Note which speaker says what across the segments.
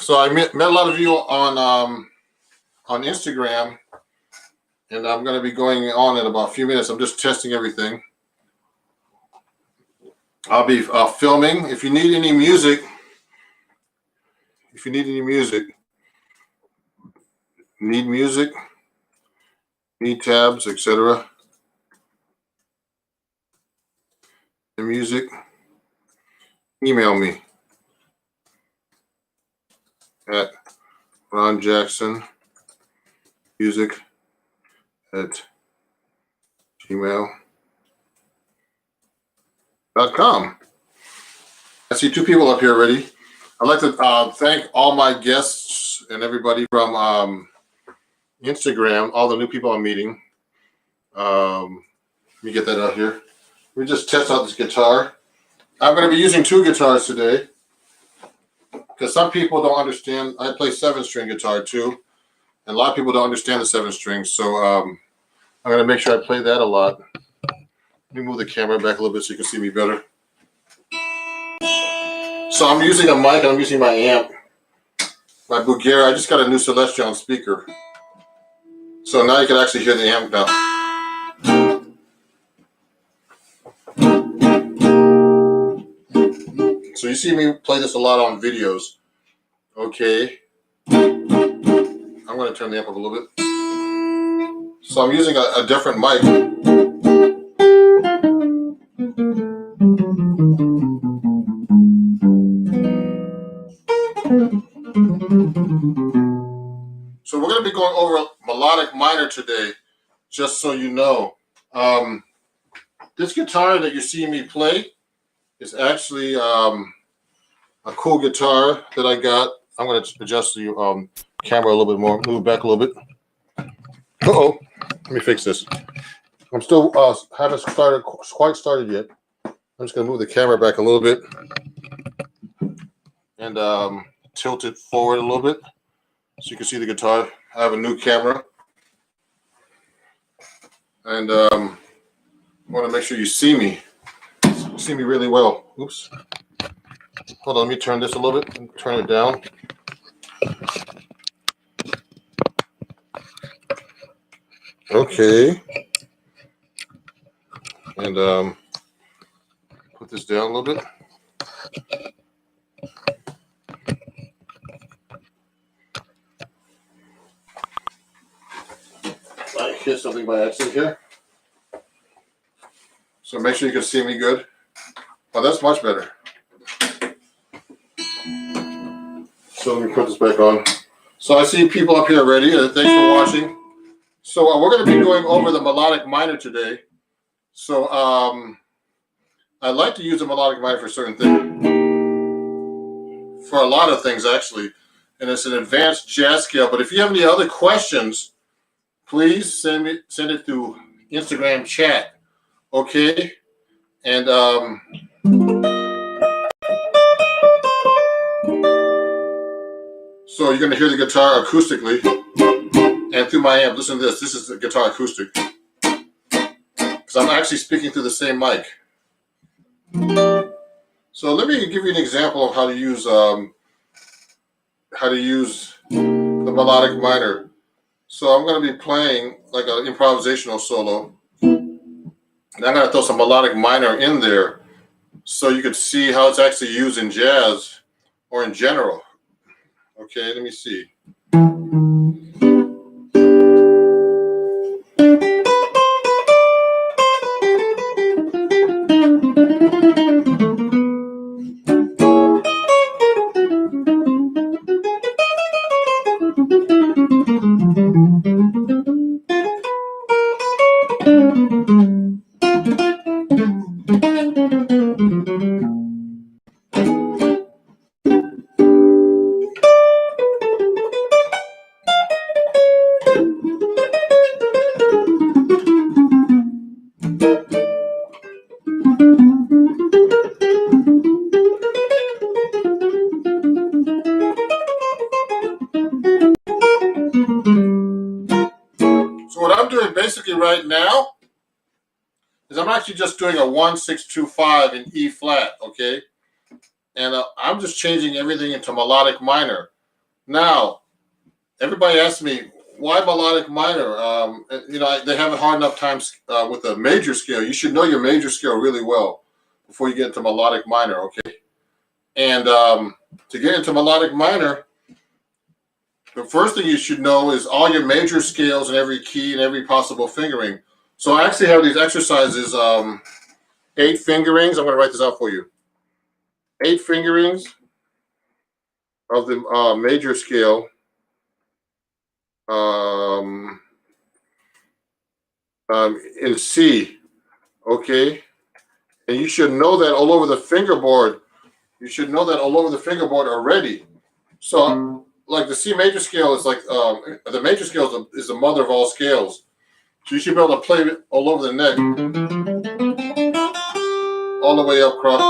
Speaker 1: So I met a lot of you on Instagram, and I'm going to be going on in about a few minutes. I'm just testing everything. I'll be filming. If you need any music, need tabs, etc. The music, email me at ronjacksonmusic@gmail.com. I see two people up here already. I'd like to thank all my guests and everybody from Instagram, all the new people I'm meeting. Let me get that out here. We just test out this guitar. I'm going to be using two guitars today because some people don't understand. I play 7-string guitar too, and a lot of people don't understand the 7-string. So I'm going to make sure I play that a lot. Let me move the camera back a little bit so you can see me better. So I'm using a mic and I'm using my amp, my Bulgari. I just got a new Celestion speaker. So now you can actually hear the amp now. So you see me play this a lot on videos. Okay. I'm going to turn the amp up a little bit. So I'm using a different mic. So we're going to be going over melodic minor today, just so you know. This guitar that you see me play is actually a cool guitar that I got. I'm going to adjust the camera a little bit more, move back a little bit. Uh-oh, let me fix this. I'm still haven't quite started yet. I'm just going to move the camera back a little bit and tilt it forward a little bit so you can see the guitar. I have a new camera. And I want to make sure you see me really well. Oops. Hold on, let me turn this a little bit and turn it down. Okay. And put this down a little bit. I hit something by accident here. So make sure you can see me good. Oh, that's much better. So let me put this back on. So I see people up here already. Thanks for watching. So we're going to be going over the melodic minor today. So I like to use a melodic minor for certain things. For a lot of things, actually. And it's an advanced jazz scale. But if you have any other questions, please send it through Instagram chat. Okay? And so you're going to hear the guitar acoustically and through my amp. Listen to this. This is the guitar acoustic. Because I'm actually speaking through the same mic. So let me give you an example of how to use the melodic minor. So I'm going to be playing like an improvisational solo. And I'm going to throw some melodic minor in there so you could see how it's actually used in jazz or in general. Okay, let me see. So what I'm doing basically right now is I'm actually just doing a 1-6-2-5 in E flat, okay? And I'm just changing everything into melodic minor. Now, everybody asks me, why melodic minor? They have a hard enough time with a major scale. You should know your major scale really well before you get into melodic minor, okay? And to get into melodic minor, the first thing you should know is all your major scales and every key and every possible fingering. So I actually have these exercises, 8 fingerings. I'm going to write this out for you. 8 fingerings of the major scale. In C, okay? And you should know that all over the fingerboard. You should know that all over the fingerboard already. So, like the C major scale is like, the major scale is the mother of all scales. So you should be able to play it all over the neck. All the way up across.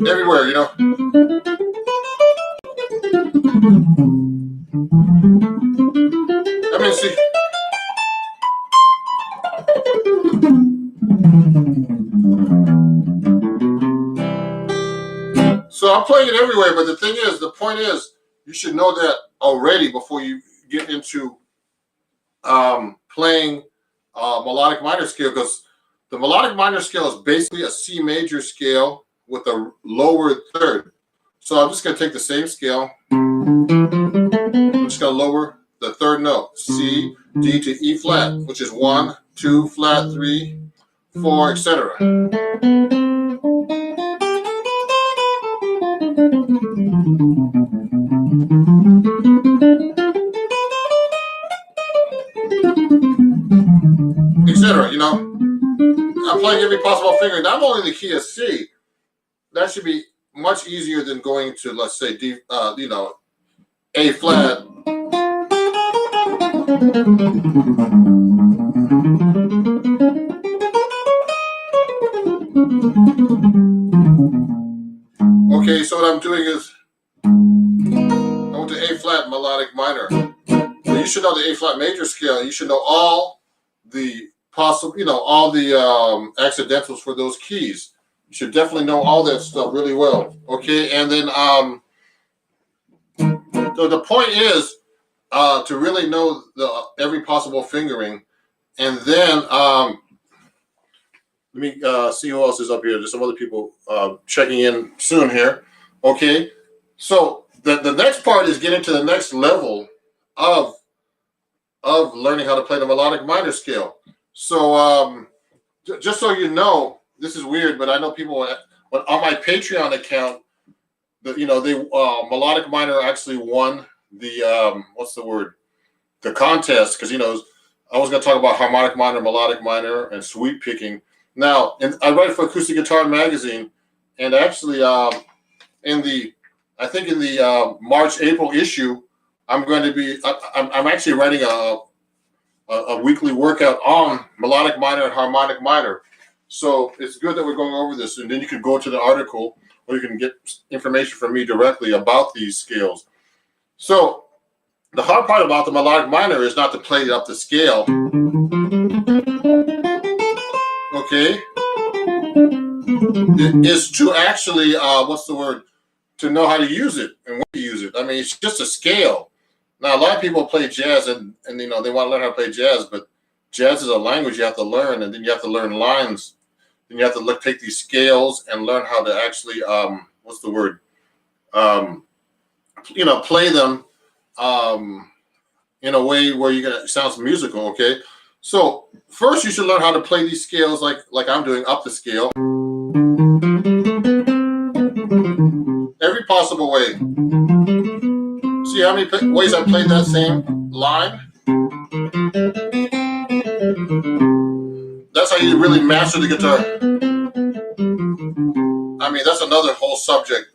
Speaker 1: Everywhere, you know. I mean, see. So I'm playing it everywhere, but the point is, you should know that already before you get into playing melodic minor scale, because the melodic minor scale is basically a C major scale with a lower third. So I'm just going to take the same scale. I'm just going to lower the third note, C, D to E flat, which is 1, 2, flat, 3, 4, etc. Etc. You know, I'm playing every possible finger. Not only the key of C, that should be much easier than going to, let's say, D, A flat. Okay, so what I'm doing is I went to A flat melodic minor. So you should know the A flat major scale. You should know all the possible, all the accidentals for those keys. You should definitely know all that stuff really well. Okay, and then so the point is to really know every possible fingering, and then let me see who else is up here. There's some other people checking in soon here. Okay, so the next part is getting to the next level of learning how to play the melodic minor scale. So just so you know, this is weird, but I know people on my Patreon account that they melodic minor actually won the the contest, because I was going to talk about harmonic minor, melodic minor, and sweep picking. Now, and I write for Acoustic Guitar Magazine, and actually in the March-April issue, I'm going to be I'm actually writing a weekly workout on melodic minor and harmonic minor. So it's good that we're going over this, and then you can go to the article, or you can get information from me directly about these scales. So the hard part about the melodic minor is not to play it up the scale. Okay? It is to actually, to know how to use it and when to use it. I mean, it's just a scale. Now, a lot of people play jazz and they want to learn how to play jazz, but jazz is a language you have to learn, and then you have to learn lines. Then you have to take these scales and learn how to actually, play them in a way where it sounds musical, okay? So first you should learn how to play these scales like I'm doing, up the scale. Every possible way. See how many ways I played that same line? That's how you really master the guitar. I mean, that's another whole subject.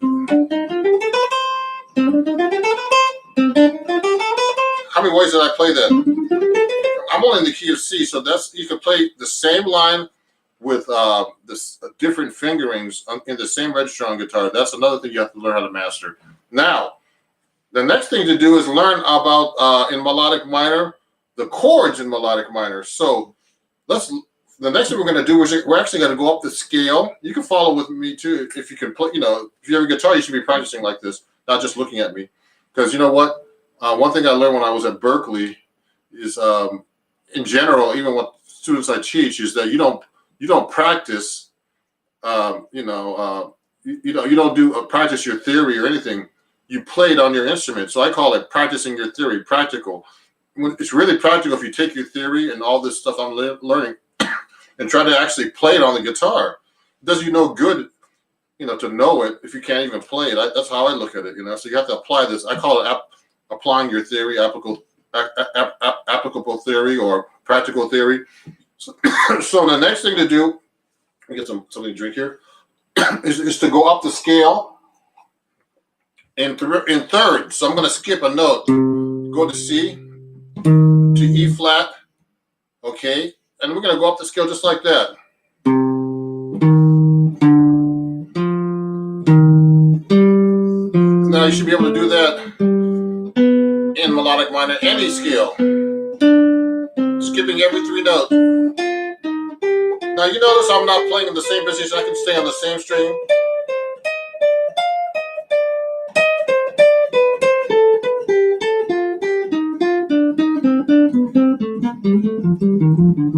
Speaker 1: How many ways did I play that? I'm only in the key of C, so you can play the same line with different fingerings in the same register on guitar. That's another thing you have to learn how to master. Now, the next thing to do is learn about in melodic minor the chords in melodic minor. So let's the next thing we're going to do is we're actually going to go up the scale. You can follow with me too if you can play. If you have a guitar, you should be practicing like this, not just looking at me. Because you know what? One thing I learned when I was at Berkeley is, in general, even what students I teach, is that you don't practice. You don't do practice your theory or anything. You play it on your instrument. So I call it practicing your theory, practical. It's really practical if you take your theory and all this stuff I'm learning and try to actually play it on the guitar. It does you no good, to know it if you can't even play it. That's how I look at it, So you have to apply this. I call it applying your theory, applicable theory or practical theory. So the next thing to do, let me get something to drink here, is to go up the scale in thirds. So I'm going to skip a note. Go to C, to E flat, okay? And we're going to go up the scale just like that. Now you should be able to do that in melodic minor, any scale. Skipping every 3 notes. Now you notice I'm not playing in the same position. I can stay on the same string.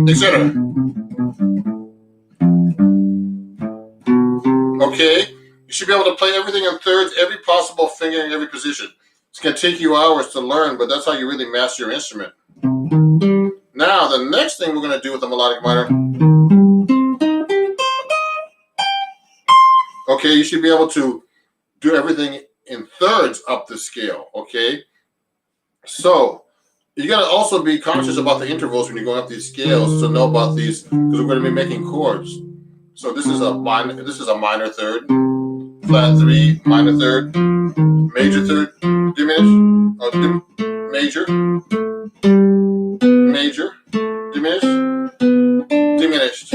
Speaker 1: Etc. Okay, you should be able to play everything in thirds, every possible finger in every position. It's going to take you hours to learn, but that's how you really master your instrument. Now, the next thing we're going to do with the melodic minor, okay, you should be able to do everything in thirds up the scale, okay? So, you got to also be conscious about the intervals when you're going up these scales to know about these, because we're going to be making chords. So this is a minor third, flat 3, minor third, major third, diminished, major, diminished.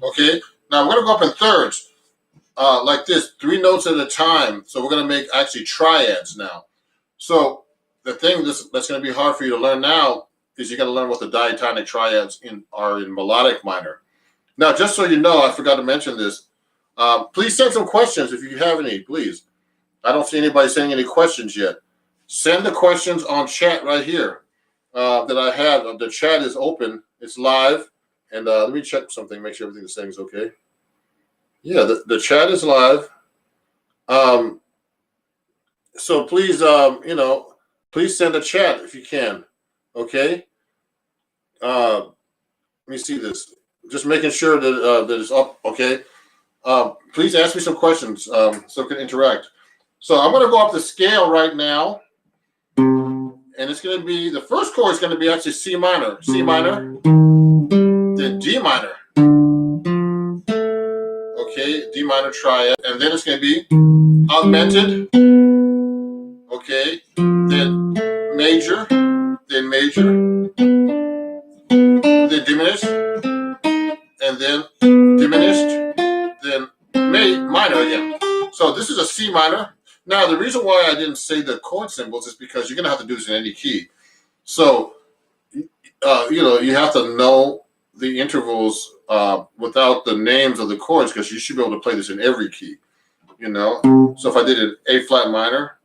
Speaker 1: Okay, now we're going to go up in thirds, like this, 3 notes at a time. So we're going to make actually triads now. So the thing that's going to be hard for you to learn now is you got to learn what the diatonic triads are in melodic minor. Now, just so you know, I forgot to mention this. Please send some questions if you have any, please. I don't see anybody sending any questions yet. Send the questions on chat right here that I have. The chat is open. It's live. And let me check something, make sure everything's saying is okay. Yeah, the chat is live. So please, please send a chat if you can. Okay. Let me see this. Just making sure that that it's up. Okay. Please ask me some questions so we can interact. So I'm going to go up the scale right now, and it's going to be, the first chord is going to be actually C minor, then D minor. Okay, D minor triad, and then it's going to be augmented. Okay, then major, then diminished, and then diminished, then minor again. So this is a C minor. Now, the reason why I didn't say the chord symbols is because you're going to have to do this in any key. So, you have to know the intervals without the names of the chords, because you should be able to play this in every key, So if I did an A flat minor,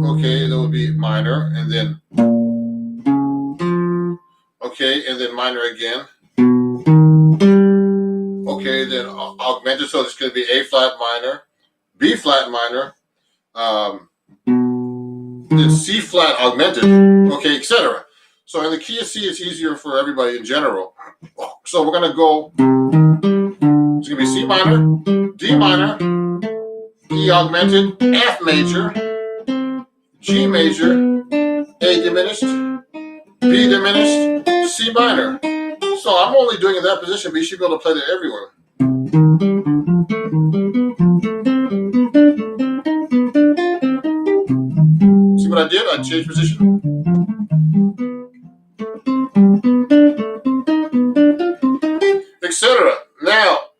Speaker 1: okay, that would be minor, and then, okay, and then minor again. Okay, then augmented, so it's going to be A flat minor, B flat minor, then C flat augmented, okay, etc. So in the key of C, it's easier for everybody in general. So we're going to go, it's going to be C minor, D minor, E augmented, F major, G major, A diminished, B diminished, C minor. So I'm only doing it in that position, but you should be able to play that everywhere. See what I did? I changed position. Etc. Now,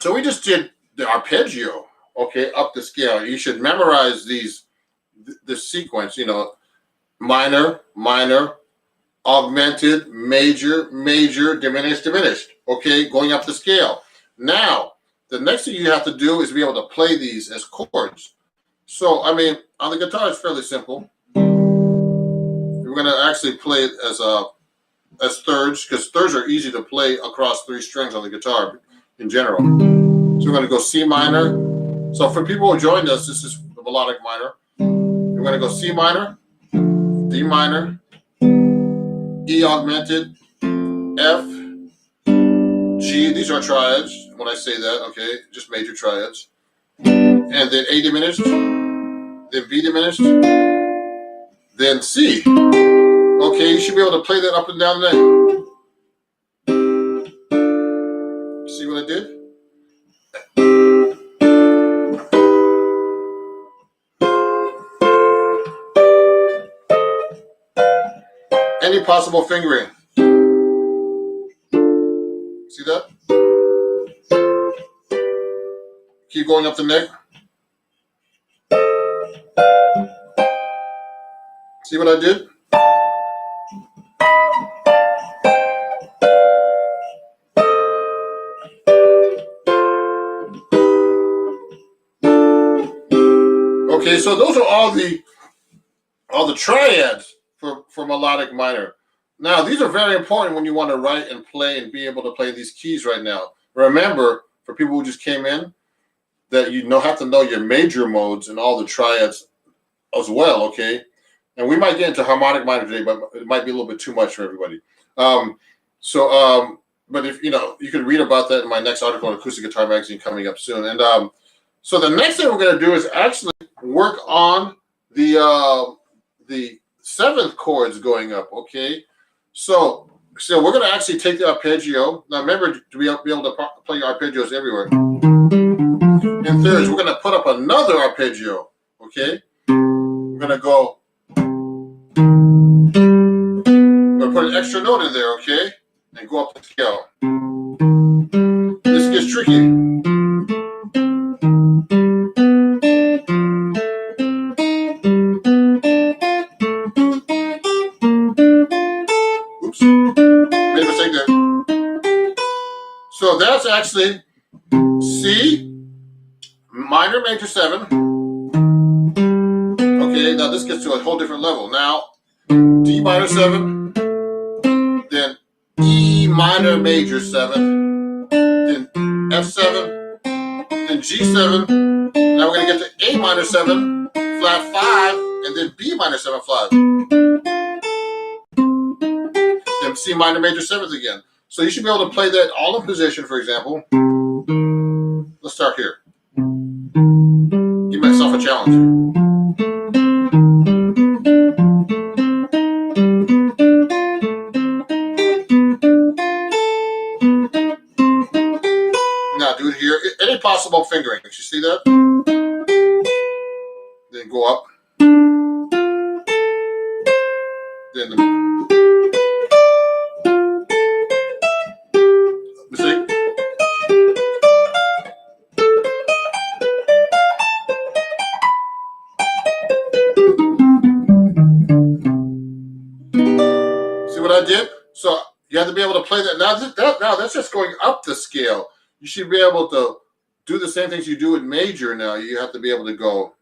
Speaker 1: so we just did the arpeggio, okay, up the scale. You should memorize these the sequence, you know, minor, minor, augmented, major, major, diminished, diminished. Okay, going up the scale. Now, the next thing you have to do is be able to play these as chords. So, I mean, on the guitar, it's fairly simple. We're going to actually play it as thirds, because thirds are easy to play across 3 strings on the guitar in general. So we're going to go C minor. So for people who joined us, this is the melodic minor. We're going to go C minor, D minor, E augmented, F, G. These are triads when I say that, okay? Just major triads. And then A diminished, then B diminished, then C. Okay, you should be able to play that up and down the neck. See what I did? Any possible fingering. See that? Keep going up the neck. See what I did? Okay, so those are all the triads for melodic minor. Now, these are very important when you want to write and play and be able to play these keys right now. Remember, for people who just came in, that you have to know your major modes and all the triads as well, okay? And we might get into harmonic minor today, but it might be a little bit too much for everybody. But if you can read about that in my next article on Acoustic Guitar Magazine coming up soon. And so the next thing we're going to do is actually work on the 7th chords going up, okay? So we're going to actually take the arpeggio. Now remember to be able to play arpeggios everywhere. In thirds, we're going to put up another arpeggio, okay? We're going to go. We're going to put an extra note in there, okay? And go up the scale. This gets tricky. Oops. Made a mistake there. So that's actually C, minor major 7. Okay, now this gets to a whole different level. Now, D minor 7, then E minor major 7, then F7, then G7. Now we're going to get to A minor 7, flat 5, and then B minor 7 flat. Then C minor major 7th again. So you should be able to play that all in position, for example. Let's start here. Give myself a challenge. Now do it here. Any possible fingering. You see that? Then go up. Then see? See what I did? So you have to be able to play that. Now that's just going up the scale. You should be able to do the same things you do in major now. You have to be able to go.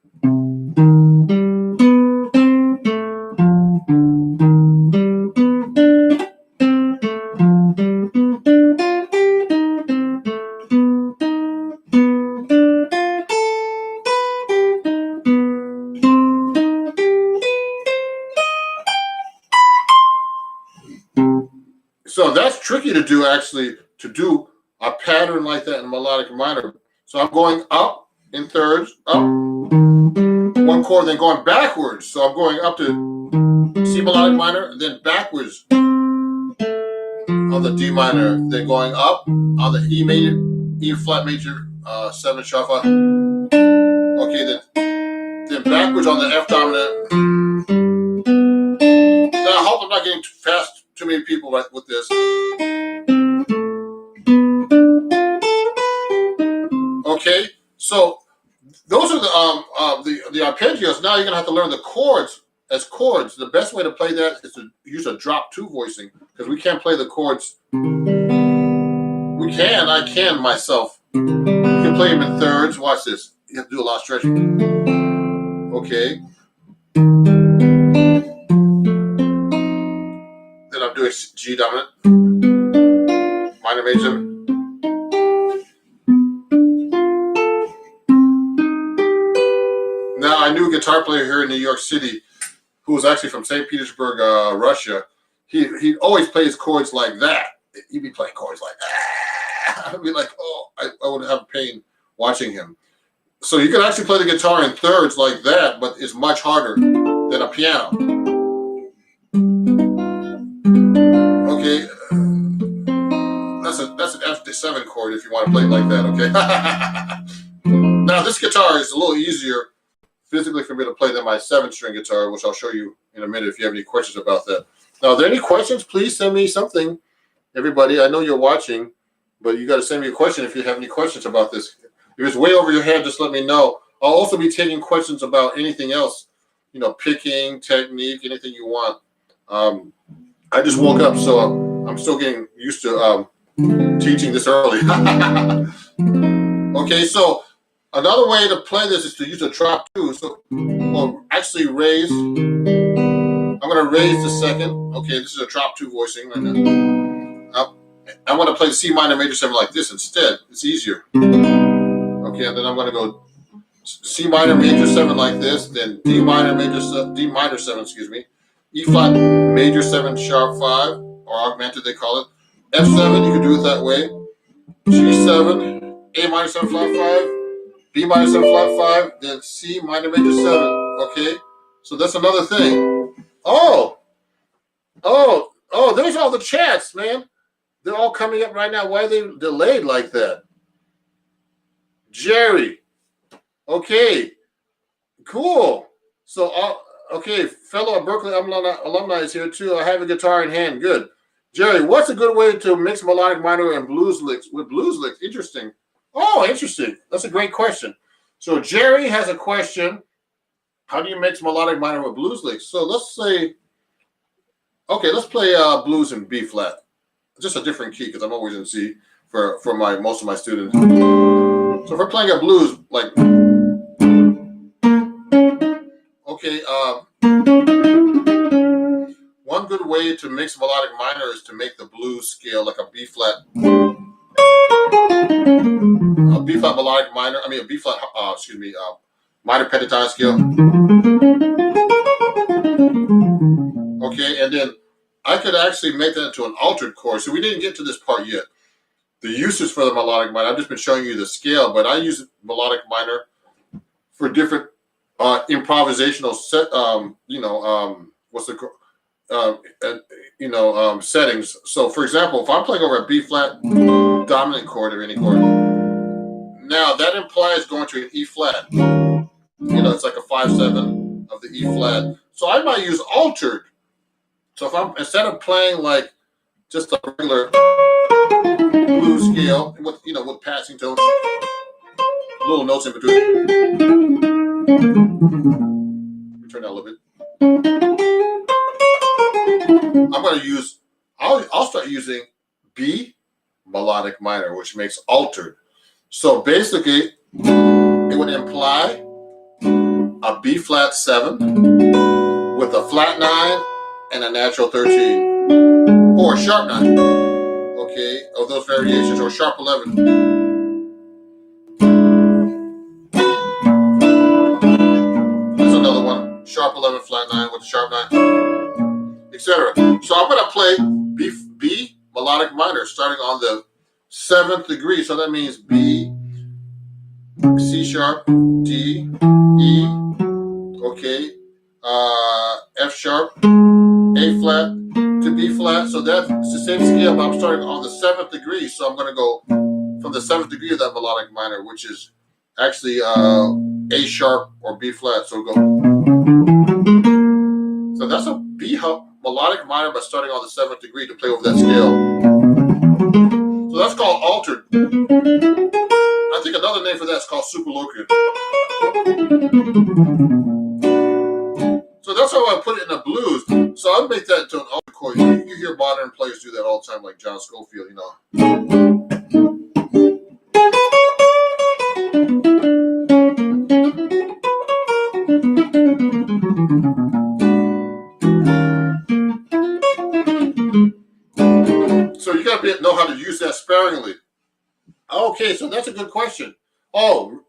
Speaker 1: So that's tricky to do, actually, to do a pattern like that in melodic minor. So I'm going up in thirds, up, 1 chord, then going backwards. So I'm going up to C melodic minor, then backwards on the D minor, then going up on the E major, E flat major 7 sharp 5. Okay, then backwards on the F dominant. Now I hope I'm not getting too many people with this. Okay, so those are the arpeggios. Now you're gonna have to learn the chords as chords. The best way to play that is to use a drop two voicing because we can't play the chords. I can myself. You can play them in thirds. Watch this. You have to do a lot of stretching. Okay. Then I'm doing G dominant, minor major. Now I knew a guitar player here in New York City who was actually from St. Petersburg, Russia. He'd always play his chords like that. He'd be playing chords like that. I'd be like, oh, I would have pain watching him. So you can actually play the guitar in thirds like that, but it's much harder than a piano. Okay, that's an F7 chord if you want to play it like that. Okay. Now this guitar is a little easier physically for me to play than my 7-string guitar, which I'll show you in a minute if you have any questions about that. Now, are there any questions? Please send me something. Everybody, I know you're watching, but you got to send me a question if you have any questions about this. If it's way over your head, just let me know. I'll also be taking questions about anything else, you know, picking, technique, anything you want. I just woke up, so I'm still getting used to teaching this early. Okay, so another way to play this is to use a drop two. So, well, actually raise. I'm going to raise the second. Okay, this is a drop two voicing right now. I'm going to play the C minor major 7 like this instead. It's easier. Okay, and then I'm going to go C minor major 7 like this, then D minor 7, excuse me, E flat major 7 sharp 5, or augmented they call it. F7, you can do it that way. G7, A minor 7 flat 5, B minor 7 flat 5, then C minor major 7. Okay, so that's another thing. Oh, there's all the chats, man. They're all coming up right now. Why are they delayed like that? Jerry. Okay, cool. So, okay, fellow Berkeley alumni is here too. I have a guitar in hand. Good. Jerry, what's a good way to mix melodic minor and blues licks with blues licks? Interesting. Oh, interesting. That's a great question. So Jerry has a question. How do you mix melodic minor with blues licks? So let's say, okay, let's play blues in B flat. Just a different key because I'm always in C for most of my students. So if we're playing a blues, like, okay, one good way to mix melodic minor is to make the blues scale like a B flat melodic minor. I mean a B flat, minor pentatonic scale. Okay, and then I could actually make that into an altered chord. So we didn't get to this part yet. The uses for the melodic minor. I've just been showing you the scale, but I use melodic minor for different improvisational settings. So for example, if I'm playing over a B flat dominant chord or any chord, now that implies going to an E flat. It's like a 5/7 of the E flat. So I might use altered. So if I'm, instead of playing like just a regular blues scale with passing tones, little notes in between. Let me turn that a little bit. I'm going to use, I'll start using B melodic minor, which makes altered. So basically, it would imply a B flat 7 with a flat 9 and a natural 13, or a sharp 9. Okay, of those variations, or sharp 11. That's another one. Sharp 11, flat 9 with a sharp 9, etc. So I'm going to play B melodic minor starting on the 7th degree. So that means B, C sharp, D, E, okay, F sharp, A flat to B flat. So that's the same scale, but I'm starting on the 7th degree. So I'm going to go from the 7th degree of that melodic minor, which is actually A sharp or B flat. So we'll go. So that's a B melodic minor, but starting on the 7th degree to play over that scale. So that's called altered. I think another name for that is called superlocuted. So that's how I put it in the blues. So I'd make that into an alto chord. You hear modern players do that all the time, like John Scofield, you know. So you got to know how to use that sparingly. Okay, so that's a good question. Oh,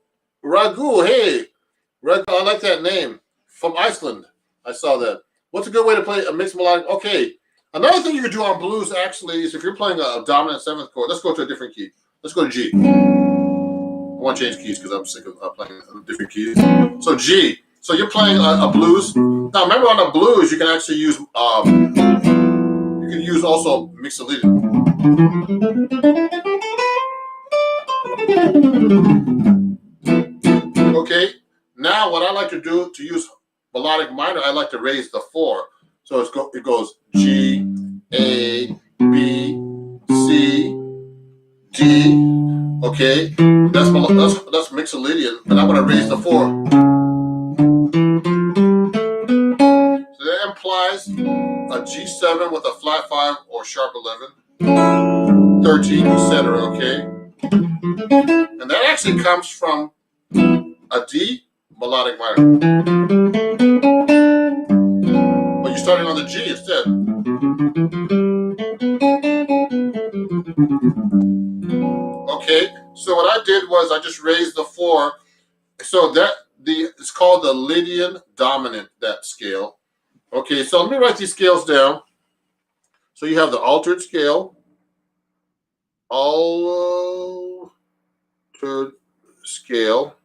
Speaker 1: Ragu, hey, Ragu, I like that name. From Iceland, I saw that. What's a good way to play a mixed melodic? Okay, another thing you could do on blues actually is if you're playing a dominant seventh chord, let's go to a different key. Let's go to G. I want to change keys because I'm sick of playing different keys. So G. So you're playing a blues. Now remember on the blues, you can actually use also mixolydian. Okay. Now what I like to do to use melodic minor, I like to raise the 4. So it goes G, A, B, C, D. Okay, that's mixolydian, and I'm going to raise the 4. So that implies a G7 with a flat 5 or sharp 11, 13, etc. Okay, and that actually comes from a D melodic minor, but you're starting on the G instead. Okay, so what I did was I just raised the 4. So it's called the Lydian dominant, that scale. Okay, so let me write these scales down. So you have the altered scale, altered scale.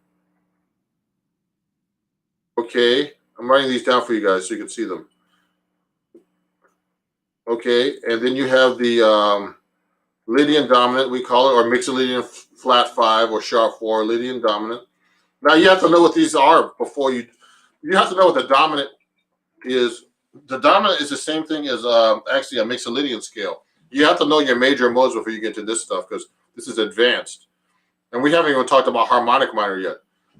Speaker 1: Okay, I'm writing these down for you guys so you can see them. Okay, and then you have the Lydian dominant, we call it, or mixolydian flat 5 or sharp 4, Lydian dominant. Now you have to know what these are before you have to know what the dominant is. The dominant is the same thing as actually a mixolydian scale. You have to know your major modes before you get to this stuff because this is advanced. And we haven't even talked about harmonic minor yet.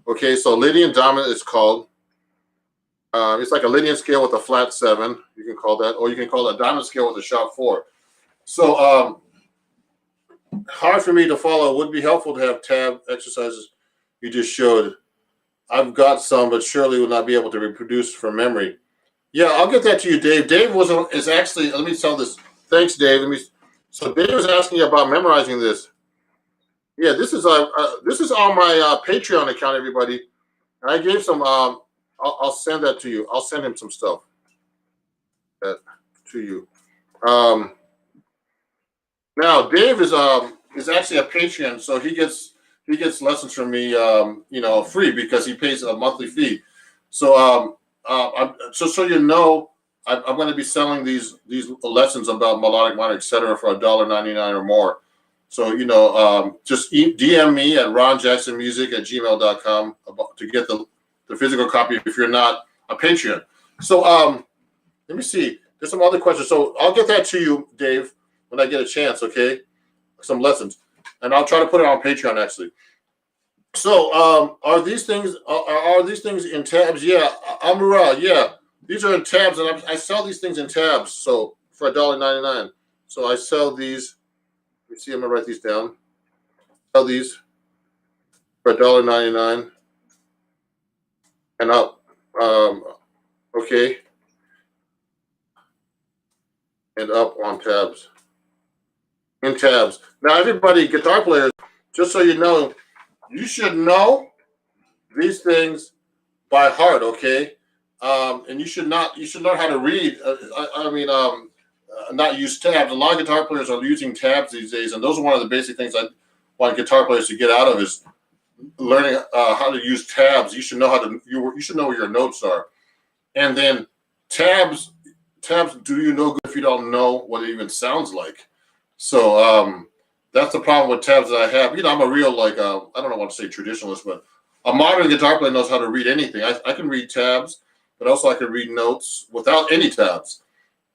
Speaker 1: Okay, so Lydian dominant is called, it's like a Lydian scale with a flat 7, you can call that, or you can call it a dominant scale with a sharp 4. So hard for me to follow. It would be helpful to have tab exercises you just showed. I've got some, but surely will not be able to reproduce from memory. Yeah, I'll get that to you, Dave. Dave is actually, let me tell this. Thanks, Dave. So Dave was asking you about memorizing this. Yeah, this is on my Patreon account, everybody. And I gave some. I'll send that to you. I'll send him some stuff to you. Now Dave is actually a Patreon, so he gets lessons from me, free because he pays a monthly fee. So so you know, I'm going to be selling these lessons about melodic minor, etc., for $1.99 or more. So just DM me at ronjacksonmusic@gmail.com to get the physical copy if you're not a Patreon. So let me see. There's some other questions. So I'll get that to you, Dave, when I get a chance. Okay, some lessons, and I'll try to put it on Patreon actually. So are these things in tabs? Yeah, Amura. Yeah, these are in tabs, and I sell these things in tabs. So for $1.99. So I sell these. Let me see. I'm gonna write these down. Sell these for $1.99 and up. Okay, and up on tabs. In tabs. Now, everybody, guitar players, just so you know, you should know these things by heart, okay? And you should learn how to read. Not use tabs. A lot of guitar players are using tabs these days, and those are one of the basic things I want guitar players to get out of is learning how to use tabs. You should know you should know where your notes are, and then tabs do you no good if you don't know what it even sounds like. So that's the problem with tabs that I have. I'm a real I don't want to say traditionalist, but a modern guitar player knows how to read anything. I can read tabs, but also I can read notes without any tabs.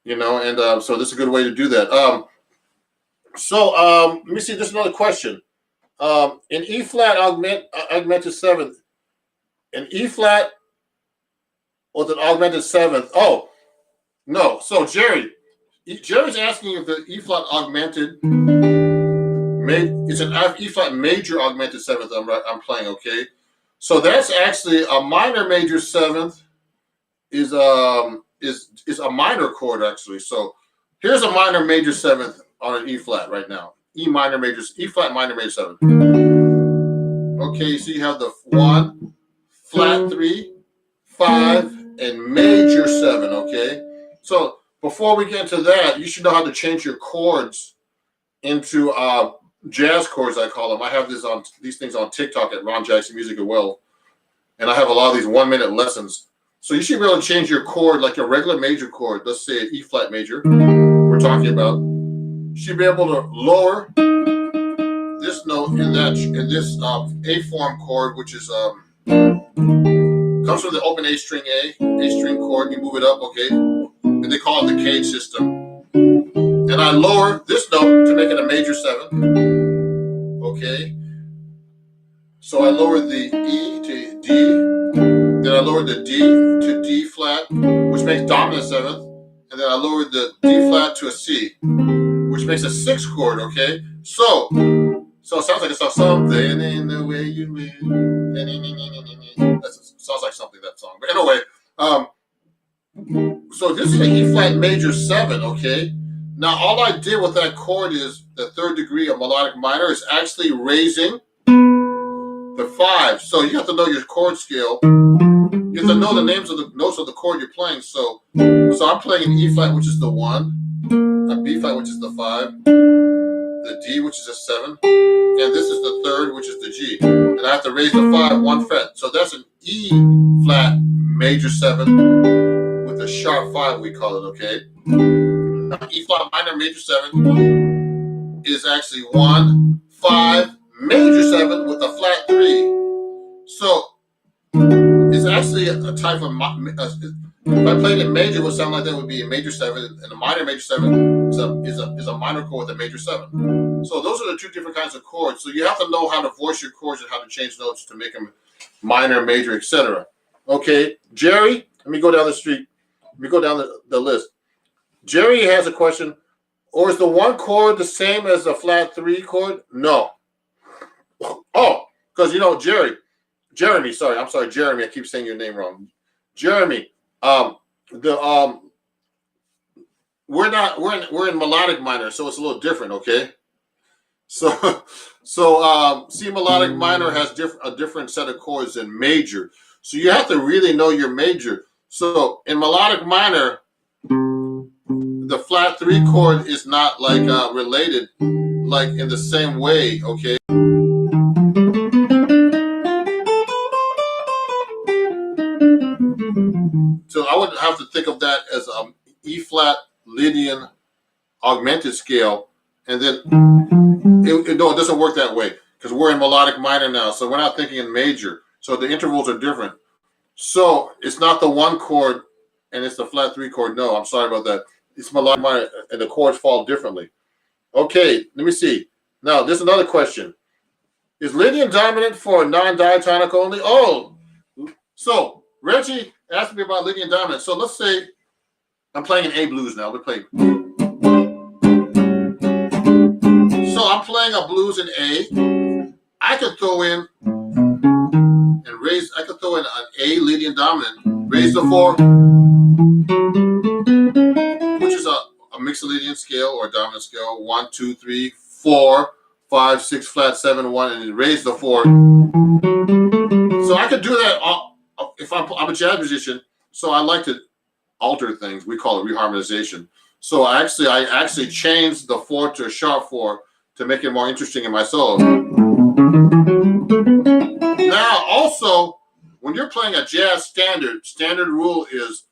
Speaker 1: And so this is a good way to do that. Let me see. There's another question. In E flat augmented 7th, in E flat with an augmented seventh. Oh, no. So Jerry's asking if the E flat augmented it's an E flat major augmented seventh I'm playing, okay? So that's actually a minor major seventh is a minor chord actually. So here's a minor major seventh on an E flat right now. E flat minor major seventh. Okay, so you have the 1, flat 3, 5, and major 7, okay? So before we get into that, you should know how to change your chords into jazz chords, I call them. I have these things on TikTok at Ron Jackson Music as well. And I have a lot of these 1-minute lessons. So you should be able to change your chord like a regular major chord. Let's say an E flat major we're talking about. You should be able to lower this note in this A form chord, which is comes from the open A string chord. You move it up, okay? And they call it the cage system. And I lower this note to make it a major 7. Okay. So I lower the E to D. Then I lower the D to D flat, which makes dominant 7th. And then I lower the D flat to a C, which makes a 6th chord, okay? So it sounds like it's something in the way you move. That sounds like something, that song. But anyway, so this is an E flat major 7, okay? Now all I did with that chord is the 3rd degree of melodic minor is actually raising the 5. So you have to know your chord scale. You have to know the names of the notes of the chord you're playing. So I'm playing an E flat, which is the 1, a B flat, which is the 5, the D, which is a 7, and this is the 3rd, which is the G. And I have to raise the 5 1 fret. So that's an E flat major 7 with a sharp 5, we call it, okay? E flat minor major 7 is actually 1, 5, major 7 with a flat 3. So it's actually a type of if I played it major, what sound like that would be a major 7, and a minor major 7 is a minor chord with a major 7. So those are the two different kinds of chords. So you have to know how to voice your chords and how to change notes to make them minor, major, etc. Okay, Jerry, let me go down the street. Let me go down the list. Jerry has a question. Or is the 1 chord the same as the flat 3 chord? No. Oh, because Jeremy, sorry, I'm sorry, Jeremy. I keep saying your name wrong. Jeremy, we're in melodic minor, so it's a little different, okay? So C melodic minor has a different set of chords than major. So you have to really know your major. So in melodic minor, the flat 3 chord is not like related like in the same way, okay? So I would have to think of that as E flat Lydian augmented scale, and then it doesn't work that way because we're in melodic minor now, so we're not thinking in major. So the intervals are different. So it's not the 1 chord and it's the flat 3 chord. No, I'm sorry about that. It's melodic minor and the chords fall differently. Okay, let me see. Now, there's another question. Is Lydian dominant for non-diatonic only? Oh, so Reggie asked me about Lydian dominant. So let's say I'm playing an A blues now. We're playing. So I'm playing a blues in A. I could throw in and raise. I could throw in an A Lydian dominant, raise the 4, which is a mixed Lydian scale or dominant scale. 1, 2, 3, 4, 5, 6, flat 7, 1, and then raise the 4. So I could do that if I'm a jazz musician. So I like to alter things. We call it reharmonization. So I actually changed the 4 to a sharp 4 to make it more interesting in my solo. Now, also, when you're playing a jazz standard rule is,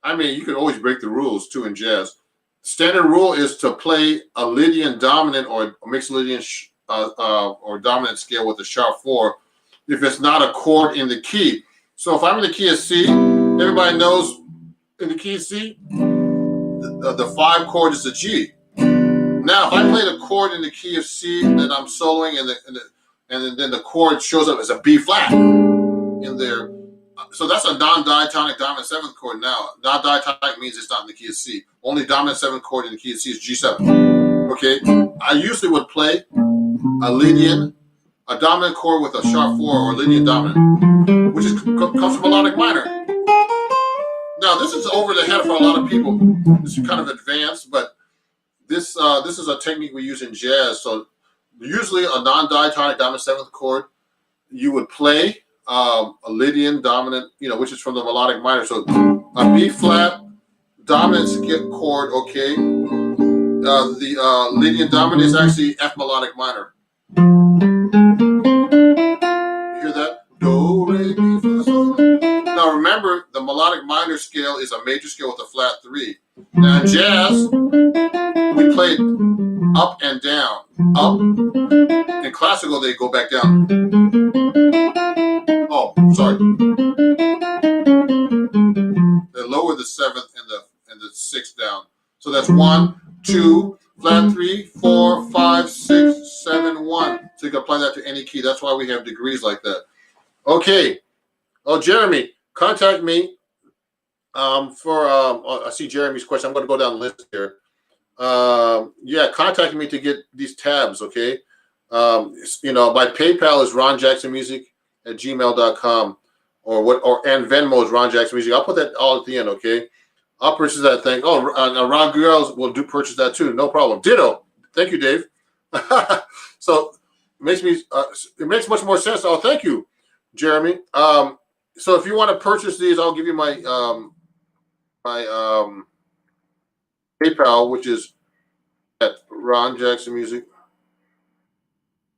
Speaker 1: you can always break the rules too in jazz. Standard rule is to play a Lydian dominant or a mixed Lydian or dominant scale with a sharp 4 if it's not a chord in the key. So if I'm in the key of C, everybody knows in the key of C, the 5 chord is a G. Now, if I play the chord in the key of C, then I'm soloing, and then the chord shows up as a B flat in there. So that's a non-diatonic dominant seventh chord. Now, non-diatonic means it's not in the key of C. Only dominant seventh chord in the key of C is G7. Okay, I usually would play a Lydian, a dominant chord with a sharp 4 or Lydian dominant, which comes from melodic minor. Now, this is over the head for a lot of people. This is kind of advanced, but this is a technique we use in jazz. So usually a non-diatonic dominant seventh chord, you would play a Lydian dominant, which is from the melodic minor. So a B flat dominant skip chord, okay. The Lydian dominant is actually F melodic minor. You hear that? Do, re, mi, fa, sol. Now remember, the melodic minor scale is a major scale with a flat 3. Now in jazz, we played up and down. Up. In classical, they go back down. Oh, sorry. They lower the 7th and the 6th down. So that's 1, 2, flat 3, 4, 5, 6, 7, 1. So you can apply that to any key. That's why we have degrees like that. Okay. Oh, Jeremy, contact me I see Jeremy's question. I'm going to go down the list here. Yeah, contact me to get these tabs, okay? My PayPal is ronjacksonmusic@gmail.com and Venmo is Ron Jackson Music. I'll put that all at the end, okay? I'll purchase that thing. Oh, Ron Girls will purchase that too. No problem. Ditto. Thank you, Dave. So it makes much more sense. Oh, thank you, Jeremy. So if you want to purchase these, I'll give you my PayPal, which is at Ron Jackson Music.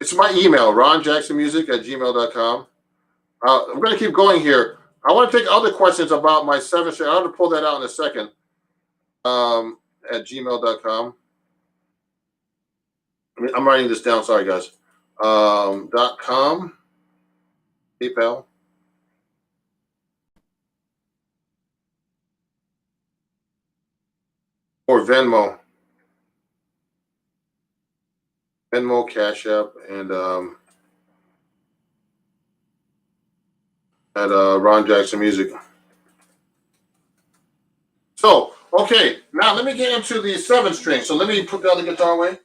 Speaker 1: It's my email, ronjacksonmusic@gmail.com. I'm going to keep going here. I want to take other questions about my 7-string. I'm going to pull that out in a second at gmail.com. I'm writing this down. Sorry, guys. .com, PayPal. Or Venmo. Venmo, Cash App, and at Ron Jackson Music. So, okay, now let me get into the 7-string. So let me put the other guitar away.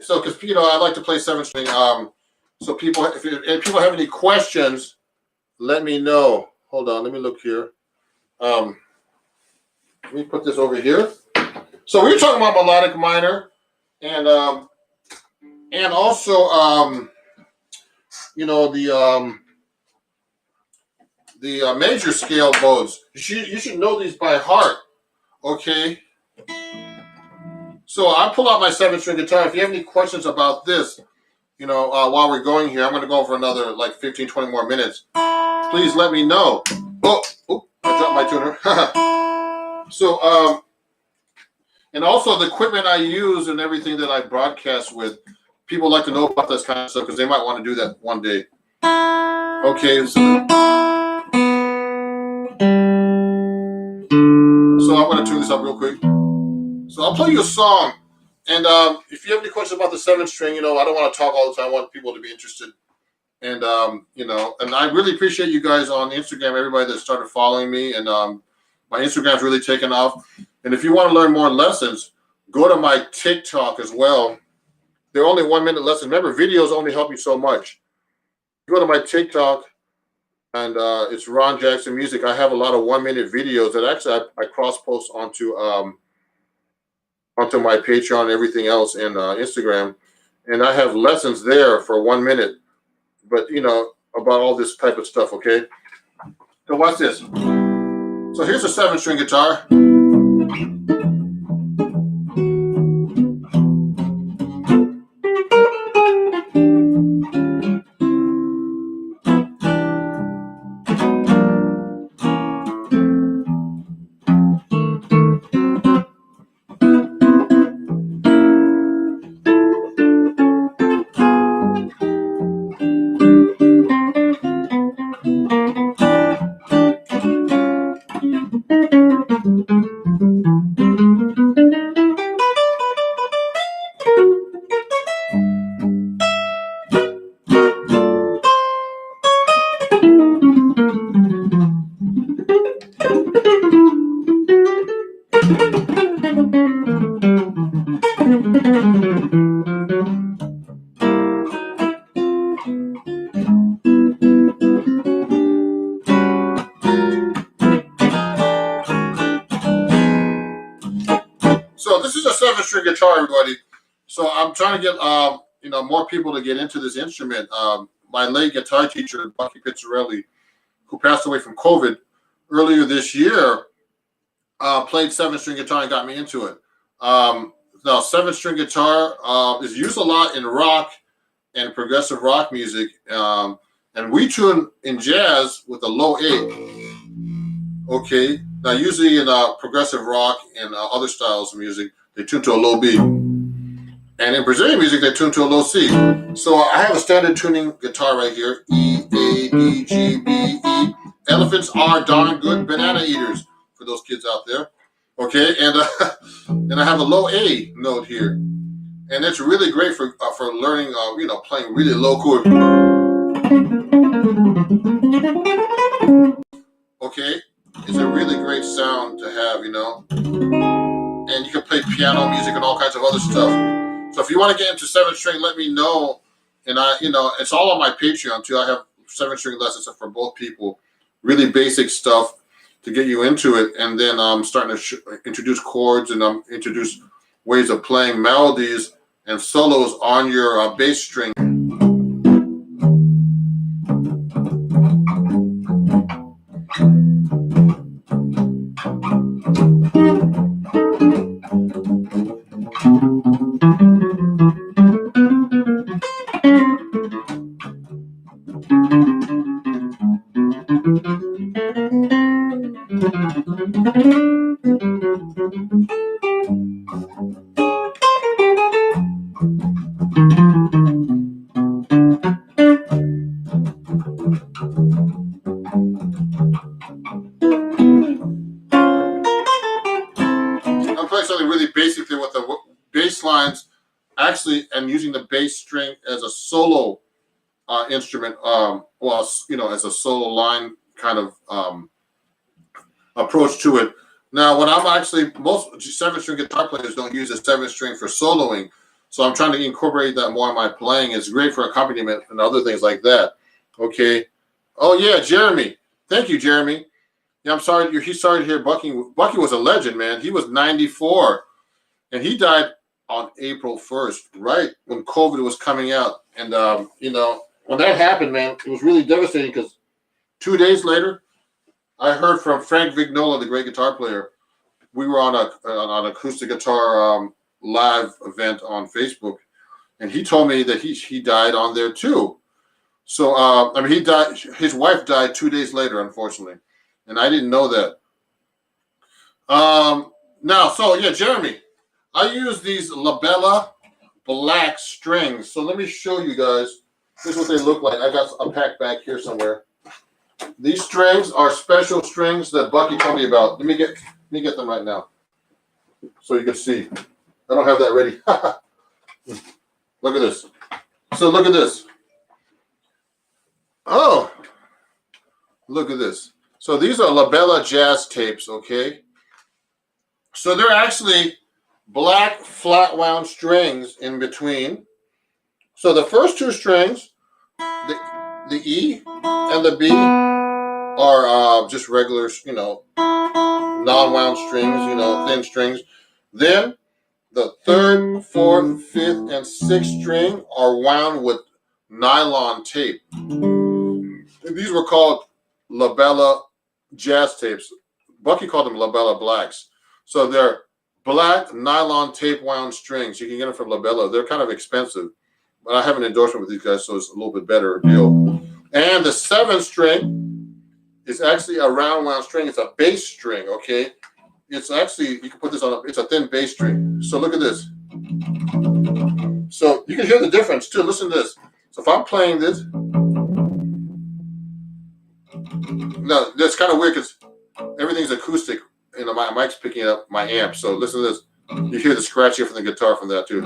Speaker 1: So, because I like to play 7-string. So people, if people have any questions, let me know. Hold on, let me look here. Let me put this over here. So we were talking about melodic minor, and also the major scale modes. You should know these by heart, okay? So I pull out my 7-string guitar. If you have any questions about this, while we're going here, I'm going to go for another 15, 20 more minutes. Please let me know. Oh, I dropped my tuner. So, and also the equipment I use and everything that I broadcast with, people like to know about this kind of stuff because they might want to do that one day. Okay, so I'm going to tune this up real quick. So I'll play you a song, and if you have any questions about the 7-string, I don't want to talk all the time. I want people to be interested, and and I really appreciate you guys on Instagram. Everybody that started following me, and my Instagram's really taken off. And if you want to learn more lessons, go to my TikTok as well. They're only 1-minute lessons. Remember, videos only help you so much. You go to my TikTok, and it's Ron Jackson Music. I have a lot of 1-minute videos that actually I cross-post onto my Patreon and everything else, and Instagram. And I have lessons there for 1 minute, but about all this type of stuff, okay? So watch this. So here's a 7-string guitar. So this is a 7-string guitar, everybody. So I'm trying to get more people to get into this instrument. My late guitar teacher, Bucky Pizzarelli, who passed away from COVID earlier this year, played 7-string guitar and got me into it. Now, 7-string guitar is used a lot in rock and progressive rock music, and we tune in jazz with a low A. Okay, now usually in progressive rock and other styles of music, they tune to a low B, and in Brazilian music, they tune to a low C. So I have a standard tuning guitar right here: E, A, D, G, B, E. Elephants are darn good banana eaters for those kids out there. Okay, and and I have a low A note here, and it's really great for learning, playing really low chord. Okay, it's a really great sound to have, and you can play piano music and all kinds of other stuff. So if you want to get into 7-string, let me know, and it's all on my Patreon too. I have 7-string lessons for both people, really basic stuff to get you into it, and then I'm starting to introduce chords and introduce ways of playing melodies and solos on your bass string. I'm playing something really basically with the bass lines, actually, and using the bass string as a solo instrument, as a solo line kind of approach to it. Now, when I'm actually, most 7-string guitar players don't use a 7-string for soloing, so I'm trying to incorporate that more in my playing. It's great for accompaniment and other things like that. Okay. Oh yeah, Jeremy. Thank you, Jeremy. Yeah, I'm sorry. He's sorry to hear Bucky. Bucky was a legend, man. He was 94, and he died on April 1st, right when COVID was coming out. And when that happened, man, it was really devastating because 2 days later, I heard from Frank Vignola, the great guitar player. We were on an acoustic guitar live event on Facebook, and he told me that he died on there too. So he died. His wife died 2 days later, unfortunately, and I didn't know that. Jeremy, I use these Labella black strings. So let me show you guys. This is what they look like. I got a pack back here somewhere. These strings are special strings that Bucky told me about. Let me get them right now, so you can see. I don't have that ready. Look at this. So look at this. Oh, look at this. So these are Labella jazz tapes, okay? So they're actually black flat wound strings in between. So the first two strings, the E and the B, are just regular, non-wound strings, thin strings. Then the third, fourth, fifth, and sixth string are wound with nylon tape. And these were called Labella jazz tapes. Bucky called them Labella blacks. So they're black nylon tape wound strings. You can get them from Labella. They're kind of expensive, but I have an endorsement with these guys, so it's a little bit better deal. And the 7th string is actually a round wound string. It's a bass string, okay? It's actually, you can put this on, it's a thin bass string. So look at this. So you can hear the difference too. Listen to this. So if I'm playing this, now that's kind of weird because everything's acoustic. My mic's picking up my amp. So listen to this. You hear the scratching from the guitar from that too.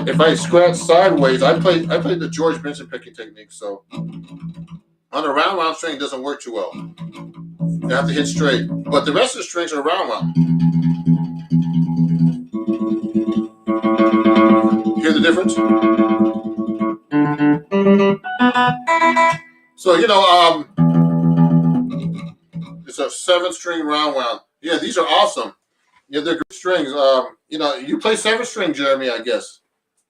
Speaker 1: If I scratch sideways, I play the George Benson picking technique. So on a round string, it doesn't work too well. You have to hit straight. But the rest of the strings are round wound. Hear the difference? So, it's a 7-string round wound. Yeah, these are awesome. Yeah, they're good strings. You play 7-string, Jeremy, I guess.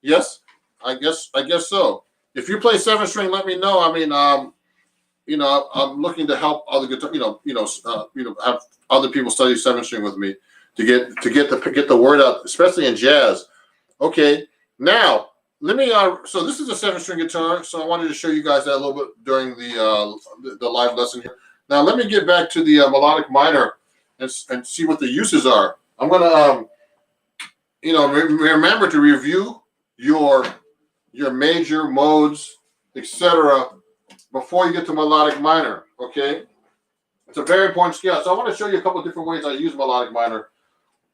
Speaker 1: Yes? I guess so. If you play 7-string, let me know. I mean, I'm looking to help other guitar, have other people study 7-string with me to get the word out, especially in jazz. Okay, now let me. So this is a 7-string guitar. So I wanted to show you guys that a little bit during the live lesson here. Now let me get back to the melodic minor and see what the uses are. I'm gonna remember to review your major modes, etc. before you get to melodic minor. Okay, it's a very important scale. So I want to show you a couple of different ways I use melodic minor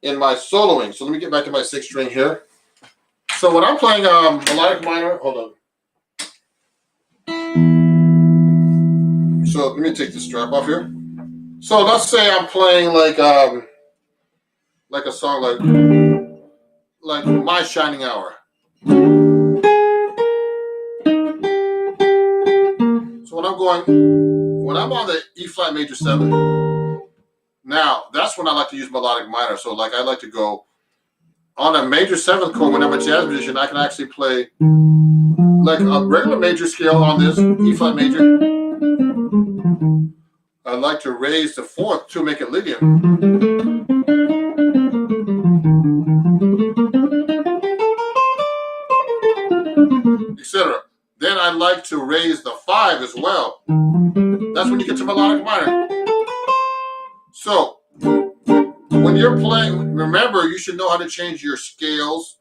Speaker 1: in my soloing. So let me get back to my 6th string here. So when I'm playing melodic minor, hold on. So let me take the strap off here. So let's say I'm playing like a song like My Shining Hour. So when I'm on the E flat major 7, now that's when I like to use melodic minor. So like I like to go on a major 7th chord. When I'm a jazz musician, I can actually play like a regular major scale on this E flat major. I like to raise the 4th to make it Lydian, etc. Then I like to raise the 5 as well. That's when you get to melodic minor. So when you're playing, remember you should know how to change your scales,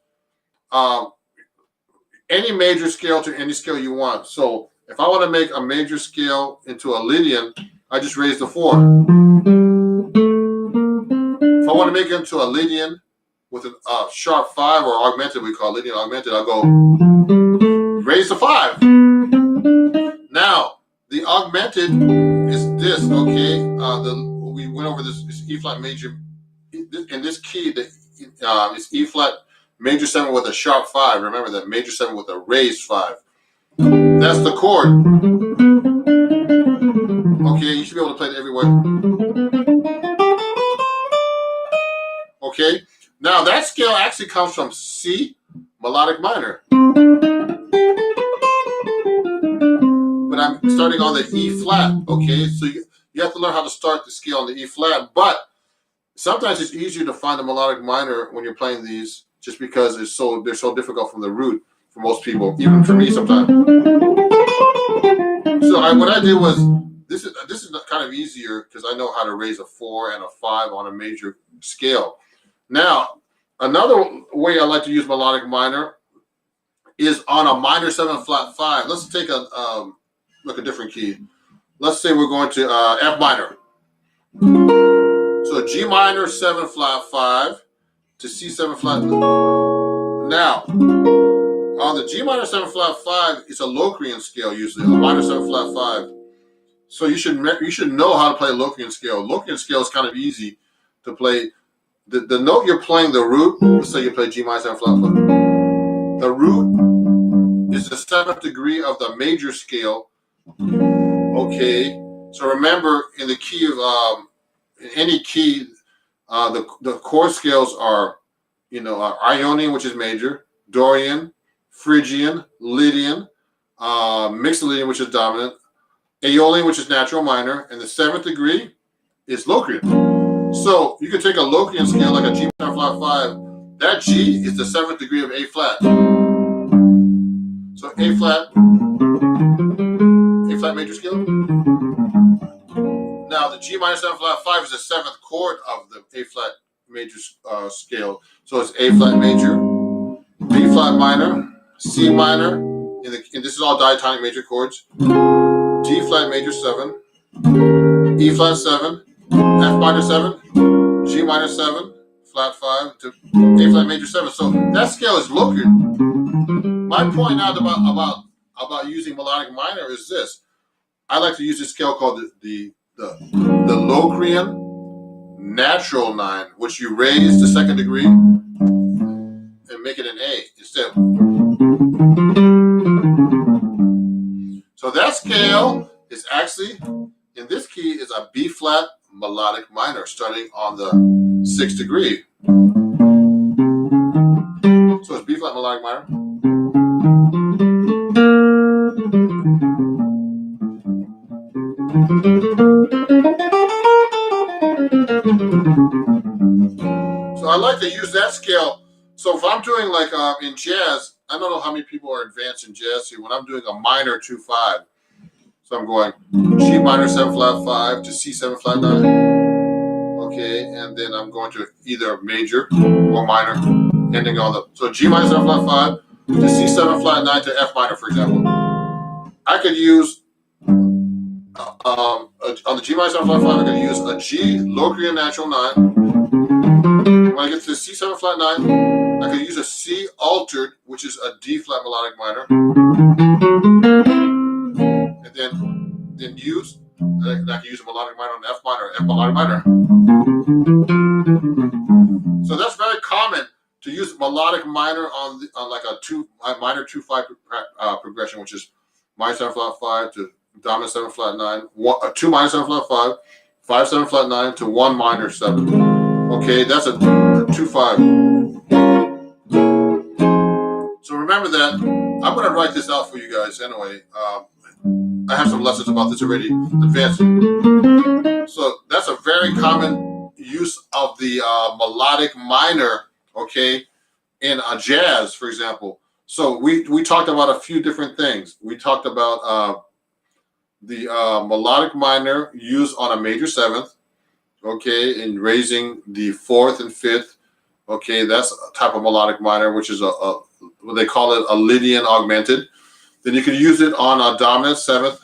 Speaker 1: any major scale to any scale you want. So if I want to make a major scale into a Lydian, I just raise the 4. If I want to make it into a Lydian with a sharp 5 or augmented, we call it Lydian augmented, I'll go raise the 5. Now, the augmented is this, okay? We went over this E flat major. In this key, it's E flat major 7 with a sharp 5. Remember that major 7 with a raised 5. That's the chord. Okay, you should be able to play it everywhere. Okay, now that scale actually comes from C melodic minor. But I'm starting on the E flat, okay? So you have to learn how to start the scale on the E flat, but sometimes it's easier to find a melodic minor when you're playing these just because they're so difficult from the root for most people, even for me sometimes. So what I did was, this is kind of easier because I know how to raise a 4 and a 5 on a major scale. Now, another way I like to use melodic minor is on a minor 7 flat 5. Let's take a different key. Let's say we're going to F minor. So G minor 7 flat 5 to C 7 flat. Now, on the G minor 7 flat 5, it's a Locrian scale usually, a minor 7 flat 5. So you should know how to play a Locrian scale. Locrian scale is kind of easy to play. The note you're playing, the root, let's say you play G minor 7 flat 5. The root is the 7th degree of the major scale. Okay, so remember in the key of in any key, the chord scales are Ionian, which is major, Dorian, Phrygian, Lydian, mixed Lydian, which is dominant, Aeolian, which is natural minor, and the 7th degree is Locrian. So you could take a Locrian scale like a G minor flat 5. That G is the 7th degree of A flat. So A flat major scale. Now the G minor 7 flat 5 is the 7th chord of the A flat major scale. So it's A flat major, B flat minor, C minor, and this is all diatonic major chords. D flat major 7, E flat 7, F minor 7, G minor 7, flat 5 to A flat major 7. So that scale is Locrian. My point out about using melodic minor is this. I like to use this scale called the the Locrian natural 9, which you raise the second degree and make it an A instead. So that scale is actually, in this key, is a B flat melodic minor starting on the 6th degree. So it's B flat melodic minor. So I like to use that scale. So if I'm doing like in jazz, I don't know how many people are advanced in jazz here. When I'm doing a minor 2/5, so I'm going G minor 7 flat 5 to C 7 flat 9. Okay, and then I'm going to either major or minor, ending on the, so G minor 7 flat 5 to C 7 flat 9 to F minor, for example. I could use on the G minor 7 flat 5, I could use a G Locrian natural 9. When I get to the C 7 flat 9, I could use a C altered, which is a D flat melodic minor, and then use, and I can use a melodic minor on F minor, F melodic minor. So that's very common to use melodic minor on like a minor 2/5 progression, which is minor 7 flat 5 to dominant 7 flat 9, 2 minor 7 flat 5, 5 7 flat 9 to 1 minor 7. Okay, that's a 2/5. So remember that. I'm going to write this out for you guys anyway. I have some lessons about this already, advanced. So that's a very common use of the melodic minor, okay, in a jazz, for example. So we talked about a few different things. We talked about the melodic minor used on a major 7th, okay, in raising the 4th and 5th. Okay, that's a type of melodic minor, which is what they call it, a Lydian augmented. Then you could use it on a dominant 7th,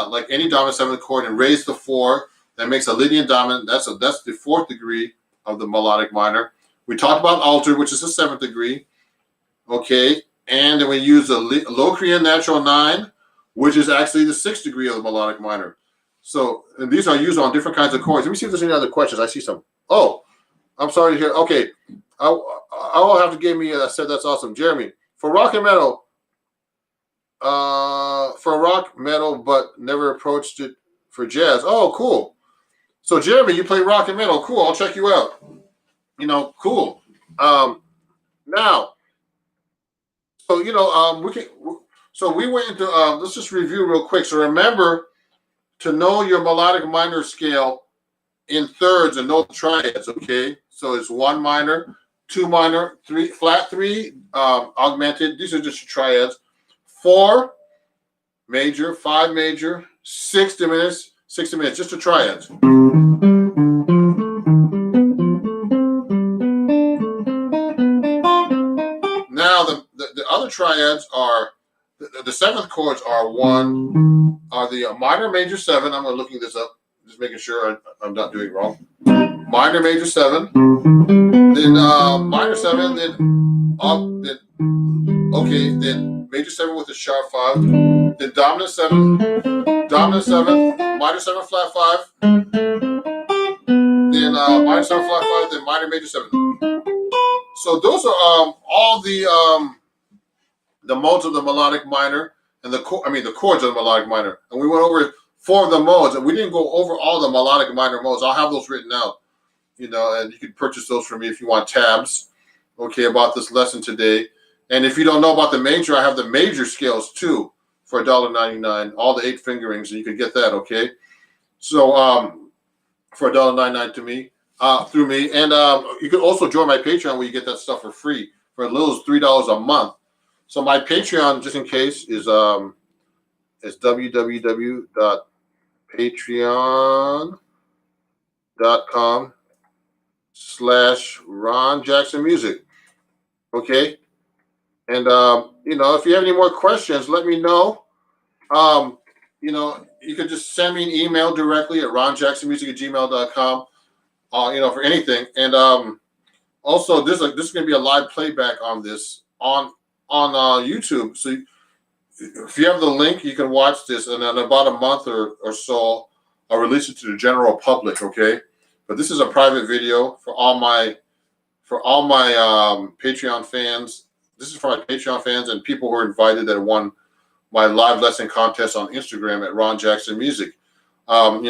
Speaker 1: like any dominant 7th chord, and raise the 4. That makes a Lydian dominant. That's the 4th degree of the melodic minor. We talked about altered, which is the 7th degree. Okay, and then we use a Locrian natural 9, which is actually the 6th degree of the melodic minor. So, and these are used on different kinds of chords. Let me see if there's any other questions. I see some. Oh, I'm sorry to hear. Okay, I will have to give me a said that's awesome, Jeremy. For rock and metal, but never approached it for jazz. Oh, cool. So Jeremy, you play rock and metal. Cool. I'll check you out. Cool. Now, so we went into let's just review real quick. So remember to know your melodic minor scale in thirds and know the triads. Okay, so it's 1 minor, 2 minor, 3 flat 3 augmented. These are just your triads. 4 major, 5 major, 6 diminished, 6 diminished. Just the triads. Now the other triads are the 7th chords are the minor major 7. I'm looking this up, just making sure I'm not doing it wrong. Minor major 7, then minor 7, then major 7 with a sharp 5, then dominant 7, minor 7 flat 5, then minor 7 flat 5, then minor major 7. So those are all the modes of the melodic minor and the chords of the melodic minor. And we went over 4 of the modes, and we didn't go over all the melodic minor modes. I'll have those written out, and you can purchase those from me if you want tabs, okay, about this lesson today. And if you don't know about the major, I have the major scales too for $1.99, all the 8 fingerings, and you can get that, okay? So for $1.99 through me. And you can also join my Patreon where you get that stuff for free for as little as $3 a month. So my Patreon, just in case, is www.patreon.com/Ron Jackson Music. Okay. And if you have any more questions, let me know. You can just send me an email directly at ronjacksonmusic@gmail.com. For anything. And also this is going to be a live playback on this on YouTube. So if you have the link, you can watch this. And in about a month or so, I'll release it to the general public, okay? But this is a private video for all my Patreon fans. This is for my Patreon fans and people who are invited that won my live lesson contest on Instagram at Ron Jackson Music. I'm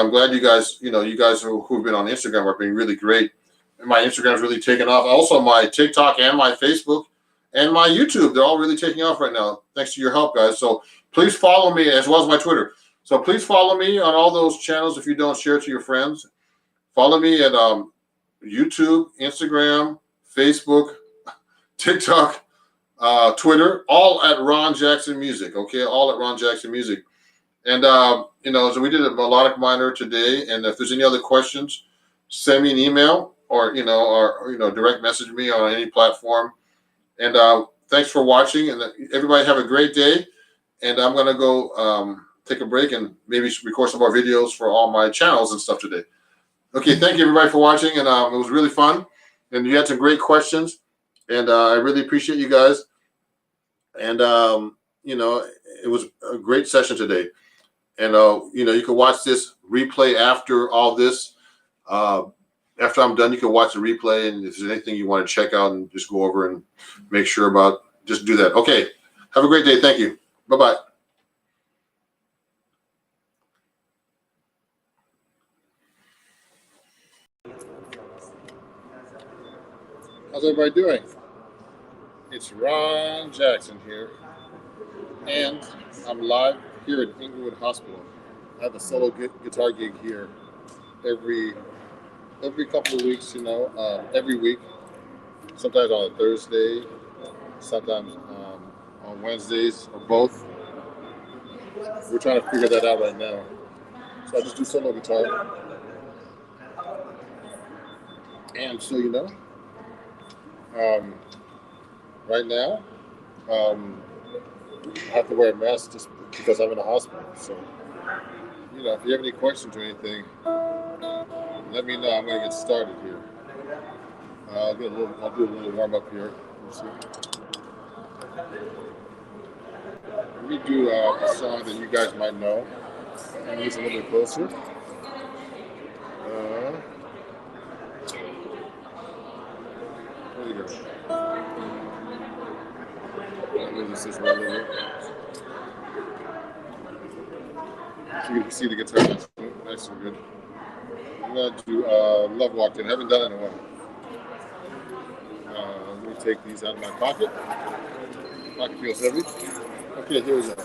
Speaker 1: glad you guys, you guys who've been on Instagram are being really great. And my Instagram's really taken off. Also, my TikTok and my Facebook and my YouTube, they're all really taking off right now. Thanks to your help, guys. So please follow me as well as my Twitter. So please follow me on all those channels if you don't share it to your friends. Follow me at YouTube, Instagram, Facebook, TikTok, Twitter, all at Ron Jackson Music. Okay, all at Ron Jackson Music. And so we did a melodic minor today. And if there's any other questions, send me an email or direct message me on any platform. And thanks for watching. And everybody have a great day. And I'm gonna go take a break and maybe record some more videos for all my channels and stuff today. Okay, thank you everybody for watching, and it was really fun, and you had some great questions, and I really appreciate you guys. And it was a great session today, and you can watch this replay after all this. After I'm done, you can watch the replay, and if there's anything you want to check out and just go over and make sure about, just do that. Okay, have a great day. Thank you. Bye-bye. How's everybody doing? It's Ron Jackson here, and I'm live here at Inglewood Hospital. I have a solo guitar gig here every couple of weeks, every week. Sometimes on a Thursday, sometimes on Wednesdays, or both. We're trying to figure that out right now. So I just do solo guitar. And so, right now, I have to wear a mask just because I'm in a hospital. So, if you have any questions or anything, let me know. I'm going to get started here. I'll do a little warm up here. Let's see. Let me do a song that you guys might know. And use a little bit closer. There you go. This is right here. So you can see the guitar. Nice and good. I'm going to do Love Walked In. I haven't done it in a while. Let me take these out of my pocket. Pocket feels heavy. Okay, here we go.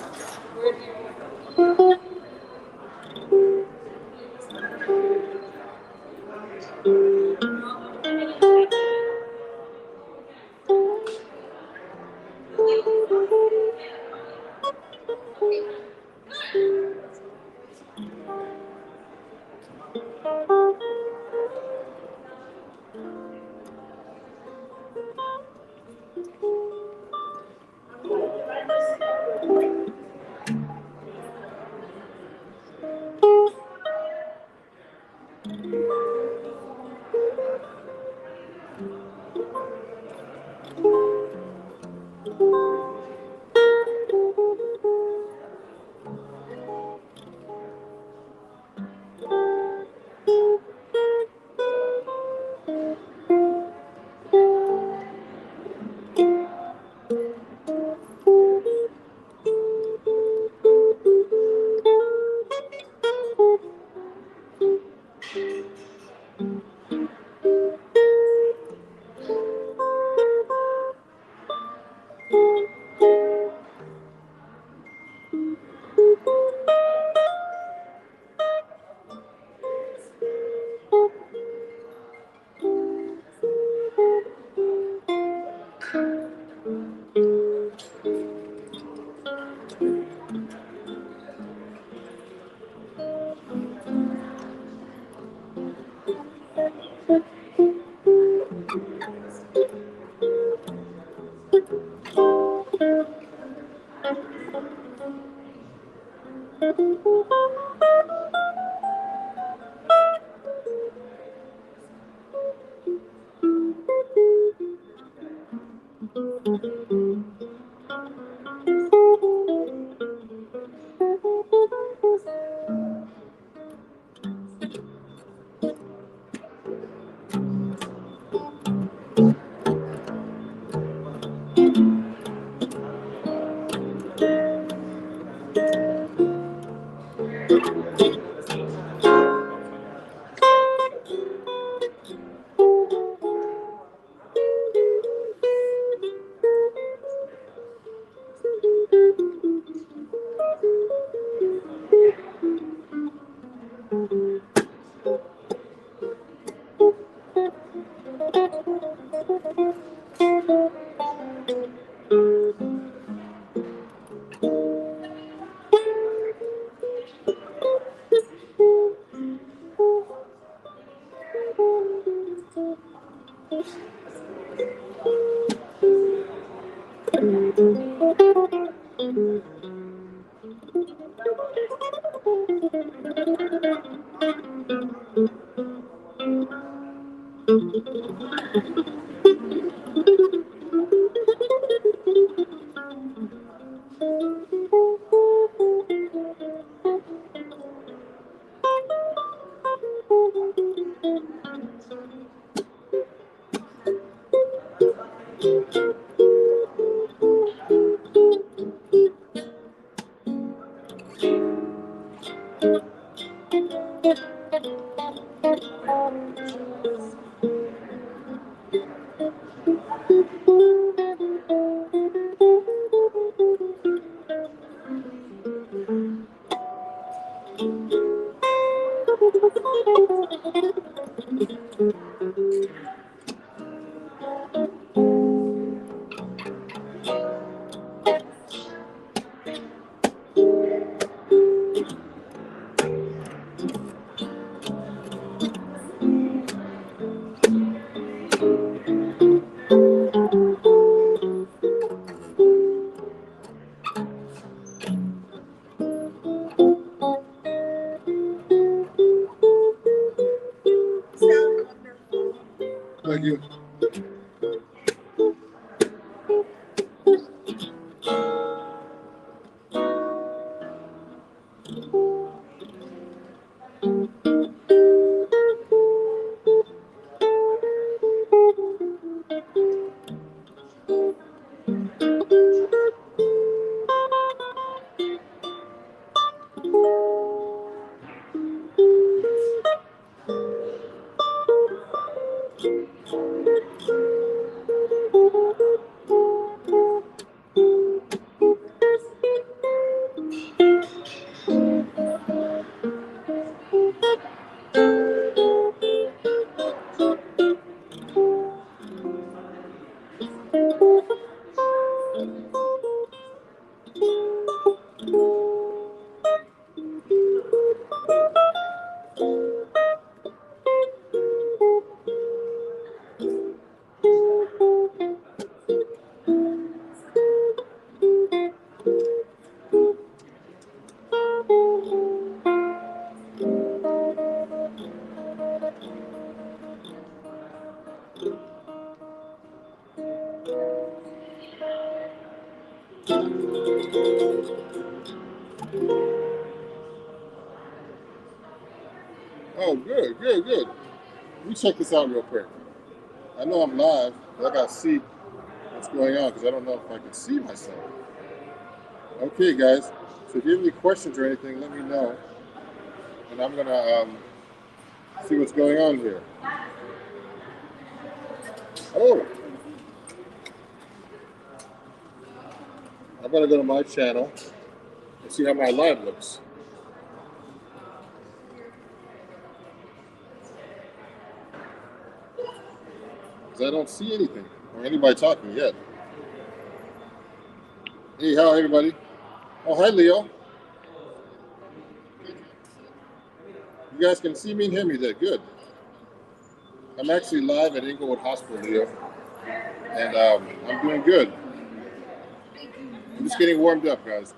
Speaker 1: Thank you. Oh, good, good, good. Let me check this out real quick. I know I'm live, but I gotta see what's going on because I don't know if I can see myself. Okay, guys. So if you have any questions or anything, let me know, and I'm gonna see what's going on here. Oh, I'm gonna go to my channel and see how my live looks. 'Cause I don't see anything or anybody talking yet. Hey, how everybody? Oh, hi, Leo. You guys can see me and hear me there. Good. I'm actually live at Inglewood Hospital, Leo, and I'm doing good. I'm just getting warmed up, guys.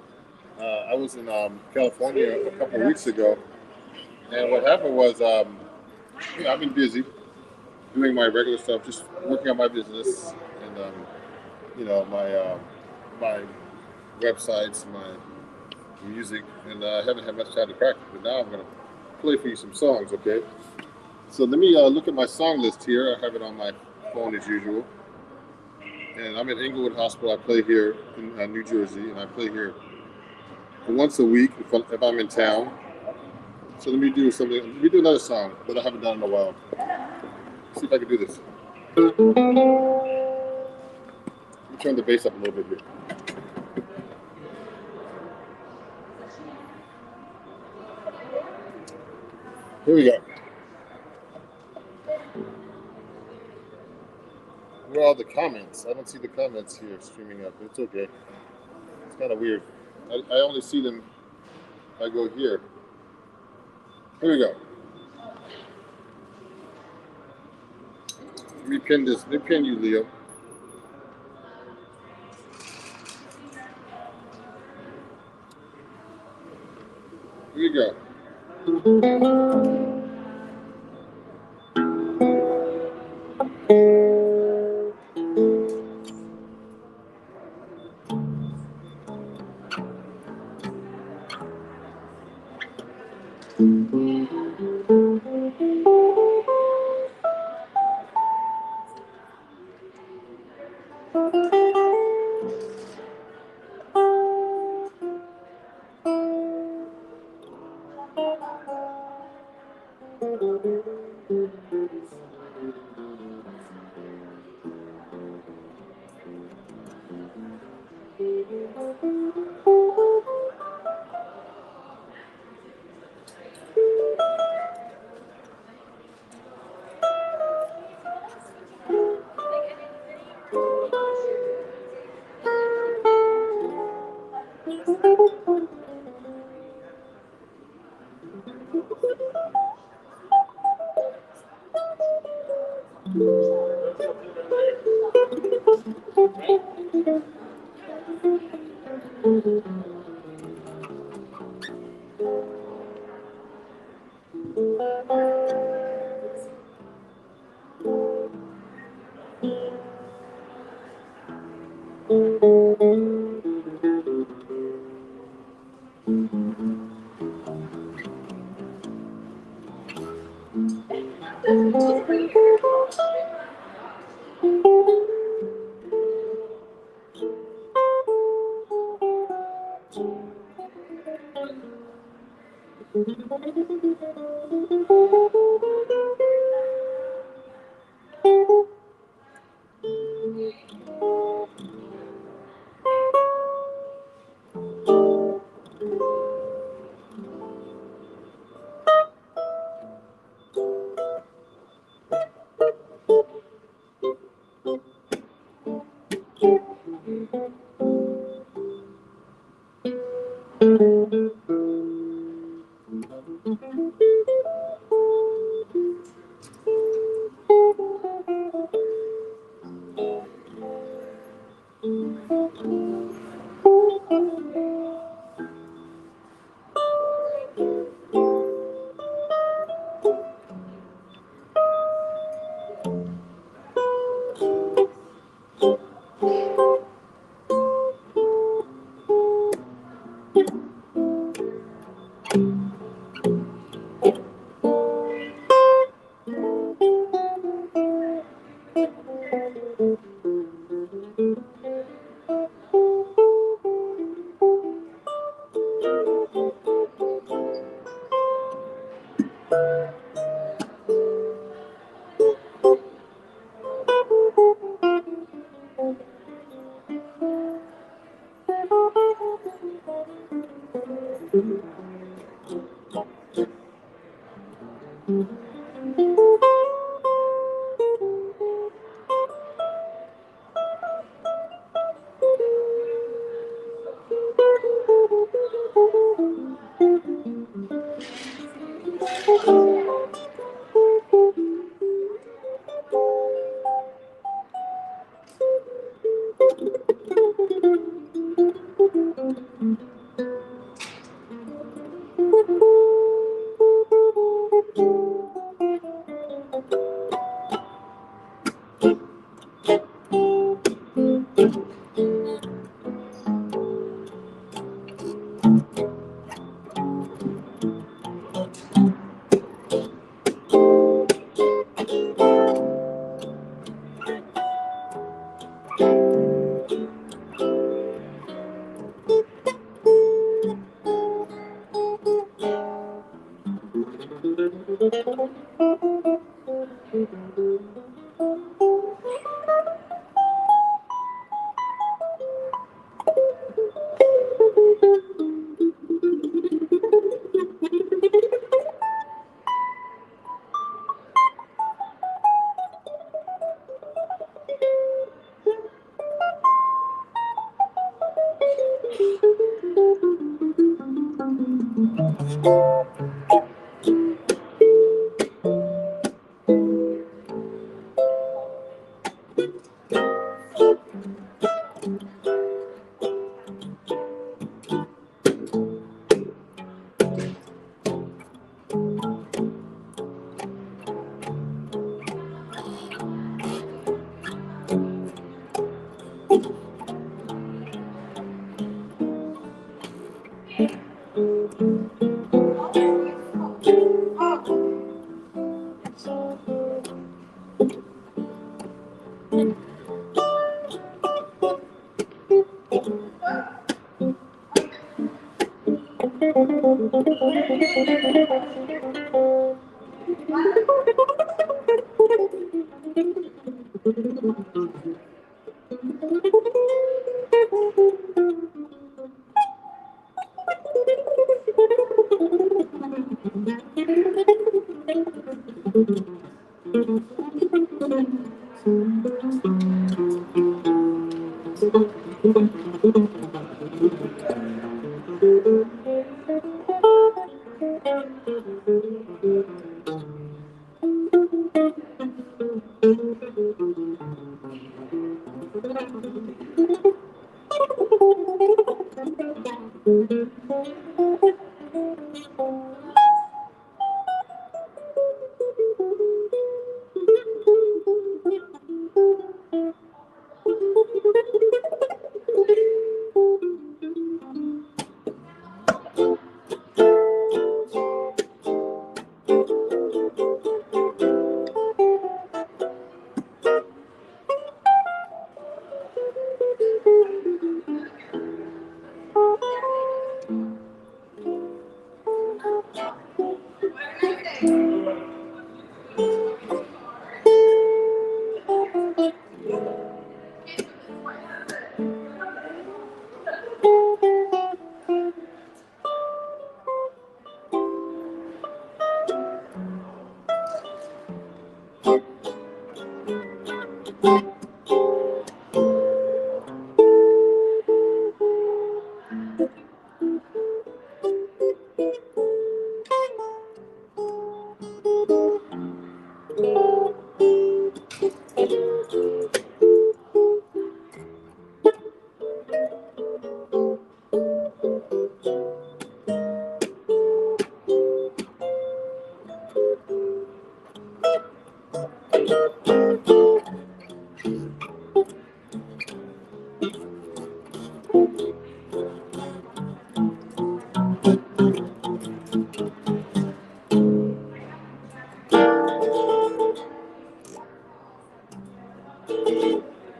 Speaker 1: I was in California a couple of weeks ago, and what happened was, I've been busy doing my regular stuff, just working on my business and my websites, my music, and I haven't had much time to practice. But now I'm gonna play for you some songs, okay? So let me look at my song list here. I have it on my phone as usual, and I'm at Inglewood Hospital. I play here in New Jersey, and I play here once a week if I'm in town. So let me do something. Let me do another song that I haven't done in a while. Let's see if I can do this. Let me turn the bass up a little bit here. Here we go. Where are all the comments? I don't see the comments here streaming up. It's okay. It's kind of weird. I only see them if I go here. Here we go. Let me pin this. Let me pin you, Leo. Here you go.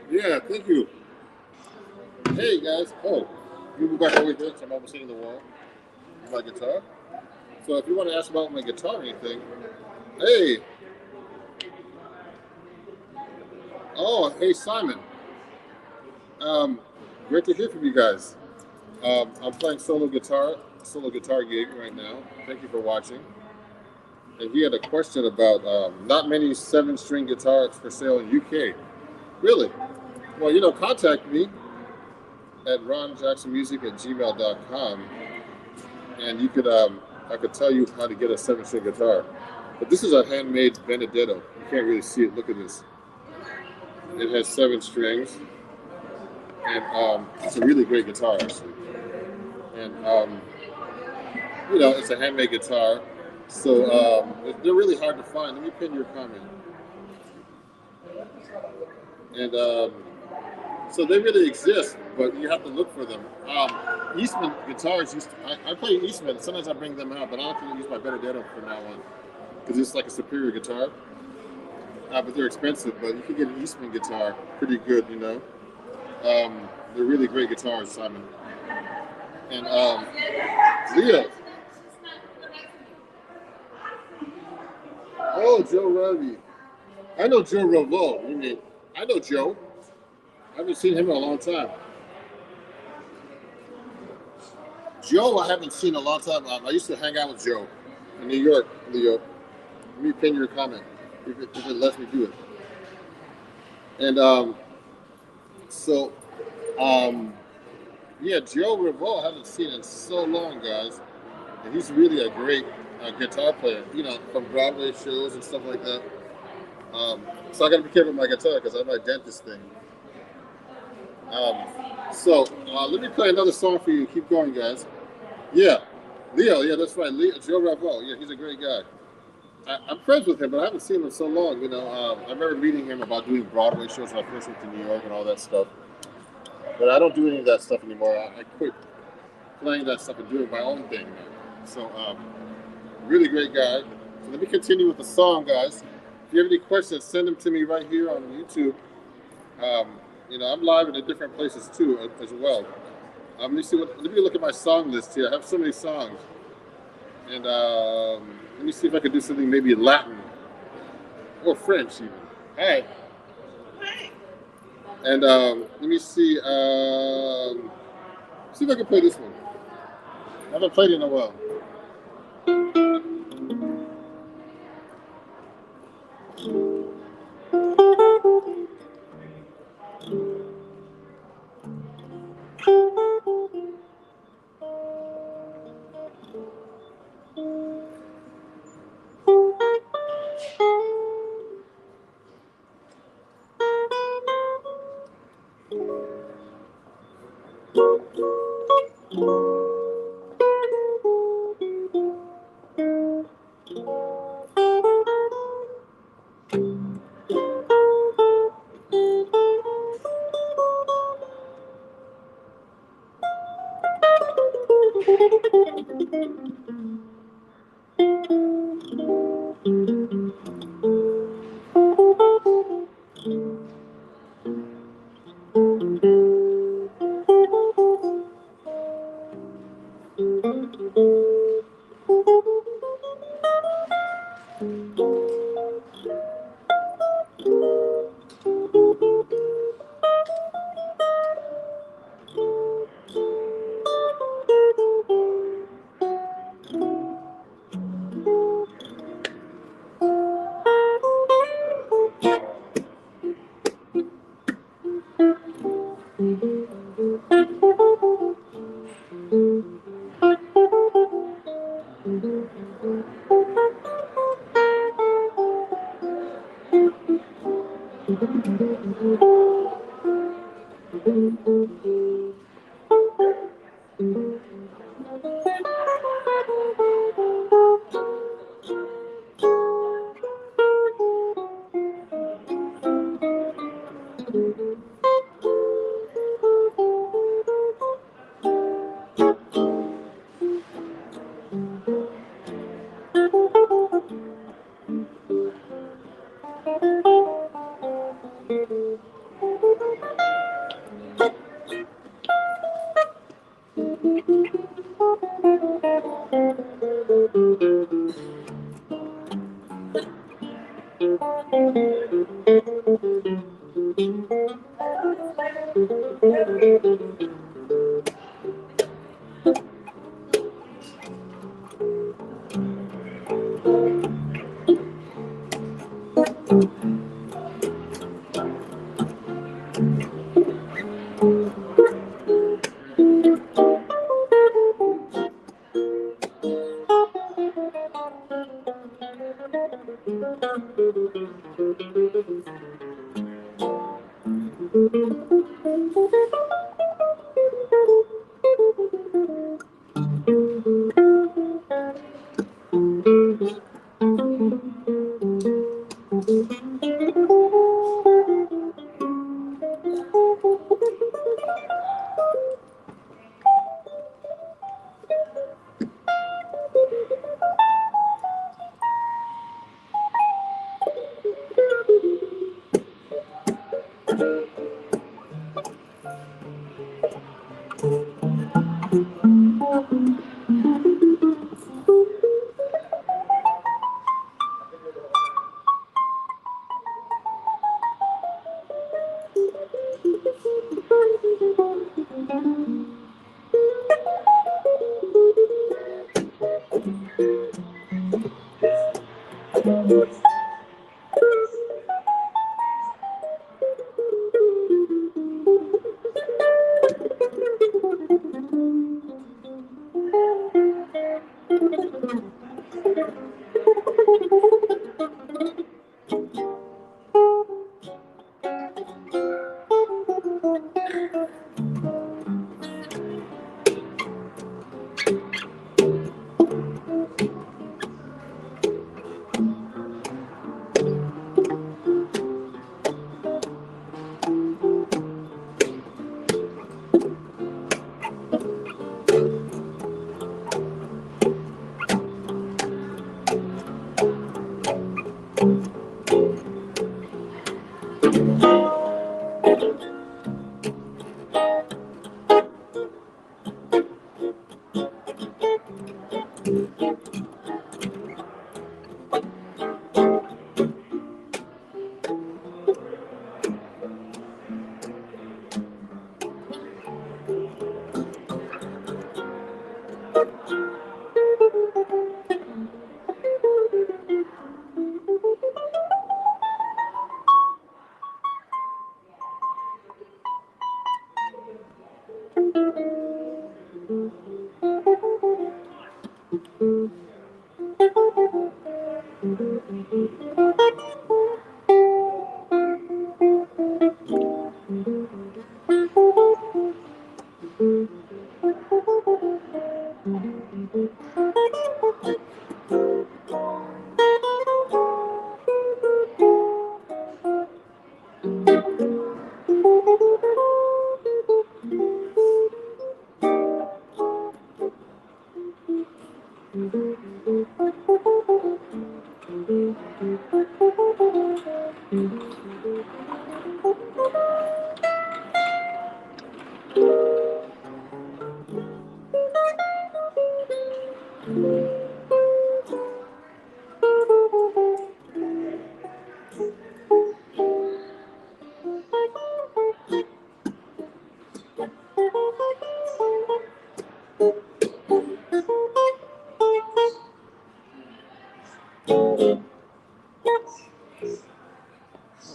Speaker 1: Yeah, thank you. Hey guys. Oh, you move back over here, so I'm almost hitting the wall. My guitar. So if you want to ask about my guitar or anything, hey. Oh, hey Simon. Um, Great to hear from you guys. I'm playing solo guitar gig right now. Thank you for watching. And he had a question about not many seven-string guitars for sale in UK. Really? Well, contact me at ronjacksonmusic@gmail.com, and I could tell you how to get a seven-string guitar. But this is a handmade Benedetto. You can't really see it. Look at this. It has 7 strings, and it's a really great guitar actually. And it's a handmade guitar, so they're really hard to find. Let me pin your comment. And so they really exist, but you have to look for them. Eastman guitars I play Eastman. Sometimes I bring them out, but I don't think I use my Benedetto from now on because it's like a superior guitar. But they're expensive. But you can get an Eastman guitar pretty good, They're really great guitars, Simon. And Leo. Oh, Joe Ravi. I know Joe Ravo. I know Joe. I haven't seen him in a long time. Joe, I haven't seen in a long time. I used to hang out with Joe in New York, Leo. Let me pin your comment if it lets me do it. And so, yeah, Joe Ravo, I haven't seen in so long, guys. And he's really a great guitar player, from Broadway shows and stuff like that. So I got to be careful with my guitar because I have my dentist thing. So let me play another song for you. Keep going, guys. Yeah, Leo. Yeah, that's right. Joe Ravo. Yeah, he's a great guy. I'm friends with him, but I haven't seen him in so long. I remember meeting him about doing Broadway shows when I first went to New York and all that stuff. But I don't do any of that stuff anymore. I quit playing that stuff and doing my own thing now. So, really great guy. So let me continue with the song, guys. If you have any questions, send them to me right here on YouTube. I'm live in different places too as well. Let me see what. Let me look at my song list here. I have so many songs, and let me see if I can do something maybe in Latin or French even. Hi. And let me see. See if I can play this one. I haven't played it in a while.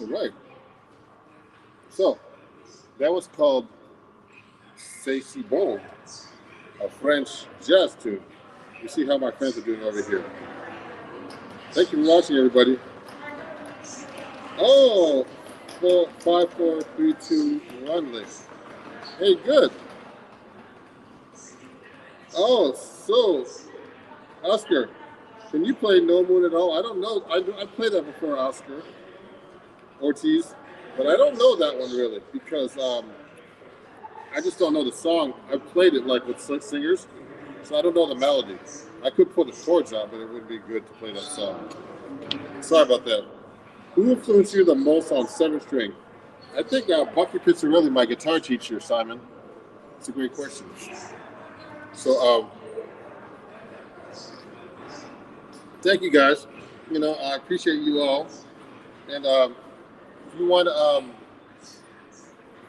Speaker 1: All right. So that was called C'est si bon, a French jazz tune. You see how my friends are doing over here. Thank you for watching, everybody. Oh, 5, 4, 3, 2, 1, Liz. Hey, good. Oh, so Oscar, can you play No Moon at all? I don't know. I played that before, Oscar Ortiz, but I don't know that one really because I just don't know the song. I played it like with singers, so I don't know the melody. I could put the chords out, but it wouldn't be good to play that song. Sorry about that. Who influenced you the most on 7th string? I think Bucky Pizzarelli, my guitar teacher, Simon. It's a great question. So, thank you guys. You know, I appreciate you all. And if you want to,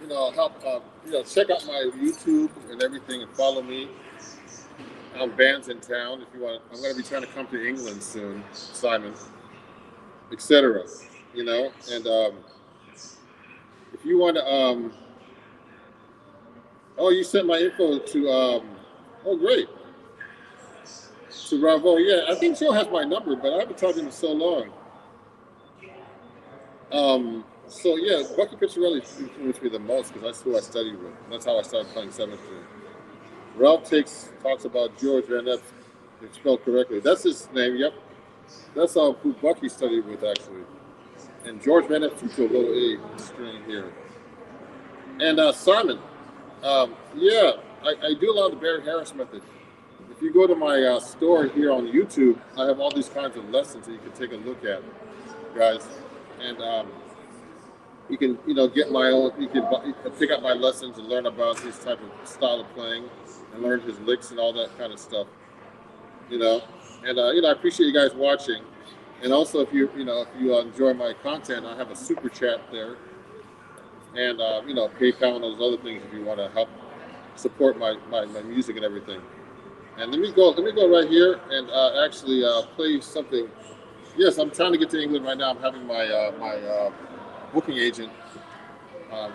Speaker 1: you know, help, you know, check out my YouTube and everything and follow me on bands in town. If you want, I'm going to be trying to come to England soon, Simon, etc. You know, and if you want to, oh, you sent my info to, oh, great. To Ravo, yeah, I think Joe has my number, but I haven't talked to him in so long. So yeah, Bucky Pizzarelli influenced me the most because that's who I studied with. That's how I started playing 7th string. Ralph talks about George Van Epp, if spelled correctly. That's his name. Yep, that's who Bucky studied with actually. And George Van Epp to a little A string here. And Simon, yeah, I do a lot of the Barry Harris method. If you go to my store here on YouTube, I have all these kinds of lessons that you can take a look at, guys. And you can, you know, get my own. You can pick up my lessons and learn about his type of style of playing, and learn his licks and all that kind of stuff. You know, and you know, I appreciate you guys watching. And also, if you enjoy my content, I have a super chat there, and you know, PayPal and those other things if you want to help support my music and everything. And let me go right here and actually play something. Yes, I'm trying to get to England right now. I'm having my booking agent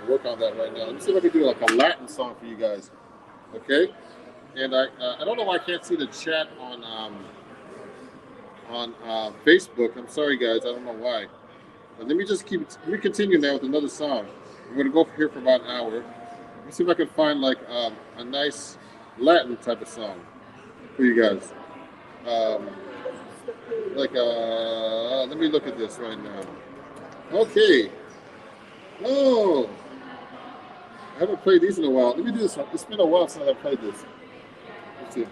Speaker 1: work on that right now. Let me see if I can do like a Latin song for you guys. Okay? And I don't know why I can't see the chat on Facebook. I'm sorry, guys. I don't know why. But let me continue now with another song. We're gonna go here for about an hour. Let me see if I can find like a nice Latin type of song for you guys. Let me look at this right now. Okay. Oh, I haven't played these in a while. Let me do this one. It's been a while since I played this. Let's see.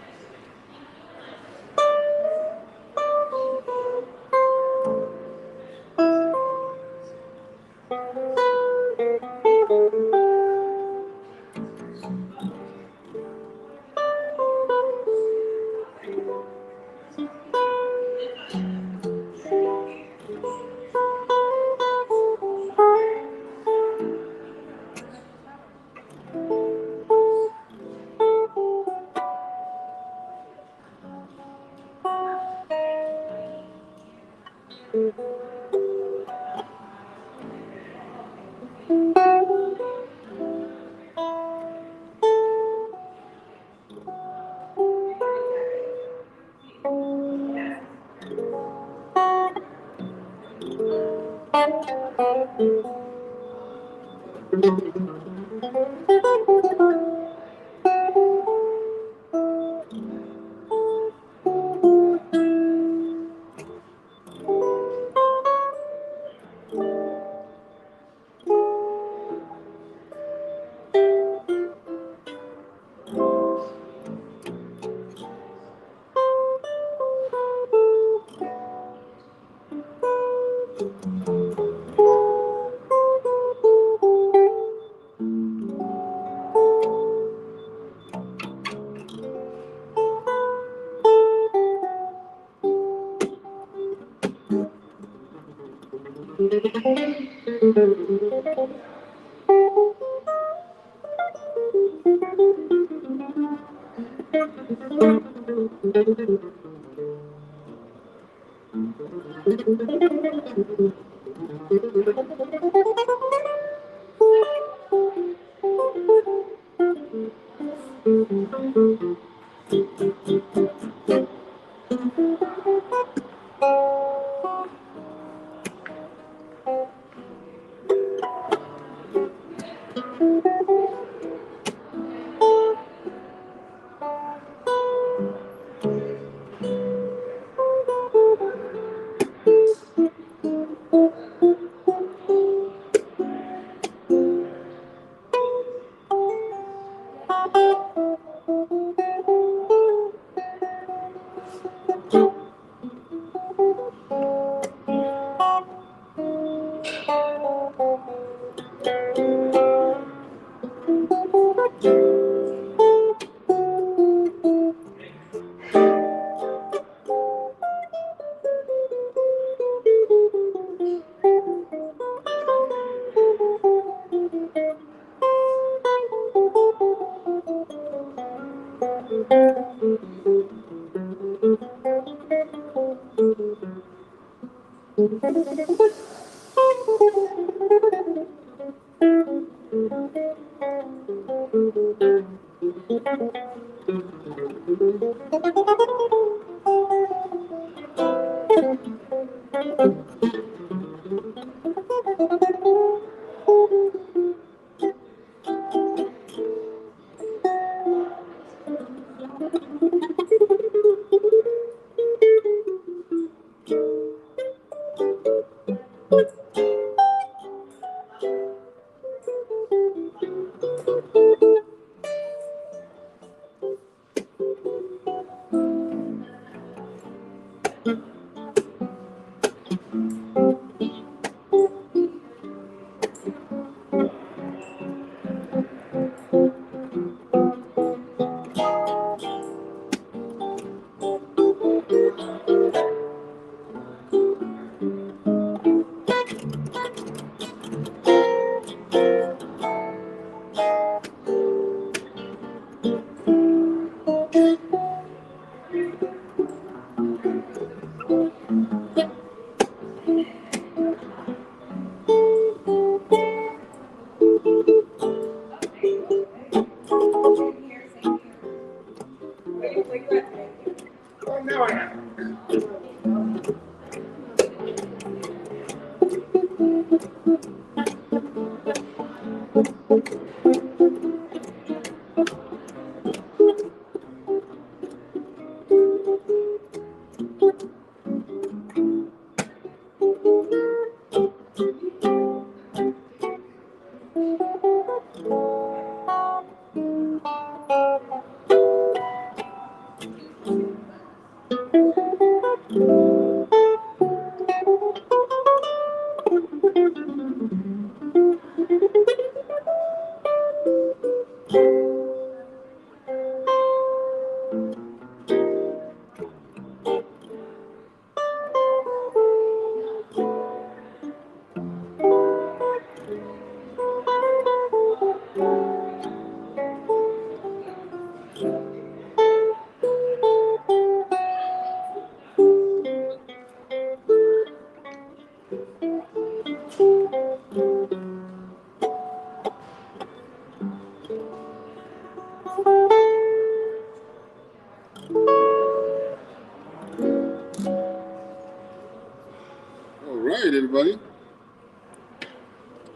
Speaker 1: All right, everybody.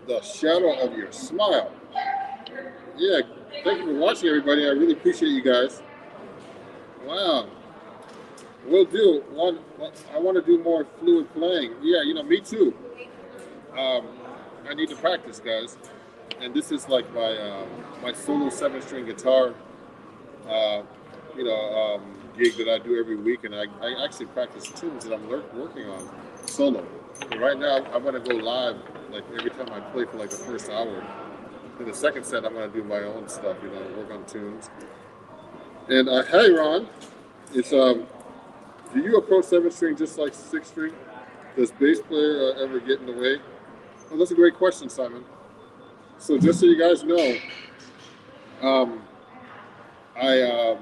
Speaker 1: The shadow of your smile. Yeah, thank you for watching, everybody. I really appreciate you guys. Wow. We'll do one. I want to do more fluid playing. Yeah, me too. I need to practice, guys. And this is like my solo 7-string guitar, uh, gig that I do every week, and I actually practice tunes that I'm working on solo. And right now, I'm gonna go live like every time I play for like the first hour. In the second set, I'm gonna do my own stuff, work on tunes. And hey, Ron, it's do you approach 7-string just like 6-string? Does bass player ever get in the way? Well, that's a great question, Simon. So just so you guys know, um, I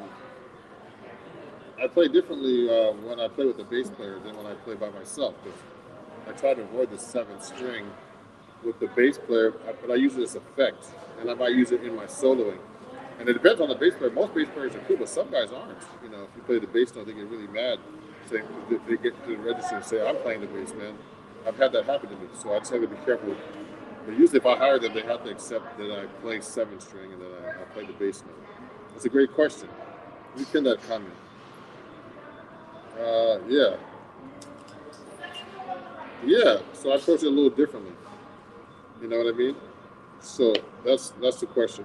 Speaker 1: I play differently when I play with a bass player than when I play by myself. Because I try to avoid the seventh string with the bass player, but I use it as effect, and I might use it in my soloing. And it depends on the bass player. Most bass players are cool, but some guys aren't. You know, if you play the bass note, they get really mad. Say they get to the register and say, "I'm playing the bass, man." I've had that happen to me, so I just have to be careful. But usually, if I hire them, they have to accept that I play seventh string and that I play the bass note. That's a great question. You pin that comment. Yeah, yeah. So I approach it a little differently. You know what I mean? So that's the question.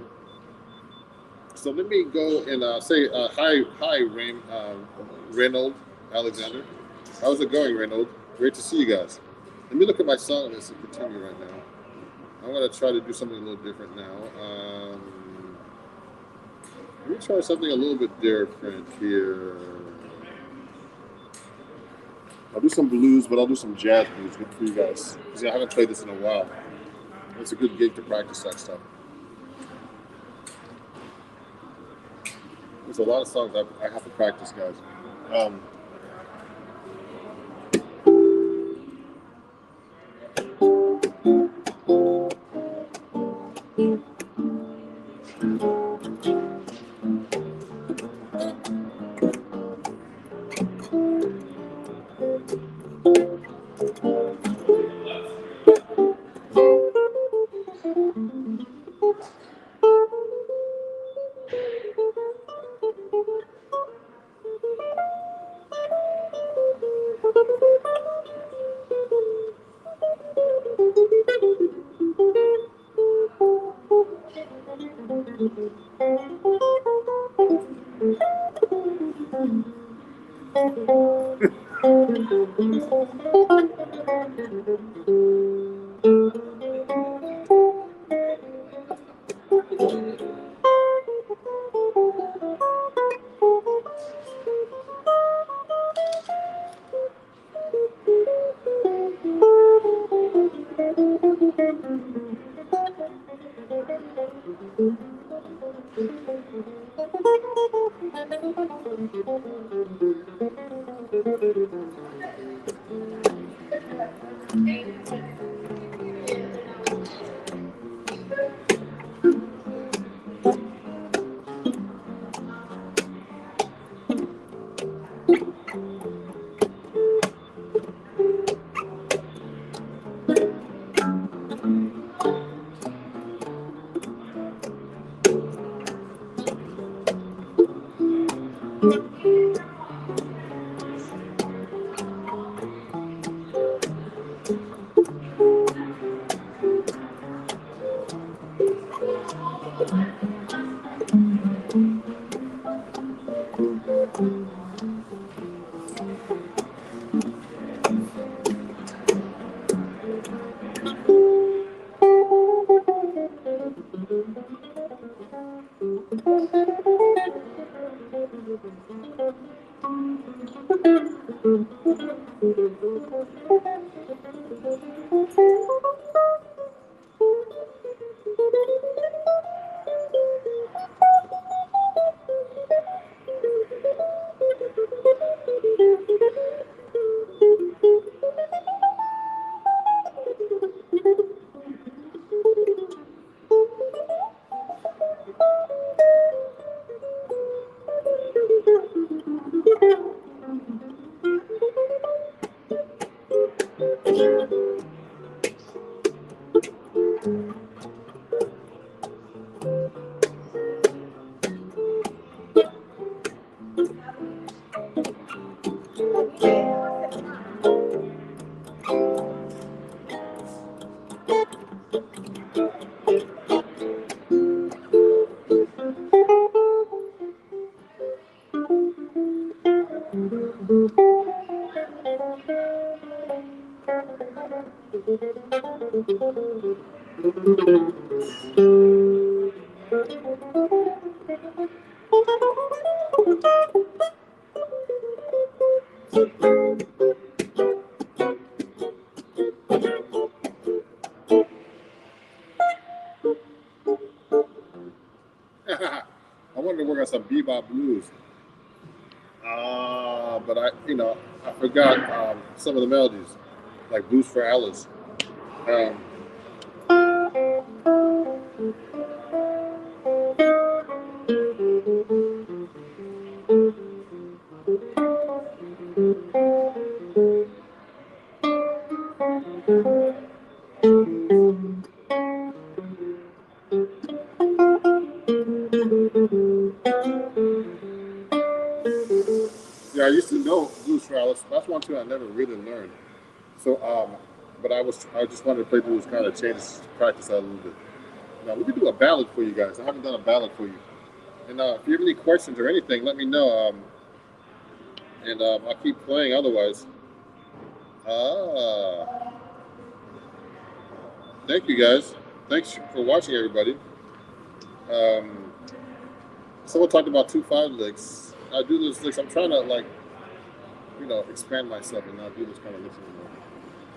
Speaker 1: So let me go and say hi, Reynold Alexander. How's it going, Reynold? Great to see you guys. Let me look at my song list and continue right now. I'm gonna try to do something a little different now. Let me try something a little bit different here. I'll do some blues, but I'll do some jazz blues for you guys because I haven't played this in a while. It's a good gig to practice that stuff. There's a lot of songs I have to practice, guys. Um, work on some bebop blues. But I forgot some of the melodies, like Blues for Alice. Um, yeah, I used to know Blues for Alice. That's one tune I never really learned. So, but I just wanted to play blues, kind of change, practice out a little bit. Now, let me do a ballad for you guys. I haven't done a ballad for you. And if you have any questions or anything, let me know. And I'll keep playing otherwise. Ah, thank you guys. Thanks for watching, everybody. Um, Someone talked about 2/5 licks. I do those licks. I'm trying to expand myself and not do this kind of licks anymore.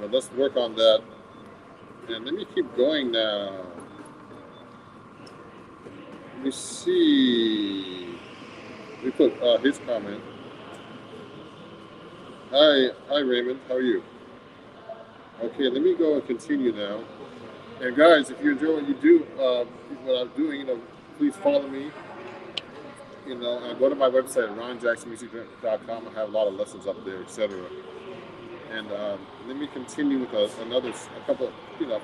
Speaker 1: But let's work on that. And let me keep going now. Let me see. Let me put his comment. Hi Raymond. How are you? Okay, let me go and continue now. And guys, if you enjoy what you do, what I'm doing, please follow me. And go to my website, ronjacksonmusic.com. I have a lot of lessons up there, etc. And let me continue with a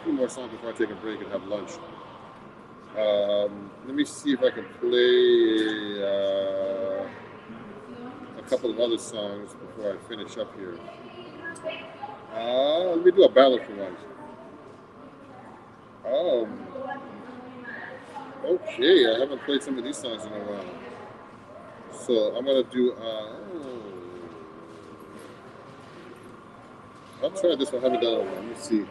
Speaker 1: few more songs before I take a break and have lunch. Let me see if I can play a couple of other songs before I finish up here. Let me do a ballad for once. Okay, I haven't played some of these songs in a while. So I'm gonna do. I'll try this one. I haven't done it. Let me see.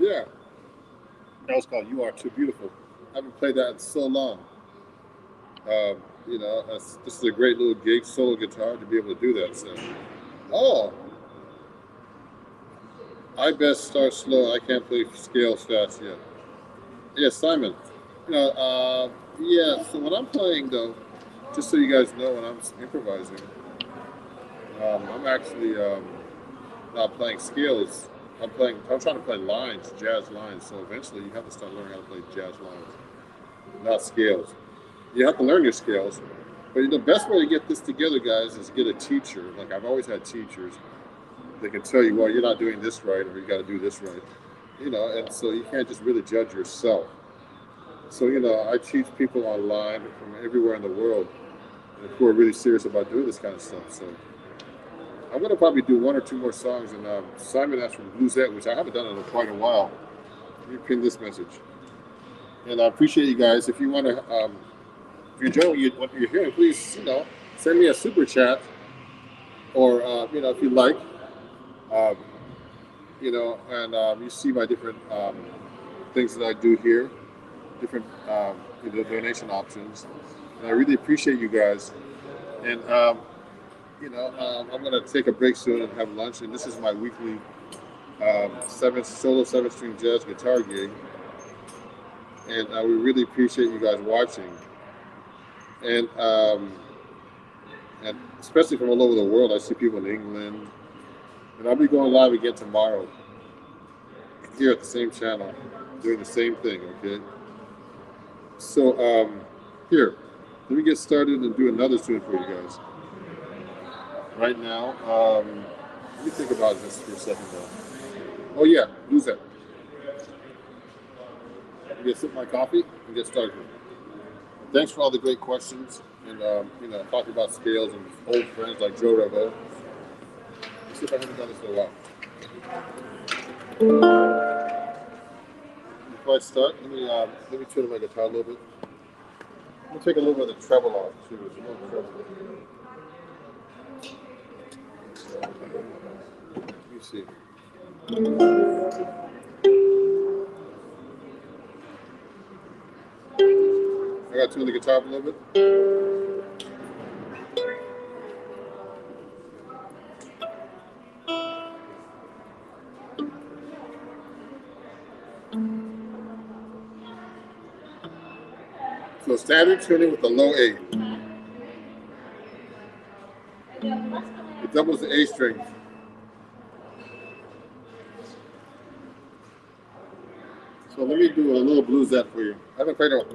Speaker 1: Yeah. That was called "You Are Too Beautiful." I haven't played that in so long. This is a great little gig solo guitar to be able to do that. So, oh, I best start slow. I can't play scales fast yet. Yeah, Simon. Yeah. So when I'm playing though, just so you guys know, when I'm improvising, I'm actually not playing scales. I'm trying to play lines, jazz lines. So eventually, you have to start learning how to play jazz lines, not scales. You have to learn your scales. But the best way to get this together, guys, is get a teacher. Like I've always had teachers. They can tell you, well, you're not doing this right, or you got to do this right. And so you can't just really judge yourself. So I teach people online from everywhere in the world who are really serious about doing this kind of stuff. So I'm gonna probably do one or two more songs. And Simon asked for Bluesette, which I haven't done in quite a while. Let me pin this message. And I appreciate you guys. If you want to, if you're enjoying what you're hearing, please, send me a super chat, or if you like, um, and you see my different things that I do here, different donation options, and I really appreciate you guys. And I'm gonna take a break soon and have lunch. And this is my weekly seven string jazz guitar gig, and we really appreciate you guys watching. And especially from all over the world. I see people in England, and I'll be going live again tomorrow here at the same channel, doing the same thing. Okay. So here, let me get started and do another tune for you guys. Right now, let me think about this for a second though. Oh yeah, lose that. I'm gonna sip my coffee and get started. Thanks for all the great questions, and talking about scales and old friends like Joe Revo. Let's see if I haven't done this in a while. Before I start, let me tune my guitar a little bit. Let me take a little bit of the treble off too. There's a little treble. Let me see. I got to tune the guitar up a little bit. So standard tuning with the low A. It doubles the A string. So let me do a little bluesette for you. I haven't played it.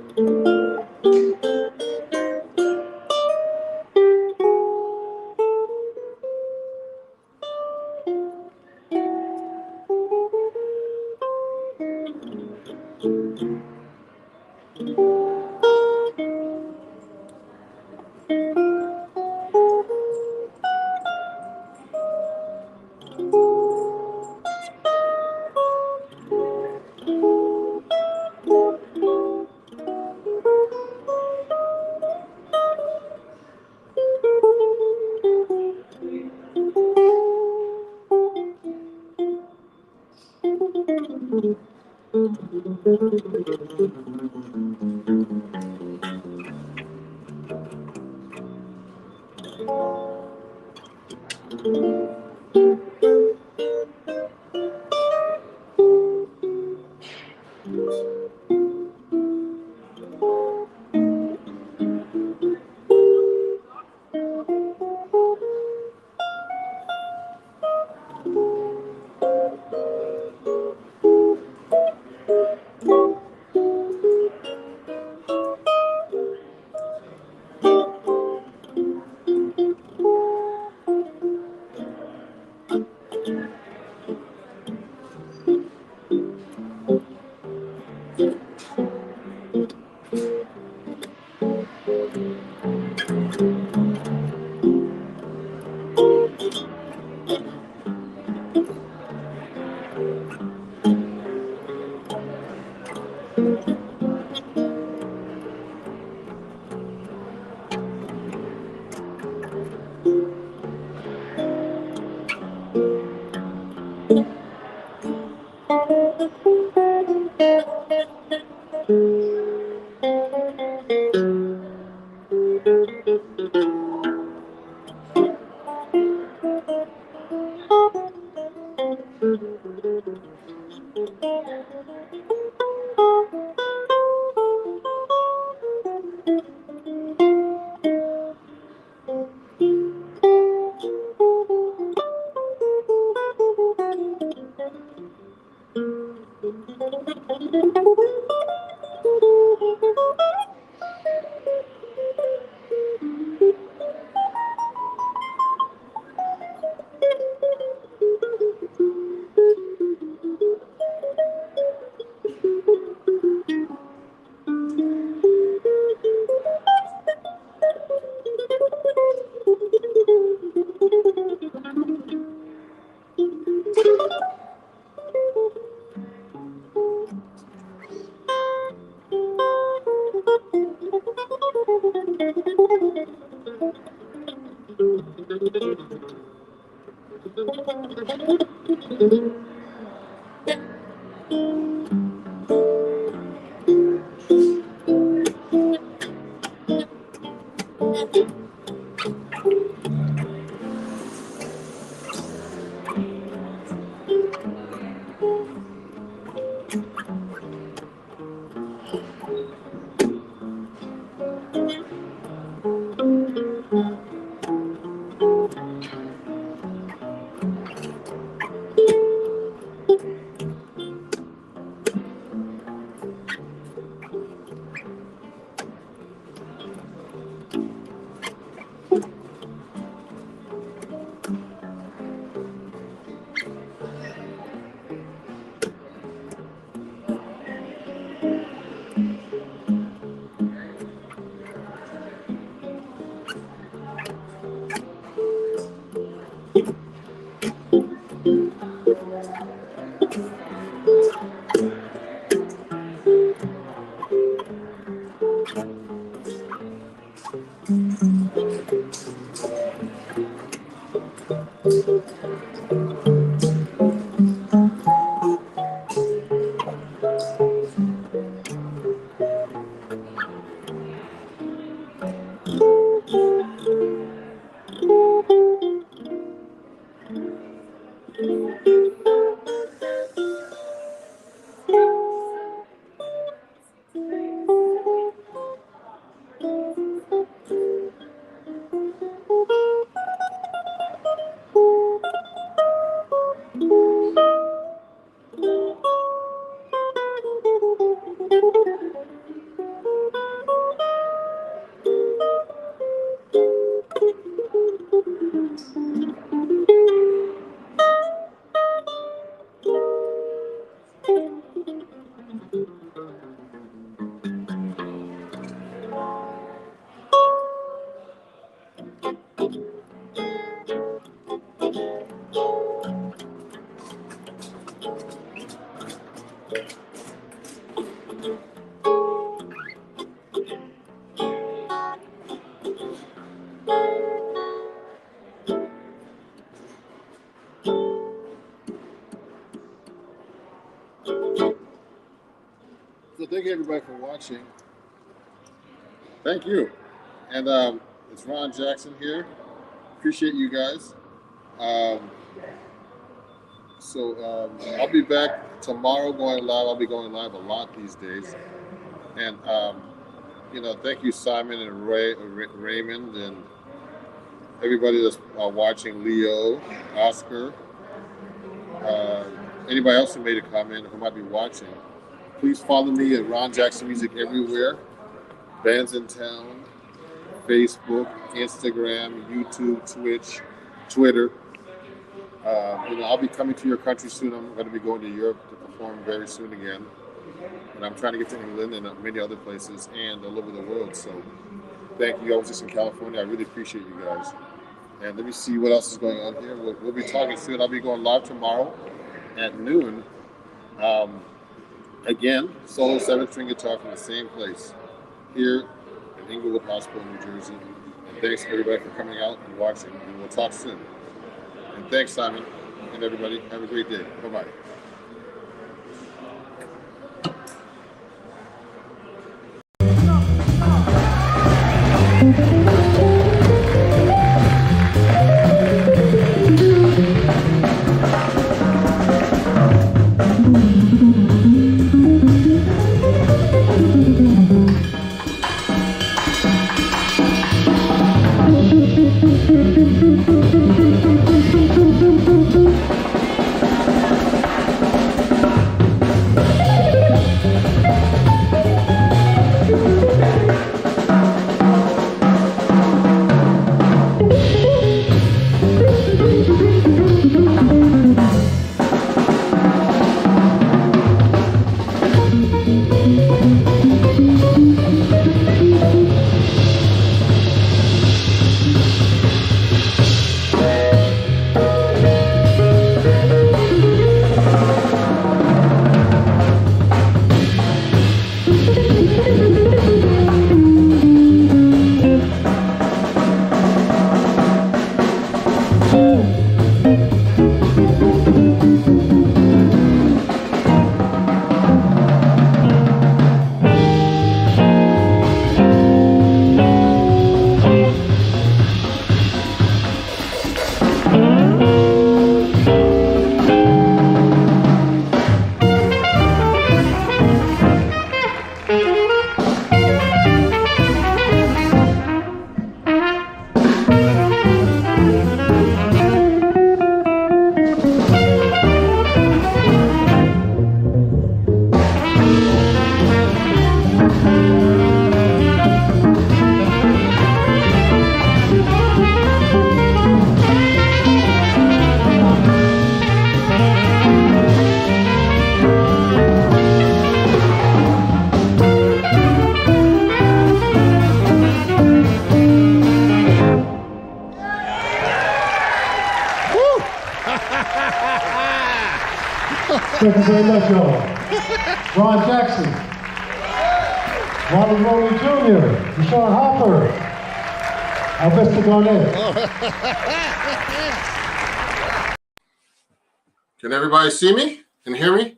Speaker 1: So thank you everybody for watching. Thank you. And it's Ron Jackson here. Appreciate you guys. I'll be back tomorrow going live. I'll be going live a lot these days. And thank you Simon and Raymond and everybody that's watching, Leo, Oscar, anybody else who made a comment who might be watching. Please follow me at Ron Jackson Music everywhere. Bands in Town, Facebook, Instagram, YouTube, Twitch, Twitter. I'll be coming to your country soon. I'm going to be going to Europe to perform very soon again. And I'm trying to get to England and many other places and all over the world. So thank you. I was just in California. I really appreciate you guys. And let me see what else is going on here. We'll be talking soon. I'll be going live tomorrow at noon. Again, solo 7-string guitar from the same place here in Inglewood Hospital, New Jersey. And thanks everybody for coming out and watching. And we'll talk soon. And thanks, Simon, and everybody. Have a great day. Bye-bye.
Speaker 2: Thank you very much, y'all. Ron Jackson. Ronald Rowley Jr., Deshaun Hopper, Alvesta Garnett.
Speaker 1: Can everybody see me and hear me?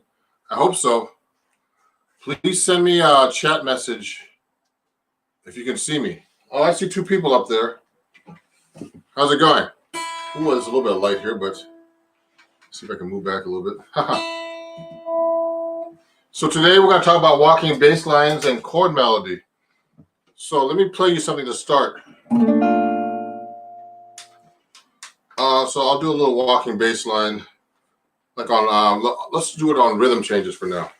Speaker 1: I hope so. Please send me a chat message if you can see me. Oh, I see two people up there. How's it going? Ooh, there's a little bit of light here, but let's see if I can move back a little bit. So today we're going to talk about walking bass lines and chord melody. So let me play you something to start. So I'll do a little walking bass line, like on. Let's do it on rhythm changes for now.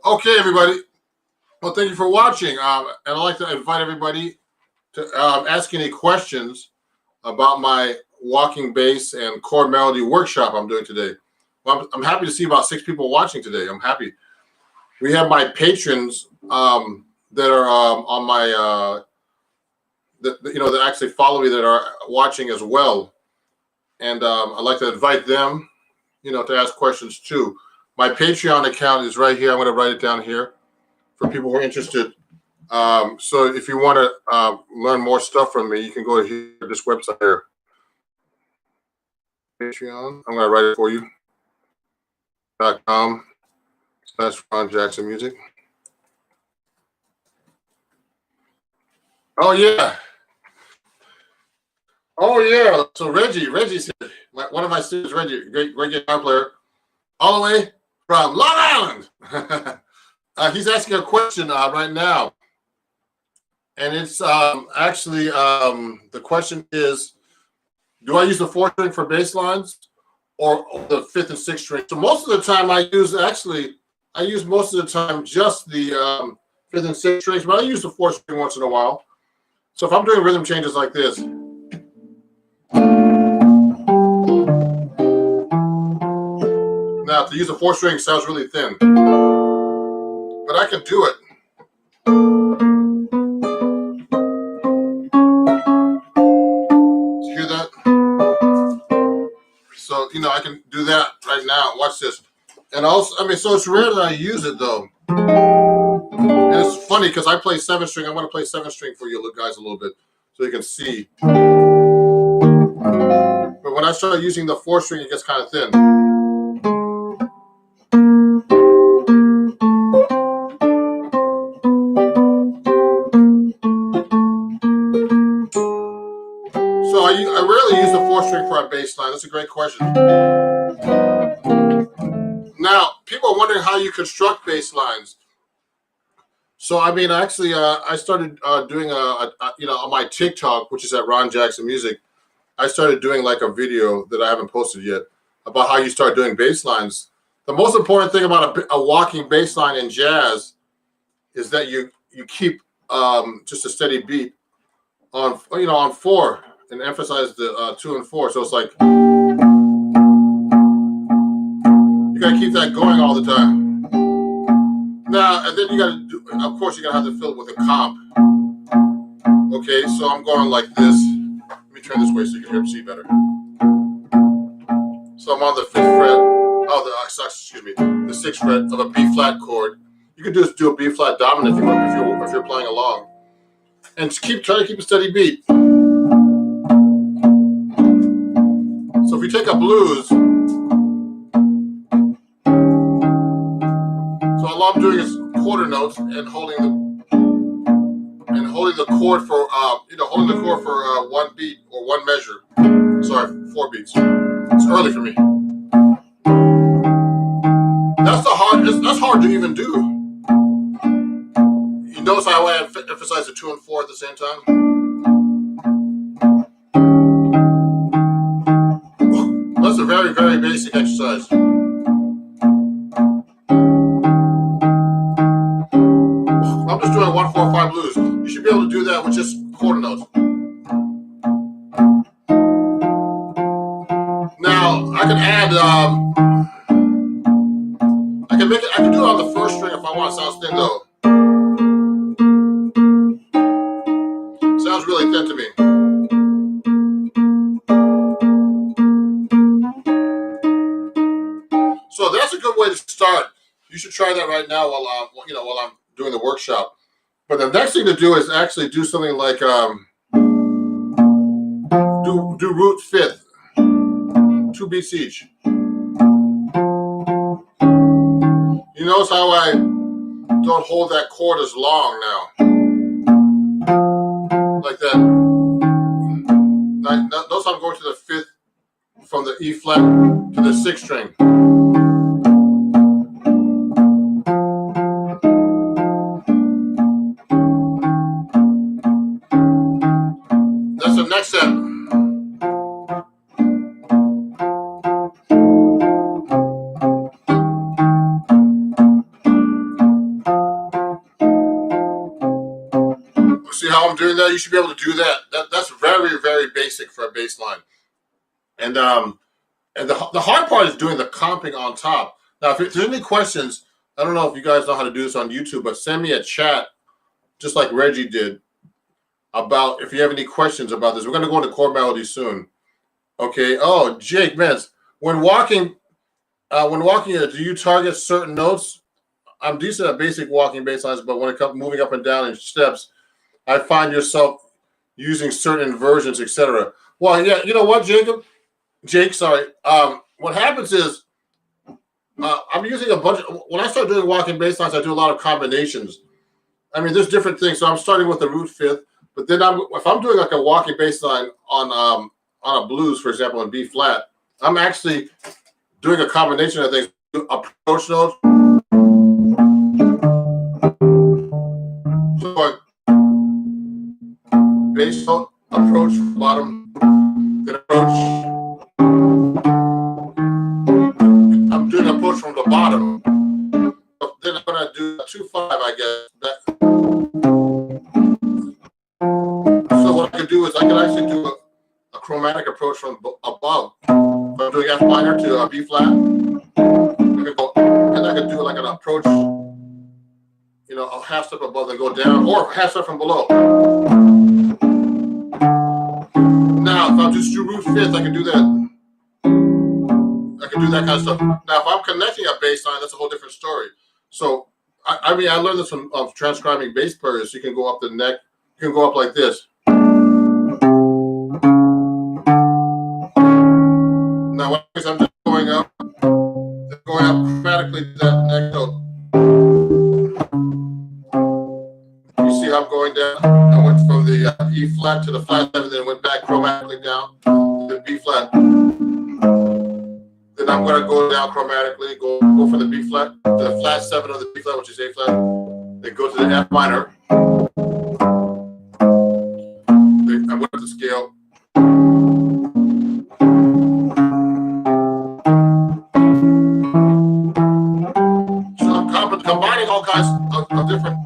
Speaker 1: Okay, everybody. Well, thank you for watching. And I'd like to invite everybody to ask any questions about my walking bass and chord melody workshop I'm doing today. Well, I'm happy to see about 6 people watching today. I'm happy. We have my patrons that are on my, that actually follow me that are watching as well. And I'd like to invite them, to ask questions too. My Patreon account is right here. I'm going to write it down here for people who are interested. So if you want to learn more stuff from me, you can go to this website here. Patreon. I'm going to write it for you. .com/Ron Jackson Music. Oh yeah. Oh yeah. So Reggie's here. One of my students, Reggie, great guitar player, all the way from Long Island. He's asking a question right now. And it's actually, the question is, do I use the 4th string for bass lines or the 5th and 6th string? So most of the time I use most of the time just the 5th and 6th strings, but I use the 4th string once in a while. So if I'm doing rhythm changes like this. Now to use the 4th string sounds really thin, but I can do it. Hear that? So, I can do that right now. Watch this. And also, so it's rare that I use it though. And it's funny because I play 7th string. I want to play 7th string for you guys a little bit so you can see. But when I start using the 4th string, it gets kind of thin. So I rarely use the 4th string for a bass line. That's a great question. Now, people are wondering how you construct bass lines. So I mean, actually, I started doing on my TikTok, which is at Ron Jackson Music. I started doing like a video that I haven't posted yet about how you start doing bass lines. The most important thing about a walking bass line in jazz is that you keep just a steady beat on on 4 and emphasize the 2 and 4. So it's like you gotta keep that going all the time. Now and then you gotta do. Of course, you're gonna have to fill it with a comp. Okay, so I'm going like this. Let me turn this way so you can see better. So I'm on the 5th fret. Oh, excuse me, the 6th fret of a B flat chord. You could just do a B flat dominant if you're playing along, and try to keep a steady beat. So if you take a blues, so all I'm doing is quarter notes and holding the chord for holding the chord for 1 beat or 1 measure. Sorry, 4 beats. It's early for me. That's hard to even do. You notice how I emphasize the 2 and 4 at the same time? That's a very, very basic exercise. I'm just doing 1-4-5 blues. You should be able to do that with just quarter notes. Now I can add. I can do it on the 1st string if I want. It sounds thin though. Sounds really thin to me. So that's a good way to start. You should try that right now while I'm doing the workshop. But the next thing to do is actually do something like do root 5th, 2 beats each. You notice how I don't hold that chord as long now, like that. Notice I'm going to the 5th from the E flat to the 6th string. That's the next step. See how I'm doing that? You should be able to do that. That's very, very basic for a bass line. And the hard part is doing the comping on top. Now, if there's any questions, I don't know if you guys know how to do this on YouTube, but send me a chat, just like Reggie did, about if you have any questions about this. We're going to go into chord melody soon. Okay. Oh, Jake, man, when walking, do you target certain notes? I'm decent at basic walking bass lines, but when it comes moving up and down in steps, I find yourself using certain inversions, etc. Well, yeah, you know what, Jake, sorry. What happens is I'm using a bunch. When I start doing walking bass lines, I do a lot of combinations. I mean, there's different things. So I'm starting with the root 5th, but then if I'm doing like a walking bass line on a blues, for example, in B flat, I'm actually doing a combination of things. Approach notes. So bass note, approach from the bottom, then approach. I'm doing an approach from the bottom. Then I'm gonna do a 2-5, I guess. So what I can do is I can actually do a chromatic approach from above. If I'm doing F minor to a B flat, I can do like an approach, a half step above and go down, or half step from below. Now, if I just do root 5th, I can do that. I can do that kind of stuff. Now, if I'm connecting a bass line, that's a whole different story. So, I learned this from transcribing bass players. You can go up the neck. You can go up like this. Now, I'm just going up chromatically to that neck note. You see how I'm going down? I went from the E flat to the flat 7, then went back chromatically down to the B flat. Then I'm going to go down chromatically, go from the B flat to the flat 7 of the B flat, which is A flat. Then Then go to the F minor. Then I went up the scale. So I'm combining all kinds of different.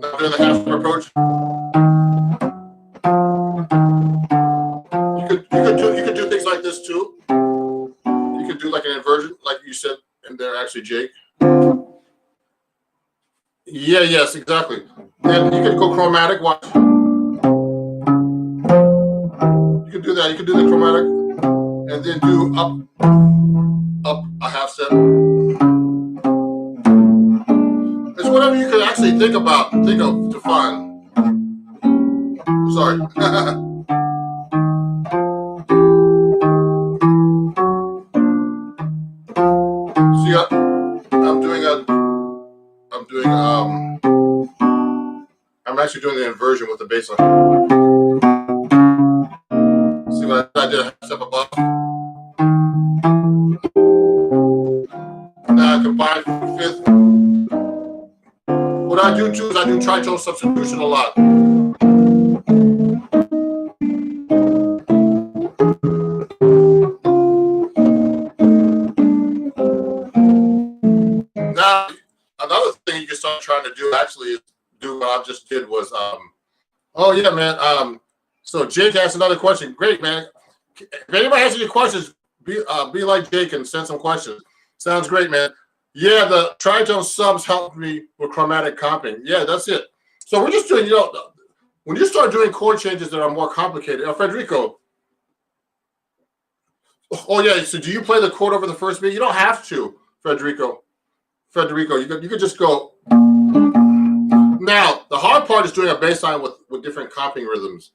Speaker 1: Now doing the half step approach. You could do things like this too. You could do like an inversion, like you said in there, actually, Jake. Yeah, yes, exactly. Then you can go chromatic. Watch. You can do that. You can do the chromatic, and then do up a half step. It's whatever you can actually think of to find. Sorry. See, I'm actually doing the inversion with the bass line. See what I did a half step above? Now I combine fifth. What I do too is I do tritone substitution a lot. Now, another thing you can start trying to do actually is do what I just did was, oh yeah, man. So Jake asked another question. Great, man. If anybody has any questions, be like Jake and send some questions. Sounds great, man. Yeah, the tritone subs helped me with chromatic comping. Yeah, that's it. So we're just doing, when you start doing chord changes that are more complicated, Federico. Oh yeah, so do you play the chord over the first beat? You don't have to, Federico, you could just go. Now, the hard part is doing a bass line with different comping rhythms.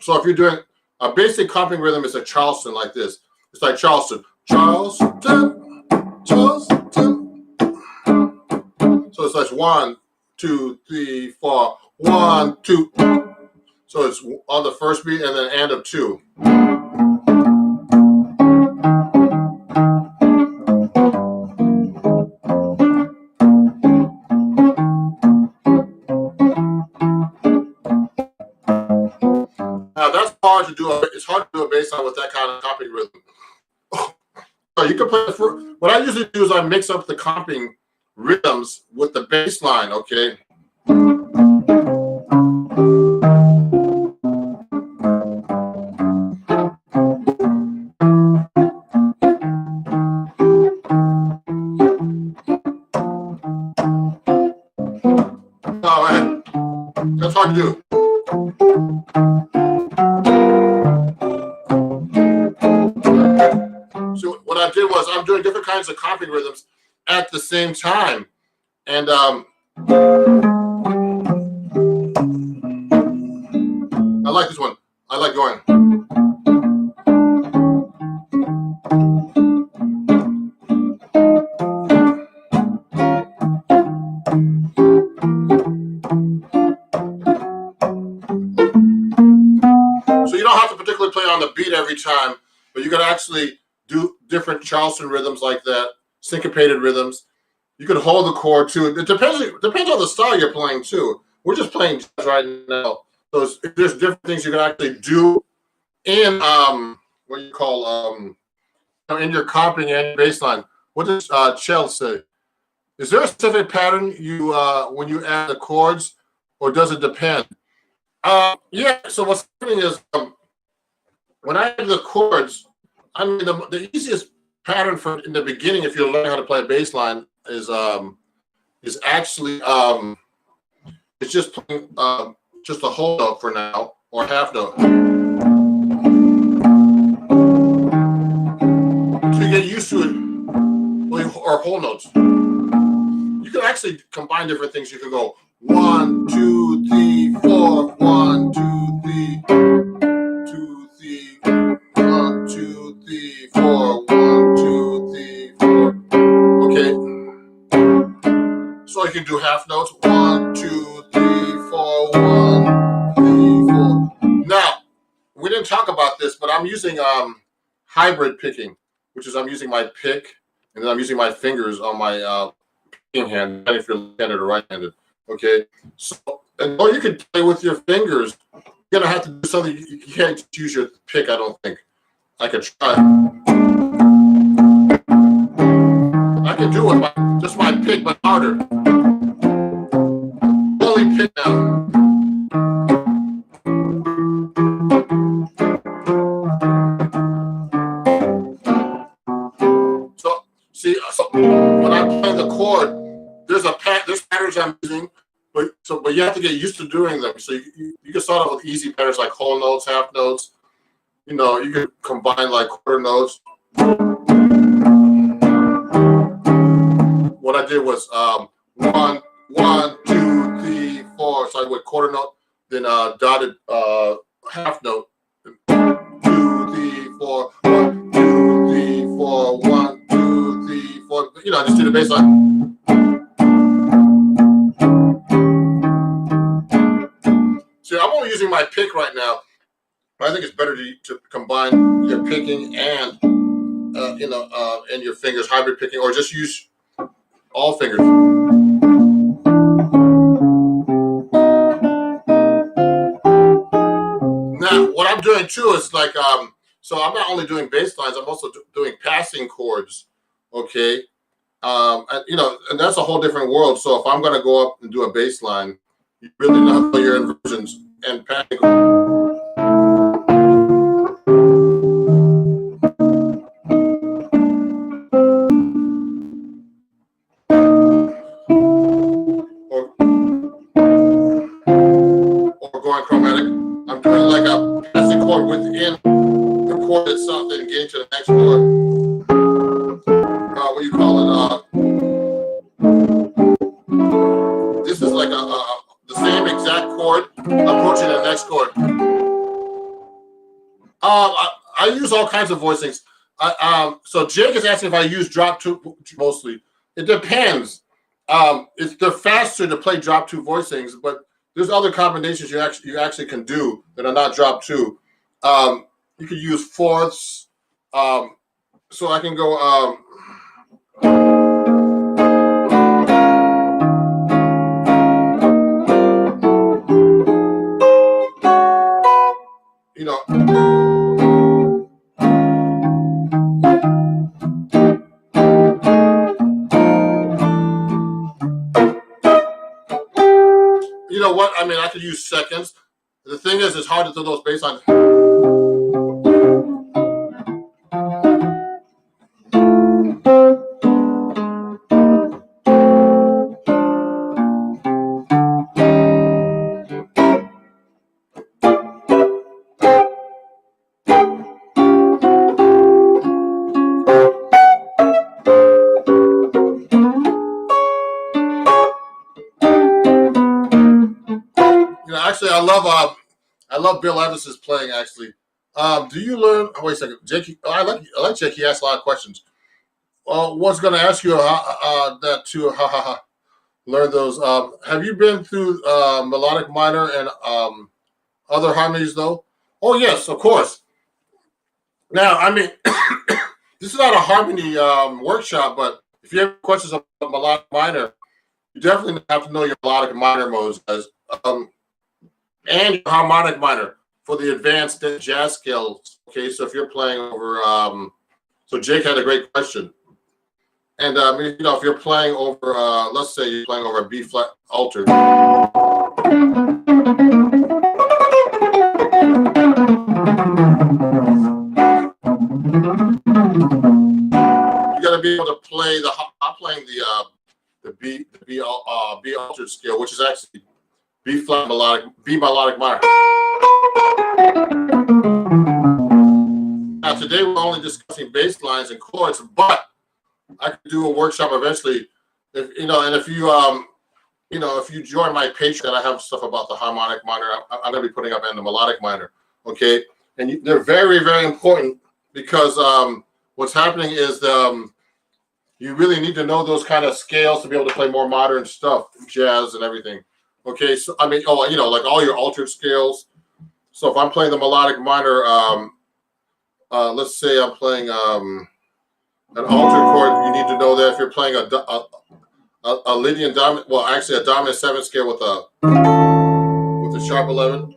Speaker 1: So if you're doing a basic comping rhythm, is a Charleston like this. It's like Charleston. Charleston, Charleston. So it's like 1, 2, 3, 4, 1, 2. So it's on the first beat and then and of 2. Now that's hard to do. It's hard to do a bass line with that kind of comping rhythm. So you can play what I usually do is I mix up the comping rhythms with the bass line, okay? Oh man, that's hard to do. So what I did was I'm doing different kinds of comping rhythms at the same time. And I like this one. I like going. So you don't have to particularly play on the beat every time, but you can actually do different Charleston rhythms like that, syncopated rhythms. You can hold the chord too. It depends on the style you're playing too. We're just playing jazz right now. So there's different things you can actually do in what you call in your comping and bass line. What does Chell say? Is there a specific pattern you when you add the chords, or does it depend? Yeah. So what's happening is when I add the chords, I mean the easiest pattern for in the beginning, if you're learning how to play a bass line, is actually it's just playing just a whole note for now or half note. So you get used to it, or whole notes. You can actually combine different things. You can go 1, 2, 3, 4, 1, 2, 3, 2, 3, 1, 2, 3, 4, 1, 2, 3, 4. Okay. So you can do half notes. 1, 2, 3, 4, 1, 3, 4. Now, we didn't talk about this, but I'm using hybrid picking, which is I'm using my pick and then I'm using my fingers on my picking hand, if you're left-handed or right-handed. Okay, so or you can play with your fingers. You're gonna have to do something. You can't just use your pick. I don't think. I could try. I can do it with just my pick, but harder. Only pick now. So see, so when I'm playing the chord, there's patterns I'm using, but you have to get used to doing them. So you can start off with easy patterns like whole notes, half notes. You know, you can combine like quarter notes. What I did was 1, 1, 2, 3, 4. So I went quarter note, then dotted half note. 2, 3, 4. 1, 2, 3, 4. 1, 2, 3, 4. You know, I just do the bass line. See, I'm only using my pick right now. But I think it's better to combine your picking and and your fingers, hybrid picking, or just use all fingers. Now, what I'm doing too is like, so I'm not only doing bass lines, I'm also doing passing chords. Okay, and, and that's a whole different world. So if I'm going to go up and do a bass line, you really know your inversions and passing chords. Or going chromatic. I'm doing like a passing chord within the chord itself, then getting to the next chord. What you call it? This is like the same exact chord approaching the next chord. I use all kinds of voicings. So Jake is asking if I use drop two mostly. It depends. They're faster to play drop two voicings, but there's other combinations you actually can do that are not drop two. You could use fourths. So I can go. You know. You know what? I mean, I could use seconds. The thing is, it's hard to do those bass lines. Actually, I love Bill Evans's playing. Actually, do you learn? Oh, wait a second, Jake. I like Jake. He asked a lot of questions. Was going to ask you that too. Learn those. Have you been through melodic minor and other harmonies though? Oh yes, of course. Now, I mean, this is not a harmony workshop, but if you have questions about melodic minor, you definitely have to know your melodic minor modes as and your harmonic minor for the advanced jazz scales. Okay, so if you're playing over, so Jake had a great question. And if you're playing over, let's say you're playing over a B flat altered. You got to be able to play I'm playing the B altered scale, which is actually B melodic minor. Now today we're only discussing bass lines and chords, but I could do a workshop eventually. If you join my Patreon, I have stuff about the harmonic minor. I'm going to be putting up and the melodic minor. Okay, and they're very, very important because what's happening is you really need to know those kind of scales to be able to play more modern stuff, jazz and everything. Okay, so I mean, like all your altered scales. So if I'm playing the melodic minor, let's say I'm playing an altered chord, you need to know that if you're playing a Lydian dominant, well, actually a dominant 7 scale with a sharp 11.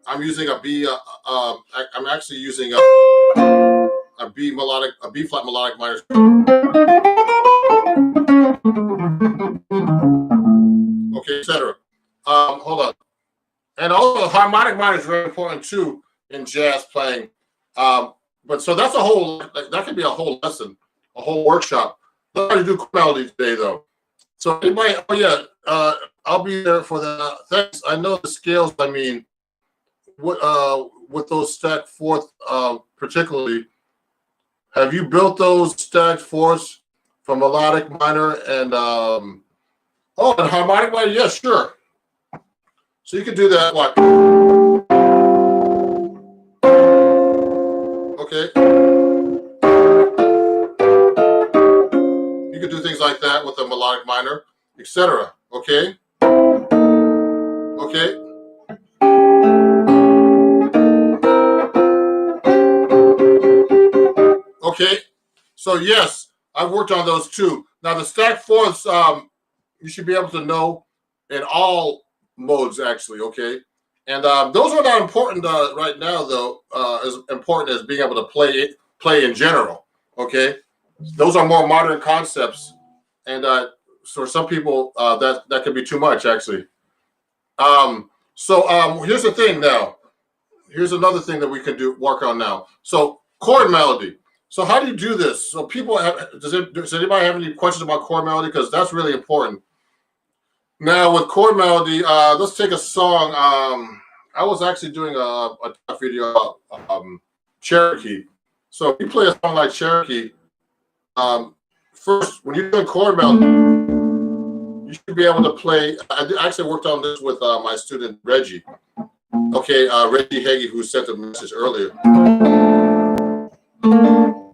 Speaker 1: I'm using a B. I'm actually using a B flat melodic minor. Okay, etc. Hold on. And also, harmonic minor is very important too in jazz playing. But so that's a whole, that could be a whole lesson, a whole workshop. Let's try to do chord melody today, though. So anybody, oh yeah, I'll be there for that. Thanks. I know the scales. I mean, with those stacked fourth, particularly, have you built those stacked fourths for melodic minor and and harmonic minor? Yeah, sure. So you could do that. What? Okay. You could do things like that with a melodic minor, etc. Okay. Okay. Okay. So yes, I've worked on those too. Now the stacked fourths, you should be able to know in all modes actually. Okay. And those are not important right now, though. As important as being able to play in general. Okay, those are more modern concepts, and for some people that could be too much actually. Here's the thing now. Here's another thing that we can work on now. So chord melody. So how do you do this? So people does anybody have any questions about chord melody? Because that's really important. Now with chord melody, let's take a song. I was actually doing a video Cherokee. So if you play a song like Cherokee, first when you're doing chord melody, you should be able to play. I actually worked on this with my student Reggie. Okay, Reggie Hagee, who sent a message earlier.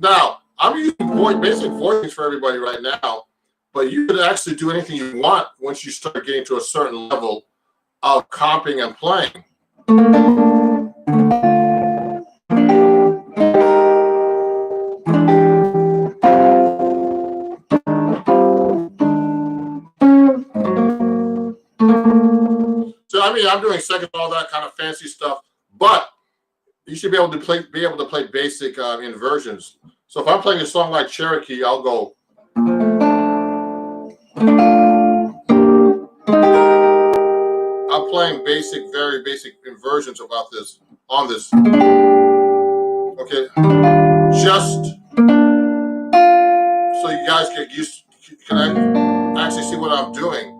Speaker 1: Now I'm using basic voicings for everybody right now, but you could actually do anything you want once you start getting to a certain level of comping and playing. So I mean, I'm doing second, all that kind of fancy stuff, but you should be able to play basic inversions. So if I'm playing a song like Cherokee, I'll go. I'm playing very basic inversions about this on this. Okay, just so you guys get used. Can I actually see what I'm doing?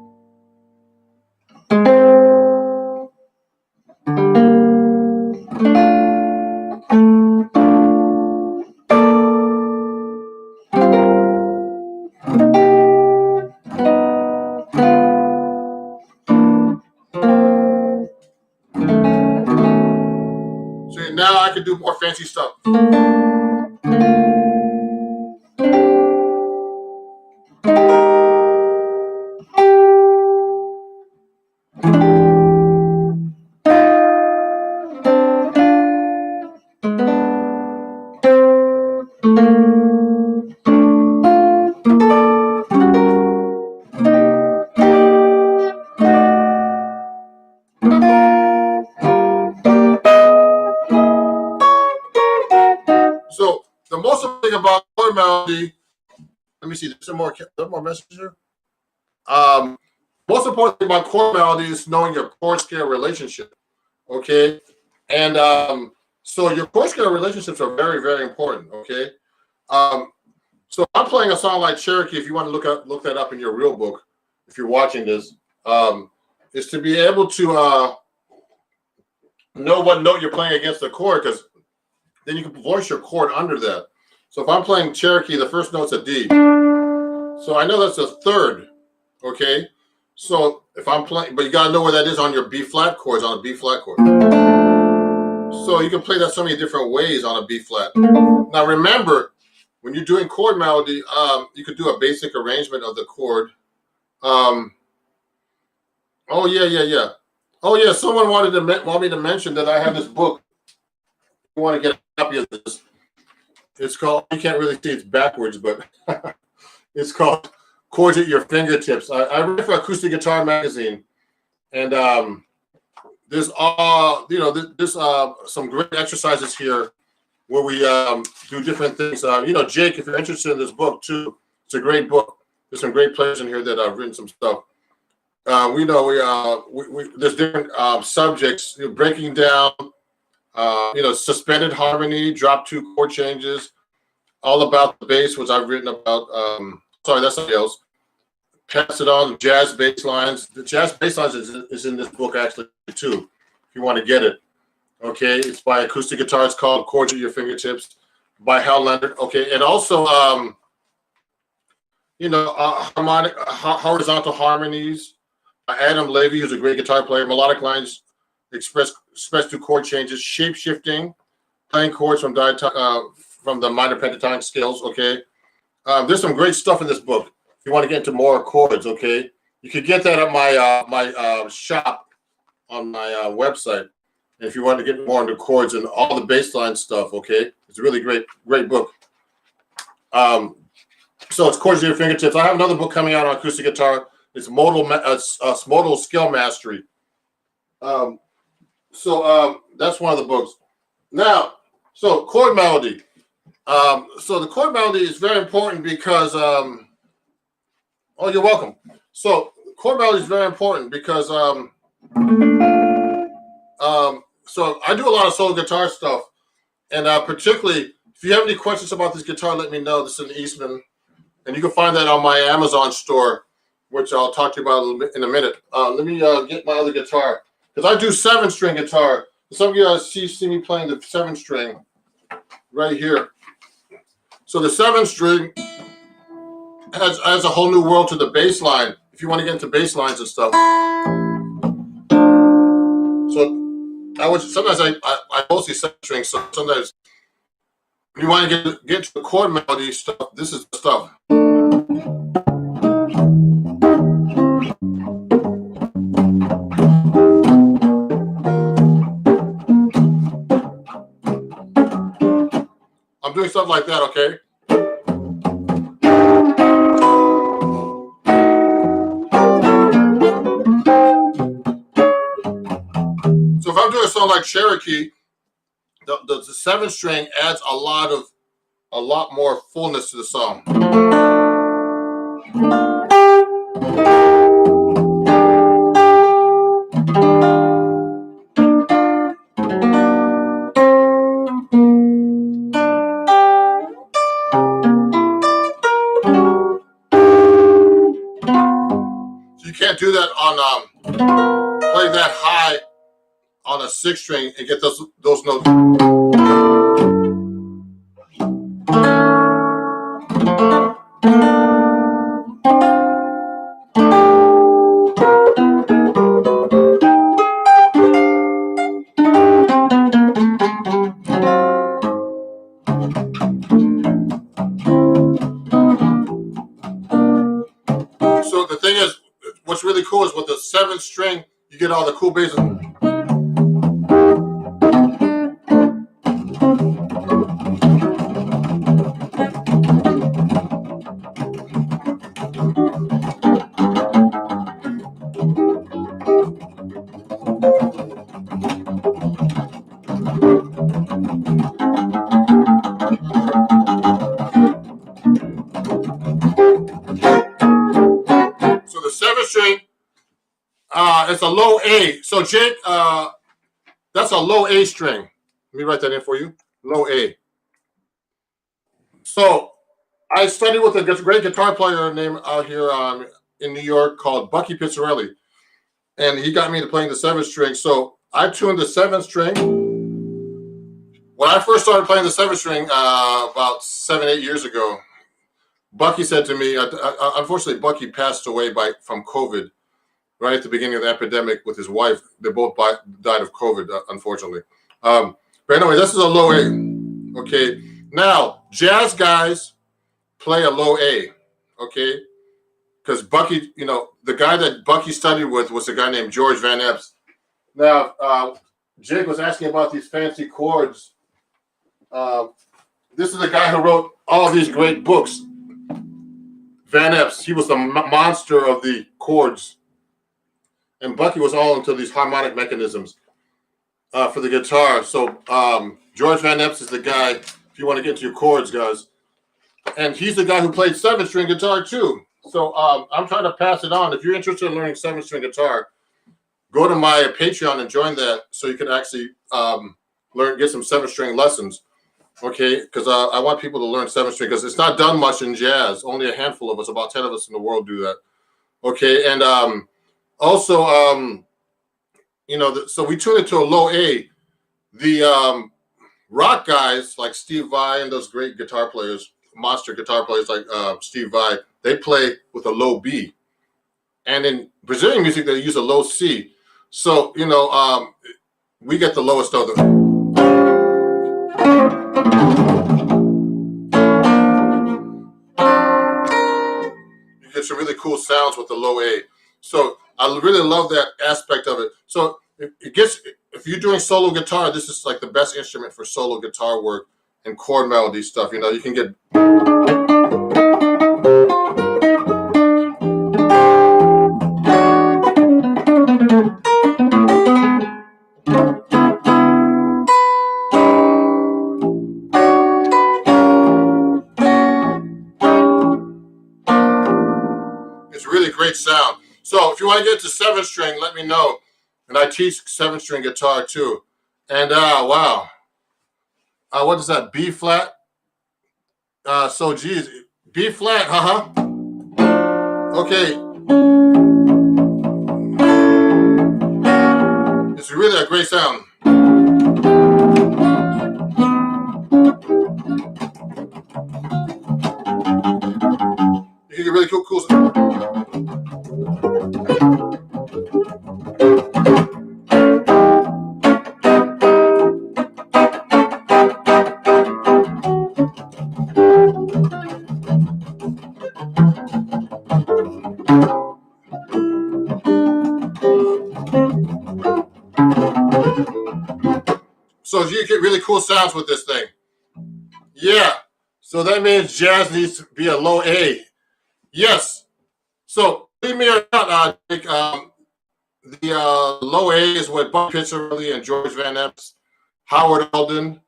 Speaker 1: So now I can do more fancy stuff. So the most important thing about chord melody, let me see, there's some more messages here. Most important thing about chord melody is knowing your chord scale relationship. Okay, and so your chord scale relationships are very important. Okay, so I'm playing a song like Cherokee. If you want to look that up in your real book, if you're watching this, is to be able to know what note you're playing against the chord, because then you can voice your chord under that. So if I'm playing Cherokee, the first note's a D. So I know that's a third, okay? So if I'm playing, but you gotta know where that is on your B flat chords, on a B flat chord. So you can play that so many different ways on a B flat. Now remember, when you're doing chord melody, you could do a basic arrangement of the chord. Oh yeah. Oh yeah, someone want me to mention that I have this book. You want to get a copy of this. It's called, you can't really see it's backwards, but it's called Chords at Your Fingertips. I read for Acoustic Guitar Magazine, and there's there's some great exercises here where we do different things. Jake, if you're interested in this book too, it's a great book. There's some great players in here that have written some stuff. There's different subjects, breaking down, suspended harmony, drop two chord changes, all about the bass, which I've written about. Sorry, that's something else. Pass it on, jazz bass lines. The jazz bass lines is in this book actually too, if you want to get it. Okay, it's by acoustic guitar. It's called Chords at Your Fingertips by Hal Leonard. Okay, and also harmonic horizontal harmonies. Adam Levy, who's a great guitar player. Melodic lines expressed through chord changes. Shape shifting, playing chords from the minor pentatonic scales. Okay, there's some great stuff in this book. If you want to get into more chords, okay, you could get that at my shop on my website. And if you want to get more into chords and all the bass line stuff, okay, it's a really great book. So it's Chords at Your Fingertips. I have another book coming out on acoustic guitar. It's modal skill mastery. So that's one of the books. Now, so chord melody. So the chord melody is very important because oh, you're welcome. So chord melody is very important because so I do a lot of solo guitar stuff, and particularly if you have any questions about this guitar, let me know. This is an Eastman, and you can find that on my Amazon store, which I'll talk to you about in a minute. Let me get my other guitar, because I do 7-string guitar. Some of you guys see me playing the 7-string right here. So the 7-string adds a whole new world to the bass line, if you want to get into bass lines and stuff. So sometimes I mostly 7-string, so sometimes when you want to get to the chord melody stuff, this is the stuff. I'm doing stuff like that, okay? So if I'm doing a song like Cherokee, the 7-string adds a lot more fullness to the song. So you can't do that on play that high on a 6-string and get those notes. So the thing is, what's really cool is with the 7-string, you get all the cool bass. So the 7-string, it's a low A. So Jake, that's a low A string. Let me write that in for you. Low A. So I studied with a great guitar player named out here in New York called Bucky Pizzarelli, and he got me to playing the 7-string. So I tuned the 7-string. When I first started playing the 7-string about 7-8 years ago, Bucky said to me, unfortunately, Bucky passed away from COVID right at the beginning of the epidemic with his wife. They both died of COVID, unfortunately. But anyway, this is a low A. Okay. Now, jazz guys play a low A. Okay. Because Bucky, the guy that Bucky studied with was a guy named George Van Epps. Now, Jake was asking about these fancy chords that This is the guy who wrote all these great books. Van Epps, he was the monster of the chords. And Bucky was all into these harmonic mechanisms for the guitar. So George Van Epps is the guy, if you want to get into your chords, guys. And he's the guy who played 7-string guitar too. So I'm trying to pass it on. If you're interested in learning 7-string guitar, go to my Patreon and join that so you can actually get some 7-string lessons. Okay, because I want people to learn 7-string because it's not done much in jazz. Only a handful of us, about 10 of us in the world, do that. Okay, and also, so we tune it to a low A. The rock guys like Steve Vai and those great guitar players, monster guitar players like Steve Vai, they play with a low B. And in Brazilian music, they use a low C. So, we get the lowest of the. You get some really cool sounds with the low A. So I really love that aspect of it. So if you're doing solo guitar, this is like the best instrument for solo guitar work and chord melody stuff. You can get. It's really great sound. So if you want to get to 7-string, let me know. And I teach 7-string guitar too. And wow. What is that? B flat? So geez. B flat, Okay. It's really a great sound. You can get really cool So you get really cool sounds with this thing. Yeah. So that means jazz needs to be a low A. Yes. So believe me or not, the low A is what Buck Pizzarelli and George Van Epps, Howard Alden,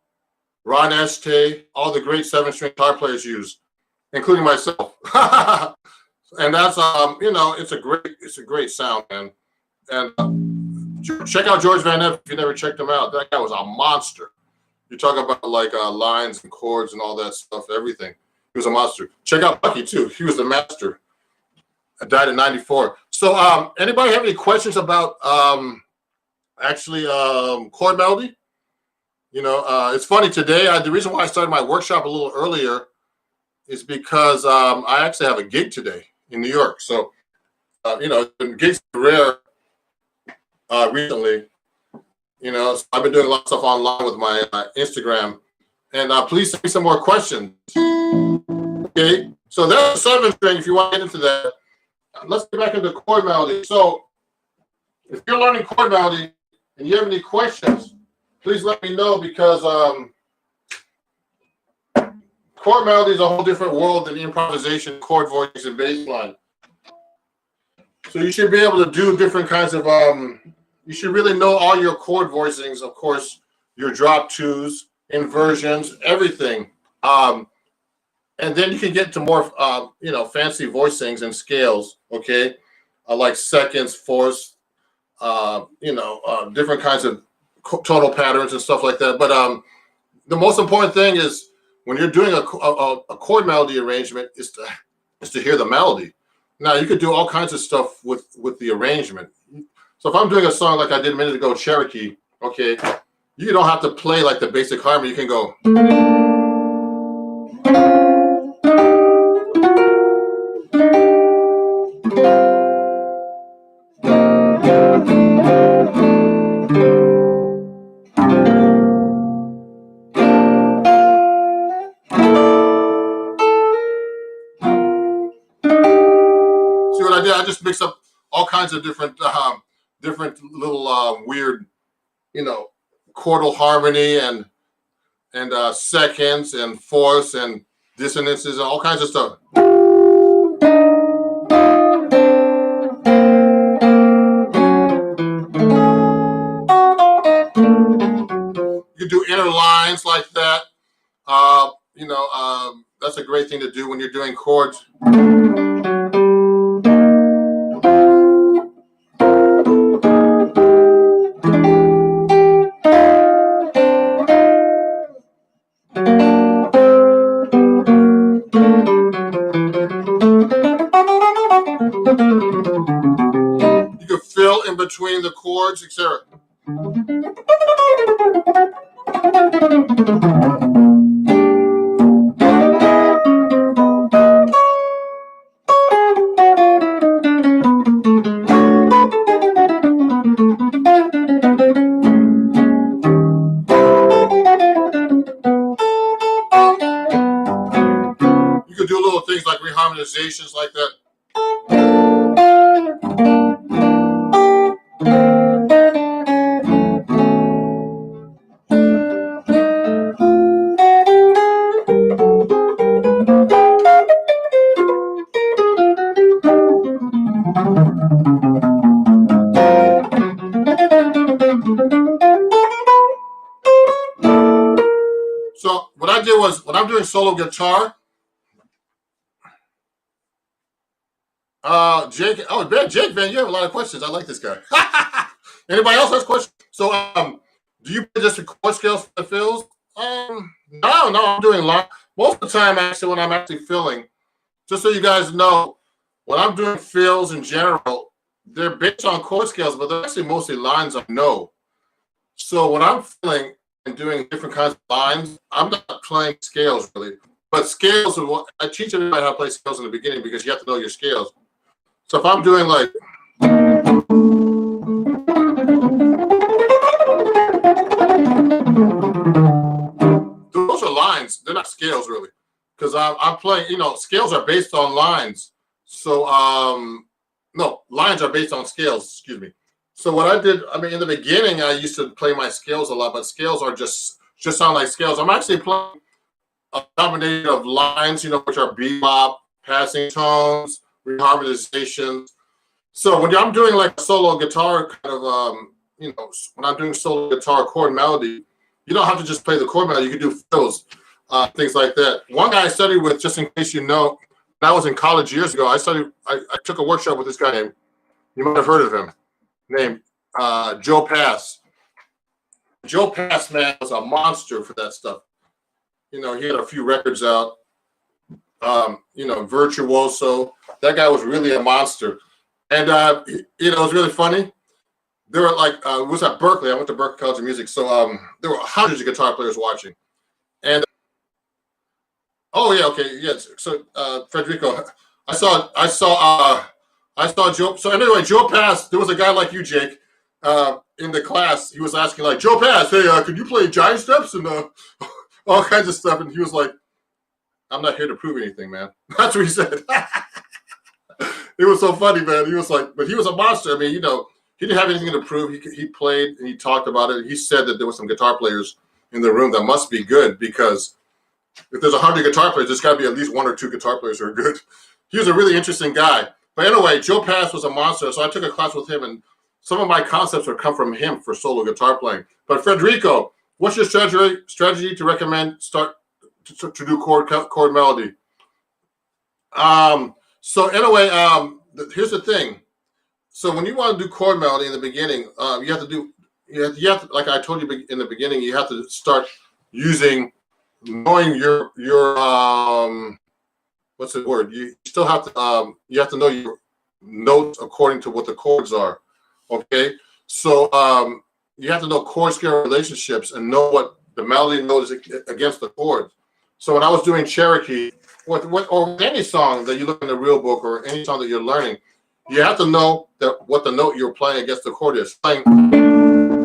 Speaker 1: Ron Este, all the great 7-string guitar players use, including myself. And that's it's a great sound, man. And check out George Van Epps if you never checked him out. That guy was a monster. You talk about like lines and chords and all that stuff, everything. He was a monster. Check out Bucky too. He was the master. I died in '94. So anybody have any questions about chord melody? It's funny today. The reason why I started my workshop a little earlier is because I actually have a gig today in New York. So, gigs are rare recently. So I've been doing a lot of stuff online with my Instagram. And please send me some more questions. Okay, so that's a 7-string if you want to get into that. Let's get back into chord melody. So if you're learning chord melody and you have any questions, please let me know because chord melody is a whole different world than improvisation, chord voice, and bass line. So you should be able to do different kinds of, you should really know all your chord voicings, of course, your drop twos, inversions, everything. And then you can get to more, fancy voicings and scales, okay? Like seconds, fourths, different kinds of tonal patterns and stuff like that. But the most important thing is when you're doing a chord melody arrangement is to hear the melody. Now, you could do all kinds of stuff with the arrangement. So if I'm doing a song like I did a minute ago, Cherokee, okay, you don't have to play like the basic harmony. You can go. See what I did? I just mixed up all kinds of different little weird, chordal harmony and and seconds and fourths and dissonances and all kinds of stuff. You do inner lines like that. That's a great thing to do when you're doing chords. You can fill in between the chords, etc. You could do little things like reharmonizations like that. So what I did was, when I'm doing solo guitar, Jake, Jake, man, you have a lot of questions. I like this guy. Anybody else has questions? So, do you play just the chord scales for the fills? No, I'm doing long. Most of the time, actually, when I'm actually filling, just so you guys know, when I'm doing fills in general, they're based on chord scales, but they're actually mostly lines I know. So when I'm filling and doing different kinds of lines, I'm not playing scales really. But scales are what I teach everybody how to play scales in the beginning, because you have to know your scales. So if I'm doing like those are lines, they're not scales really, because I'm playing. Scales are based on lines. So no, lines are based on scales. Excuse me. So what I did, in the beginning, I used to play my scales a lot, but scales are just sound like scales. I'm actually playing a combination of lines, which are bebop, passing tones, reharmonizations. So when I'm doing like a solo guitar kind of, when I'm doing solo guitar chord melody, you don't have to just play the chord melody. You can do fills, things like that. One guy I studied with, just in case you know, when I was in college years ago, I took a workshop with this guy named, you might have heard of him, named Joe Pass. Joe Pass, man, was a monster for that stuff. He had a few records out, Virtuoso. That guy was really a monster. And, it was really funny. There were like, it was at Berkeley. I went to Berkeley College of Music. So there were hundreds of guitar players watching. And, oh, yeah, okay, yes. So, Federico, I saw Joe. So anyway, Joe Pass, there was a guy like you, Jake, in the class. He was asking like, Joe Pass, hey, can you play giant steps and all kinds of stuff? And he was like, I'm not here to prove anything, man. That's what he said. It was so funny, man. He was like, but he was a monster. He didn't have anything to prove. He played and he talked about it. He said that there were some guitar players in the room that must be good, because if there's 100 guitar players, there's got to be at least 1 or 2 guitar players who are good. He was a really interesting guy. But anyway, Joe Pass was a monster. So I took a class with him, and some of my concepts would come from him for solo guitar playing. But Federico, what's your strategy to recommend start to do chord melody? So anyway, here's the thing. So when you want to do chord melody in the beginning, you have to, like I told you in the beginning, you have to start knowing your what's the word? You still have to you have to know your notes according to what the chords are. Okay, so you have to know chord scale relationships and know what the melody note is against the chords. So when I was doing Cherokee, or any song that you look in the real book, or any song that you're learning, you have to know that what the note you're playing against the chord is. Playing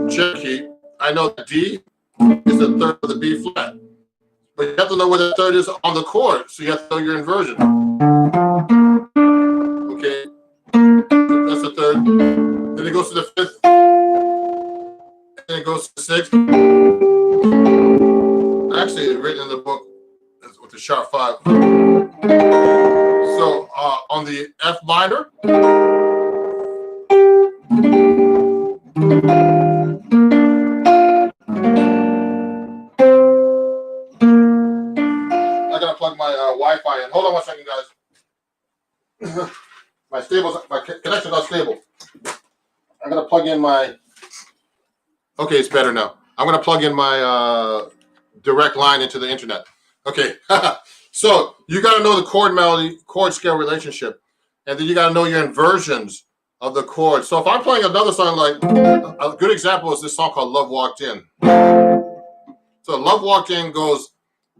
Speaker 1: Cherokee, I know that D is the third of the B flat, but you have to know where the third is on the chord, so you have to know your inversion. Okay, that's the third. Then it goes to the fifth, and it goes to the sixth. actually written in the book with the sharp 5. So on the F minor, I gotta plug my Wi-Fi in. Hold on one second, guys. My connection's not stable. I'm gonna plug in my. Okay, it's better now. I'm gonna plug in my direct line into the internet. Okay, so you gotta know the chord melody, chord scale relationship, and then you gotta know your inversions of the chords. So if I'm playing another song, like a good example is this song called "Love Walked In." So "Love Walked In" goes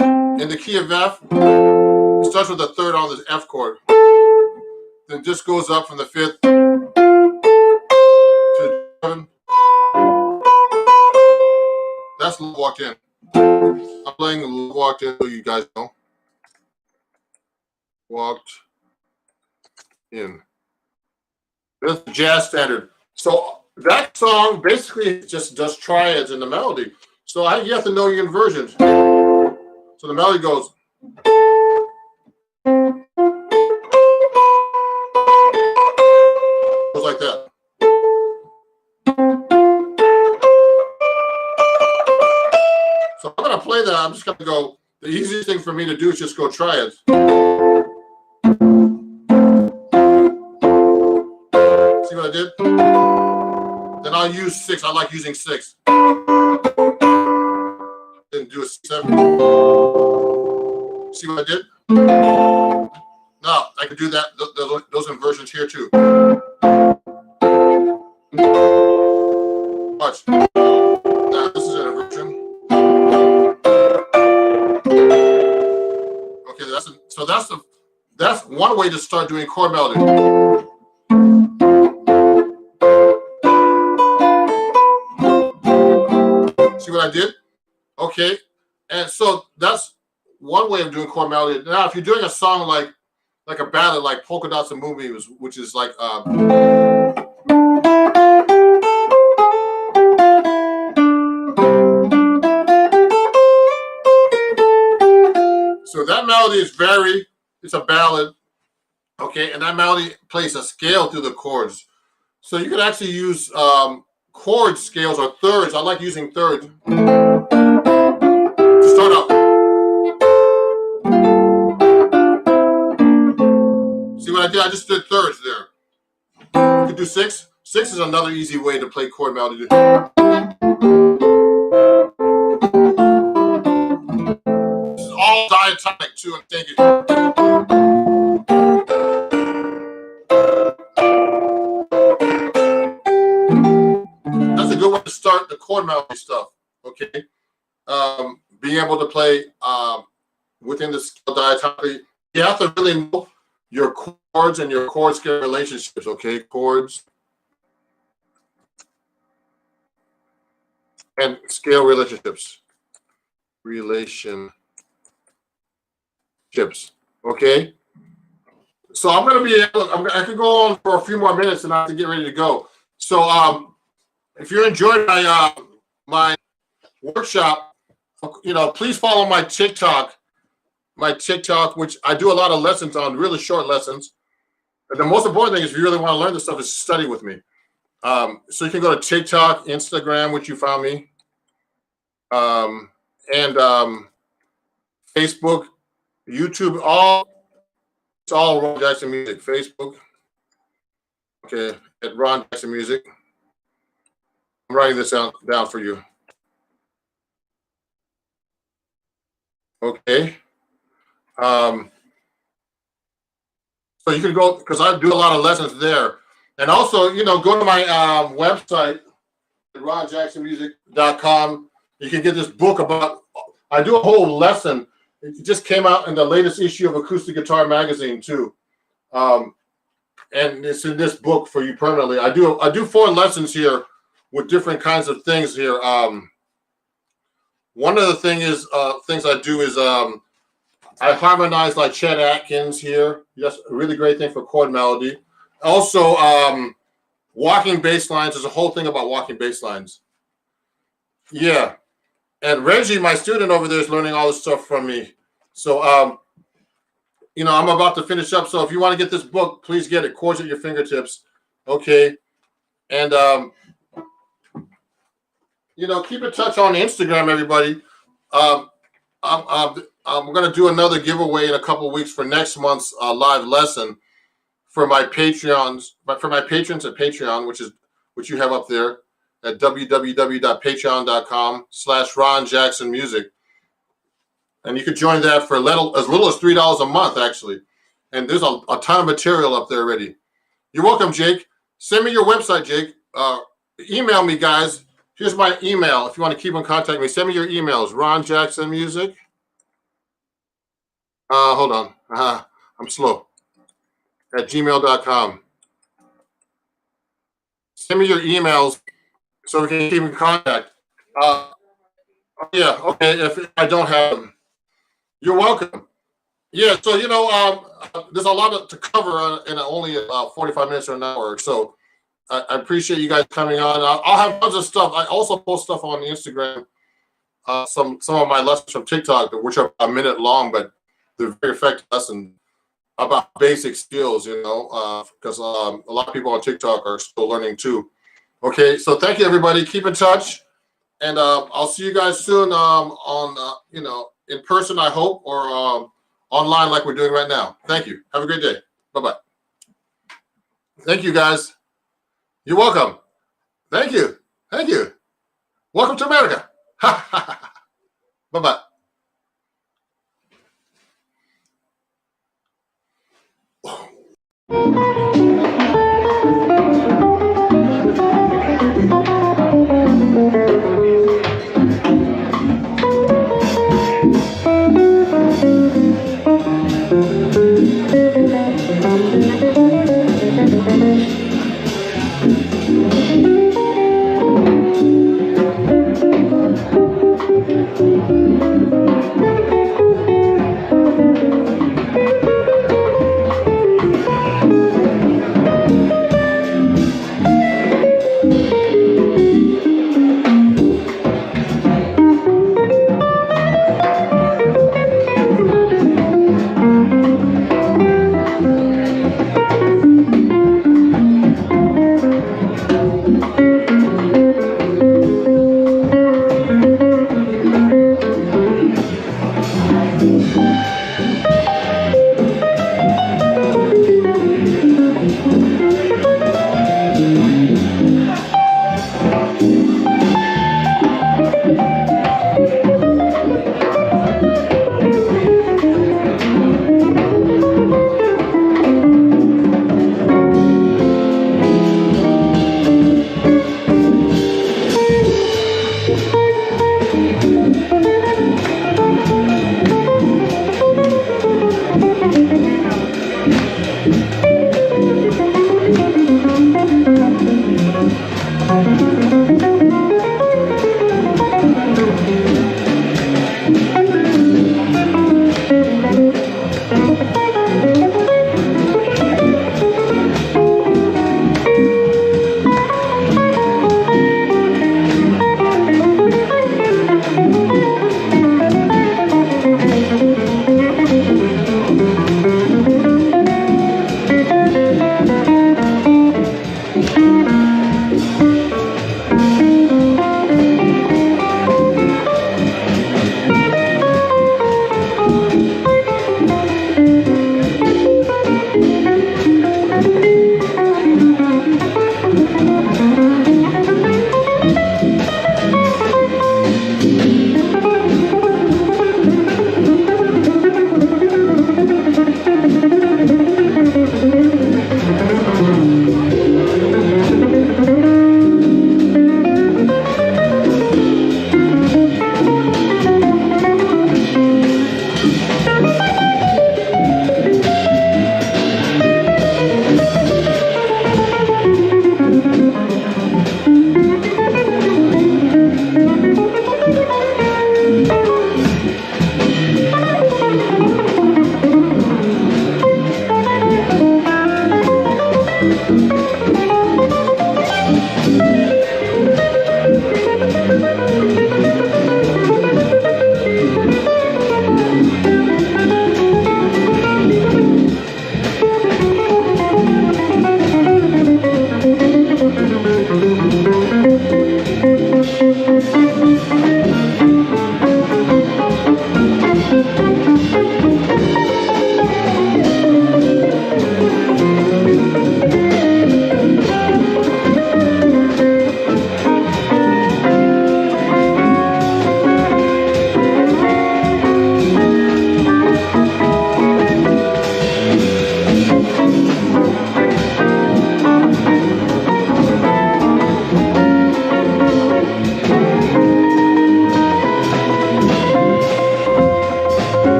Speaker 1: in the key of F. It starts with the third on the F chord, then just goes up from the fifth to the 7. That's "Love Walked In." I'm playing "Love Walked In" so you guys know. Walked in. That's the jazz standard. So that song basically just does triads in the melody. So you have to know your inversions. So the melody goes. Goes like that. So I'm going to play that. I'm just going to go. The easiest thing for me to do is just go triads. See what I did? Then I'll use 6. I like using 6. Then do a 7. See what I did? Now I can do that. Those inversions here too. Watch. Now this is an inversion. Okay, that's one way to start doing chord melody. See what I did? Okay, and so that's one way of doing chord melody. Now, if you're doing a song like a ballad, like "Polka Dots and Moonbeams," which is like so that melody is it's a ballad, okay, and that melody plays a scale through the chords. So you could actually use chord scales or thirds. I like using thirds to start out. See what I did? I just did thirds there. You could do 6. 6 is another easy way to play chord melody. This is all diatonic too, I'm thinking. That's a good way to start the chord melody stuff, okay? Being able to play within the scale diatonically. You have to really know your chords and your chord scale relationships, okay? Chords and scale relationships. Okay? So I'm going to be able, I could go on for a few more minutes and I have to get ready to go. So if you're enjoying my workshop, please follow my TikTok, which I do a lot of lessons on, really short lessons. But the most important thing is if you really want to learn this stuff is study with me. So you can go to TikTok, Instagram, which you found me, and Facebook, YouTube, it's all Ron Jackson Music. Facebook, okay, at Ron Jackson Music. I'm writing this down for you. Okay. So you can go, because I do a lot of lessons there. And also, go to my website, ronjacksonmusic.com. You can get this book I do a whole lesson. It just came out in the latest issue of Acoustic Guitar Magazine too. And it's in this book for you permanently. I do 4 lessons here with different kinds of things here. One of the things I do is I harmonize like Chet Atkins here. That's a really great thing for chord melody. Also, walking bass lines. There's a whole thing about walking bass lines. Yeah. And Reggie, my student over there, is learning all this stuff from me. So, you know, I'm about to finish up. So if you want to get this book, please get it. Chords at your fingertips. Okay. And, you know, keep in touch on Instagram, everybody. I'm going to do another giveaway in a couple of weeks for next month's live lesson for my Patreons, but for my patrons at Patreon, which you have up there at www.patreon.com/Ron Jackson Music. And you could join that for as little as $3 a month, actually. And there's a ton of material up there already. You're welcome, Jake. Send me your website, Jake. Email me, guys. Here's my email. If you want to keep in contact with me, send me your emails. Ron Jackson Music. Hold on. I'm slow. At gmail.com. Send me your emails so we can keep in contact. Yeah, okay. If I don't have them, you're welcome. Yeah, so, you know, there's a lot to cover in only 45 minutes or an hour. So I appreciate you guys coming on. I'll have tons of stuff. I also post stuff on Instagram. Some of my lessons from TikTok, which are a minute long, but they're very effective lessons about basic skills, you know, because a lot of people on TikTok are still learning too. Okay, so thank you, everybody. Keep in touch, and I'll see you guys soon on, you know, in person, I hope, or online like we're doing right now. Thank you. Have a great day. Bye-bye. Thank you, guys. You're welcome. Thank you. Thank you. Welcome to America. Bye-bye.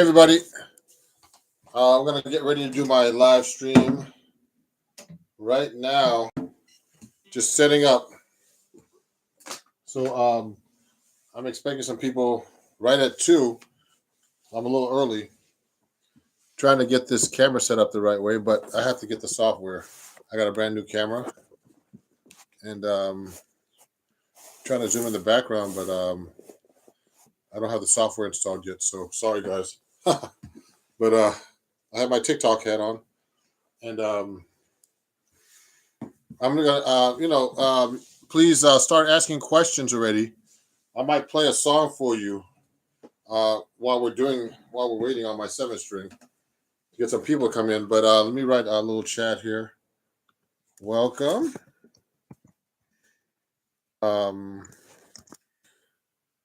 Speaker 1: everybody. I'm gonna get ready to do my live stream right now. Just setting up. So I'm expecting some people right at 2. I'm a little early. Trying to get this camera set up the right way, but I have to get the software. I got a brand new camera, and trying to zoom in the background, but I don't have the software installed yet. So sorry, guys. But I have my TikTok hat on, and I'm gonna, please start asking questions already. I might play a song for you while we're waiting on my 7 string to get some people to come in. But let me write a little chat here. Welcome.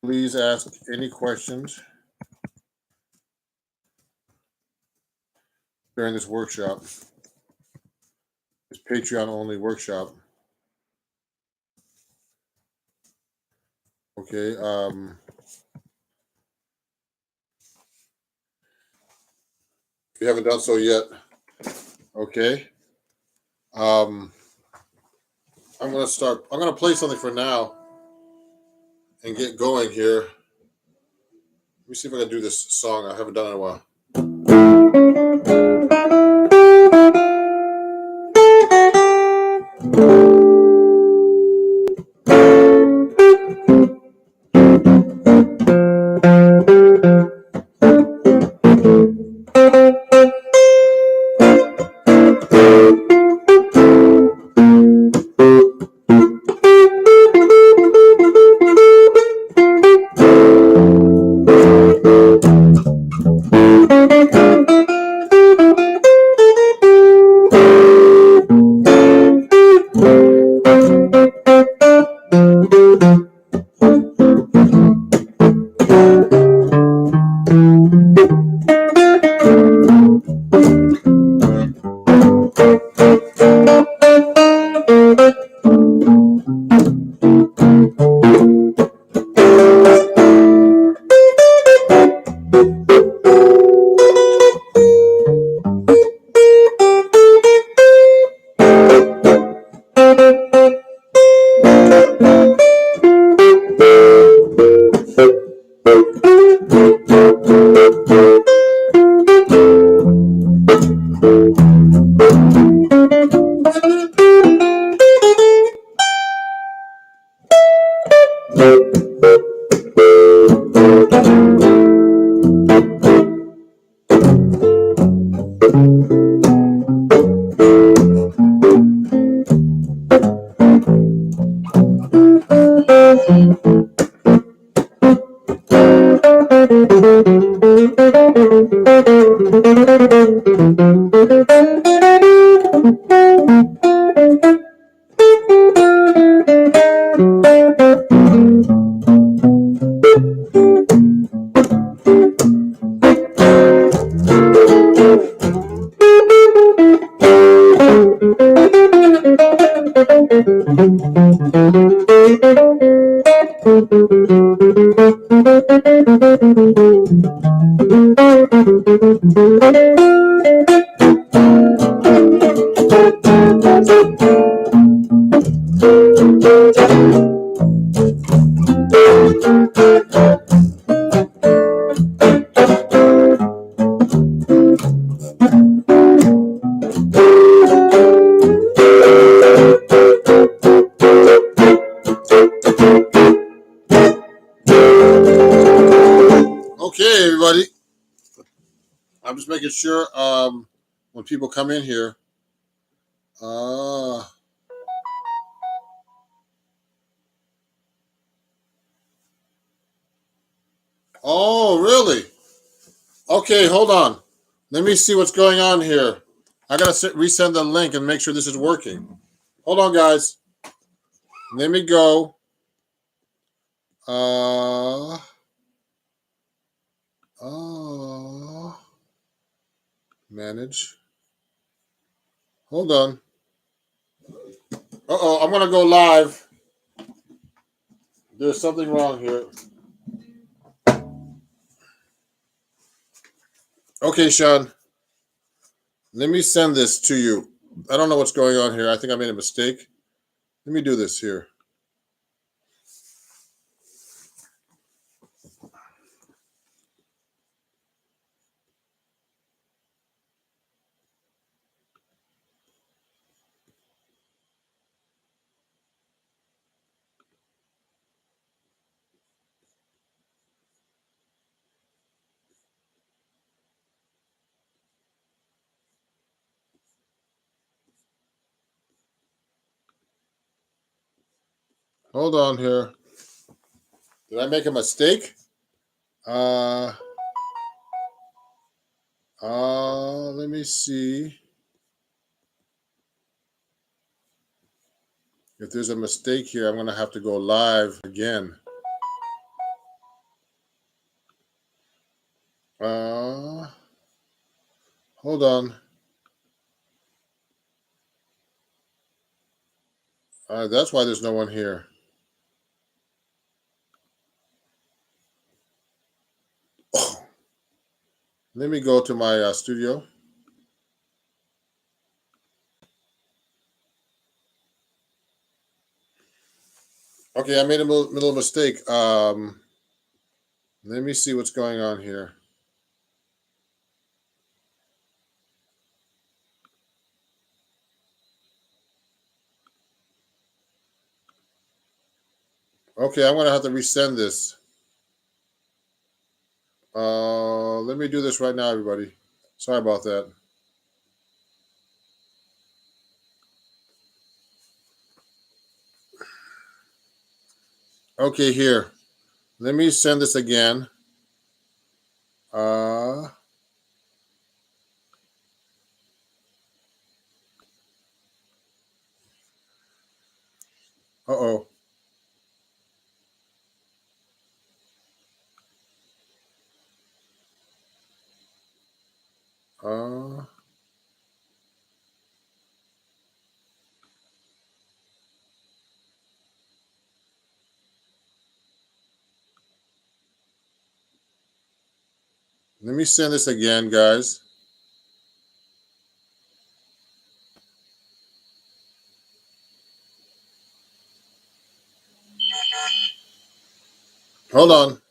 Speaker 1: Please ask any questions during this workshop. This Patreon only workshop. Okay. If you haven't done so yet, okay. I'm gonna play something for now and get going here. Let me see if I can do this song. I haven't done it in a while. Okay, everybody. I'm just making sure when people come in here. Oh, really? Okay, hold on. Let me see what's going on here. I gotta resend the link and make sure this is working. Hold on, guys. Let me go. Manage. Hold on. I'm gonna go live. There's something wrong here. Okay, Sean. Let me send this to you. I don't know what's going on here. I think I made a mistake. Let me do this here. Hold on here. Did I make a mistake? Let me see if there's a mistake here. I'm gonna have to go live again. Hold on. That's why there's no one here. Let me go to my studio. Okay, I made a little mistake. Let me see what's going on here. Okay, I'm gonna have to resend this. Let me do this right now, everybody. Sorry about that. Okay, here. Let me send this again. Uh-oh. Let me send this again, guys. Hold on.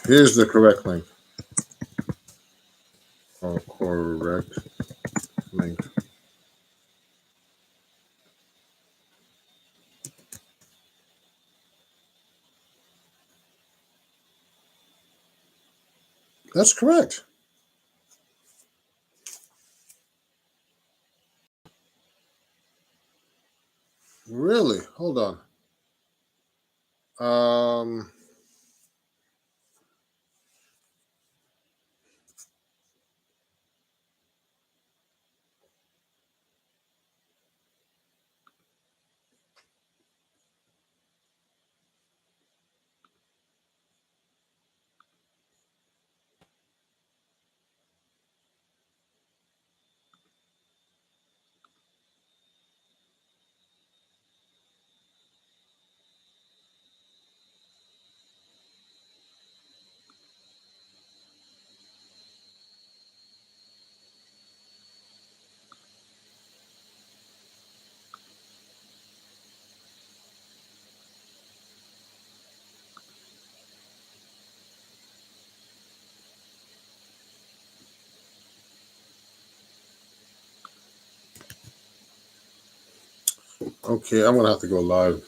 Speaker 1: Here's the correct link. Oh, correct link. That's correct. Really? Hold on. Okay, I'm gonna have to go live.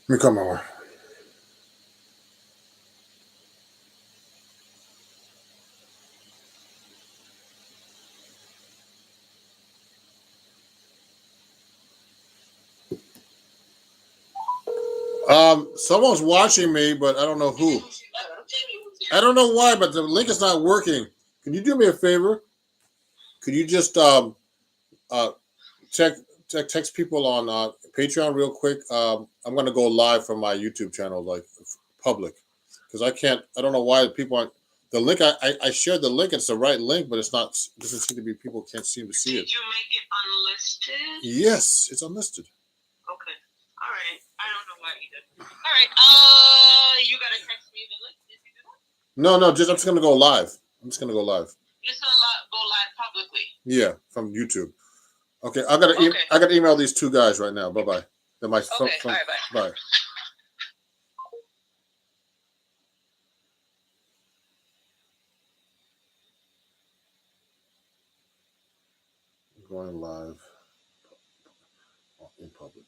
Speaker 1: Let me come over. Someone's watching me, but I don't know who. I don't know why, but the link is not working. Can you do me a favor? Could you just text people on Patreon real quick. I'm gonna go live from my YouTube channel, like public, because I don't know why people aren't. The link I shared the link. It's the right link, but it's not. Doesn't seem to be. People can't seem to see it.
Speaker 3: Did you make it unlisted?
Speaker 1: Yes, it's unlisted.
Speaker 3: Okay. All right. I don't know why either. All right. You gotta text me the link. Did you do that?
Speaker 1: No. I'm just gonna go live. I'm just gonna go live.
Speaker 3: You're gonna go live publicly.
Speaker 1: Yeah, from YouTube. Okay, I gotta email these two guys right now. Bye bye.
Speaker 3: Okay. All right. Bye.
Speaker 1: Bye. Going live in public.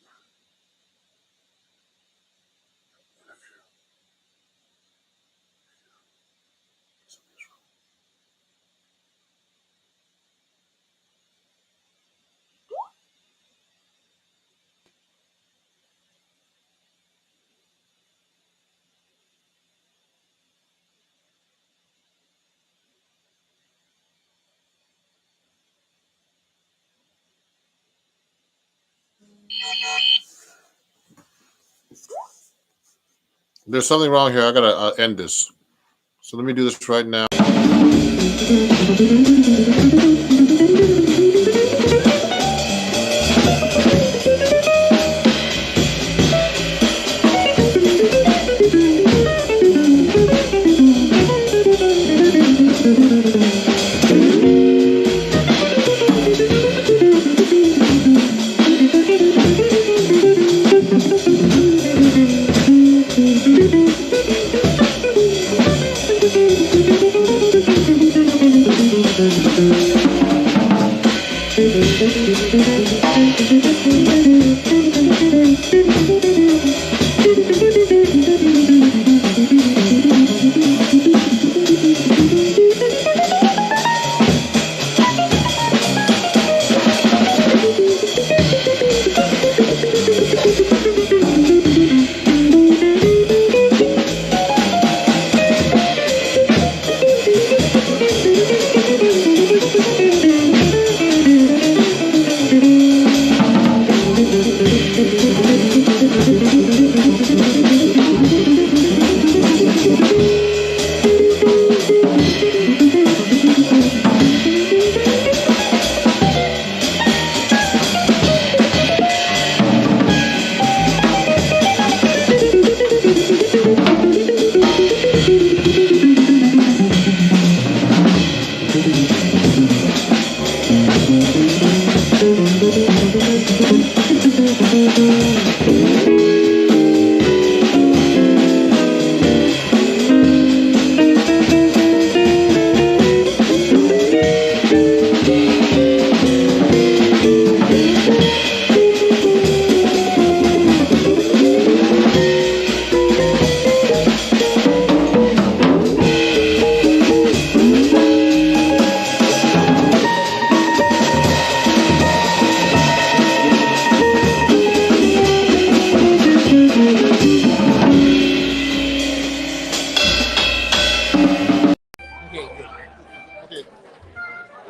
Speaker 1: There's something wrong here. I gotta end this. So let me do this right now.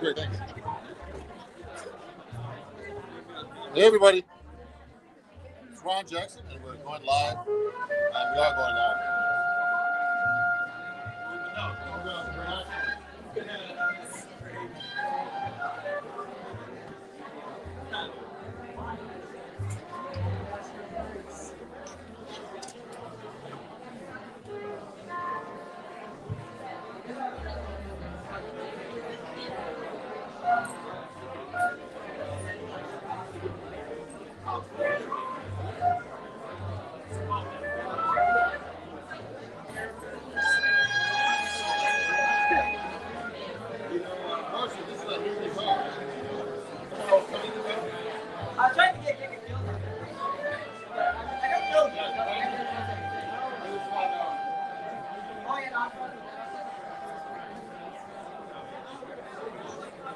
Speaker 1: Great, thanks. Hey everybody, it's Ron Jackson, and we're going live. We are going live.
Speaker 3: I tried to get Jigga killed. I got killed. Oh, yeah, no, I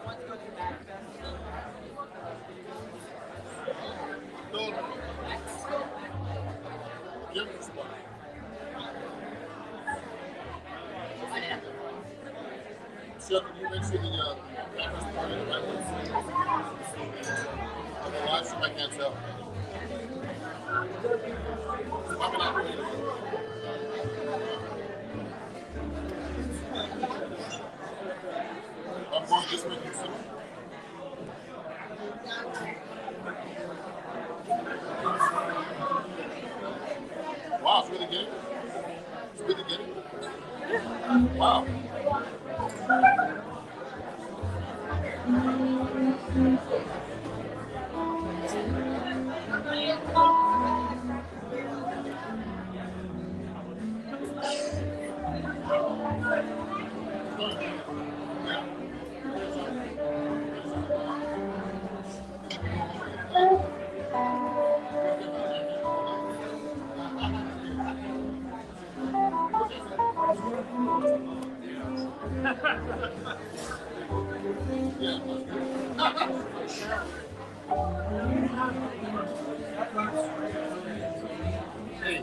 Speaker 3: want to go to the back.
Speaker 1: So can you make sure the camera's pointed the right way? Wow, it's really good. It's really good. Wow. Hey.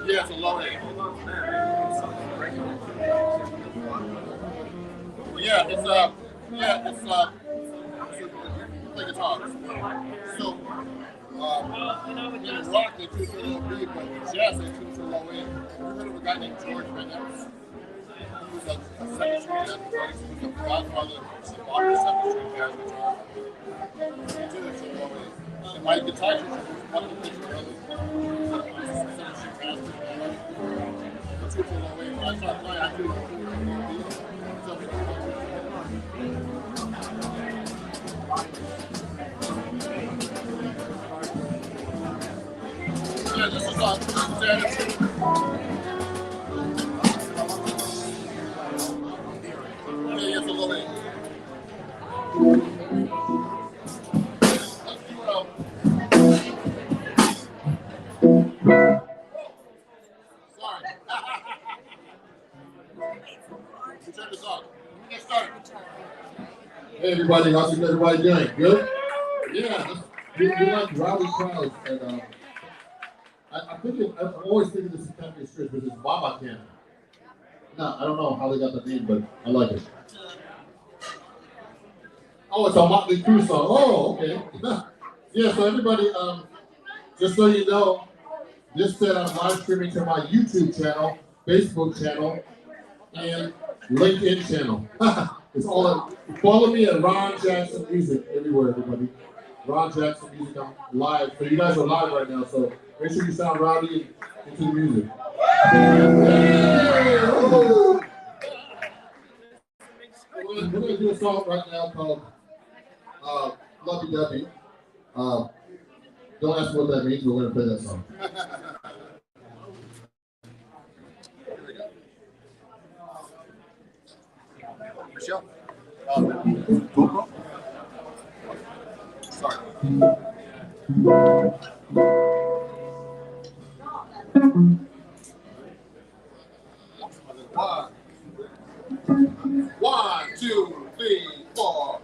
Speaker 1: Yeah, it's a low A. Yeah, it's play guitar. So in rock they choose a little B, but in jazz they choose a low A. You heard of a guy named George Van Evers? He was a 7th Street jazz guitarist. He was the godfather of the modern 7th Street jazz guitar. He did it so low A. And my guitar teacher was one of the pictures of it. 7th Street jazz guitar. He took a low A. When I started playing, I took a low B. Yeah, this is standard. Yeah, it's a low A. Sorry. Turn this off. Get started. Hey everybody, how's everybody doing? Good? Yeah, we like rowdy crowds, and I'm always thinking this is Cafe Street, but it's Mama Camp. No, I don't know how they got the name, but I like it. Oh, it's a Motley Crue song. Oh, okay. Yeah, so everybody, just so you know, this said I'm live streaming to my YouTube channel, Facebook channel, and LinkedIn channel. It's all follow me at Ron Jackson Music everywhere, everybody. Ron Jackson Music, I'm live. So you guys are live right now, so make sure you sound rowdy into the music. We're gonna do a song right now called Lovey Dovey. Don't ask me what that means, we're gonna play that song. Here we go. Michelle? GoPro? Sorry. One, two, three, four.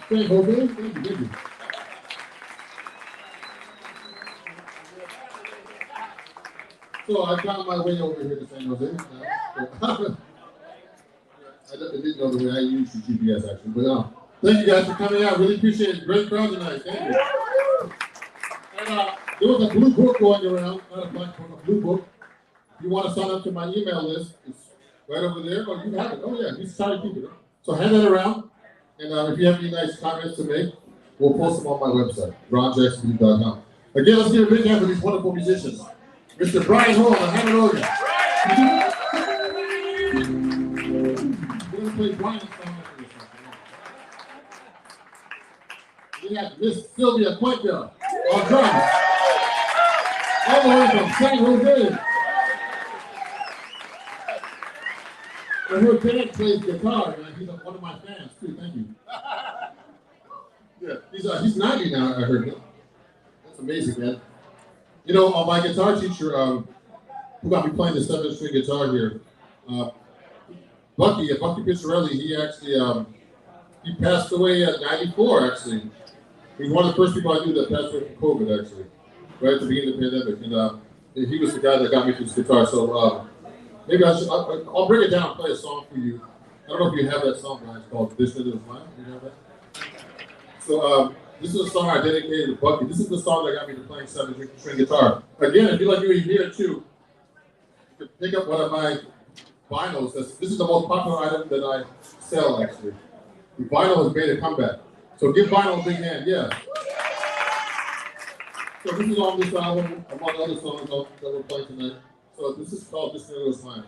Speaker 1: Thank you, Jose. Thank you. So I found my way over here to San Jose. I didn't know the way I use the GPS actually, but thank you guys for coming out. Really appreciate it. Great crowd tonight. Thank you. And there was a blue book going around, not a black book, a blue book. If you want to sign up to my email list, it's right over there. Oh, you have it. Oh yeah, you try to keep it. So hand that around. And if you have any nice comments to make, we'll post them on my website, ronjacksonbeat.com. Again, let's give a big hand for these wonderful musicians. Mr. Brian Hall on Hammond organ. We're going to play Brian's song after this one. We have Miss Sylvia Cuenca on drums. All the way from San Jose. And her dad plays guitar, and he's one of my fans too. Thank you. Yeah, he's 90 now. I heard. That's amazing, man. You know, my guitar teacher, who got me playing the 7-string guitar here, Bucky Picciarelli. He actually he passed away at 94. Actually, he was one of the first people I knew that passed away from COVID. Actually, right at the beginning of the pandemic, and he was the guy that got me through this guitar. So. Maybe I'll bring it down and play a song for you. I don't know if you have that song, guys, called This Is the Fun. You have that? So this is a song I dedicated to Bucky. This is the song that got me to playing 7-string guitar. Again, if you like me here too, you can pick up one of my vinyls. This is the most popular item that I sell, actually. The vinyl has made a comeback. So give vinyl a big hand, yeah. So this is on this album, among other songs that we're playing tonight. So this is called This Is Fine.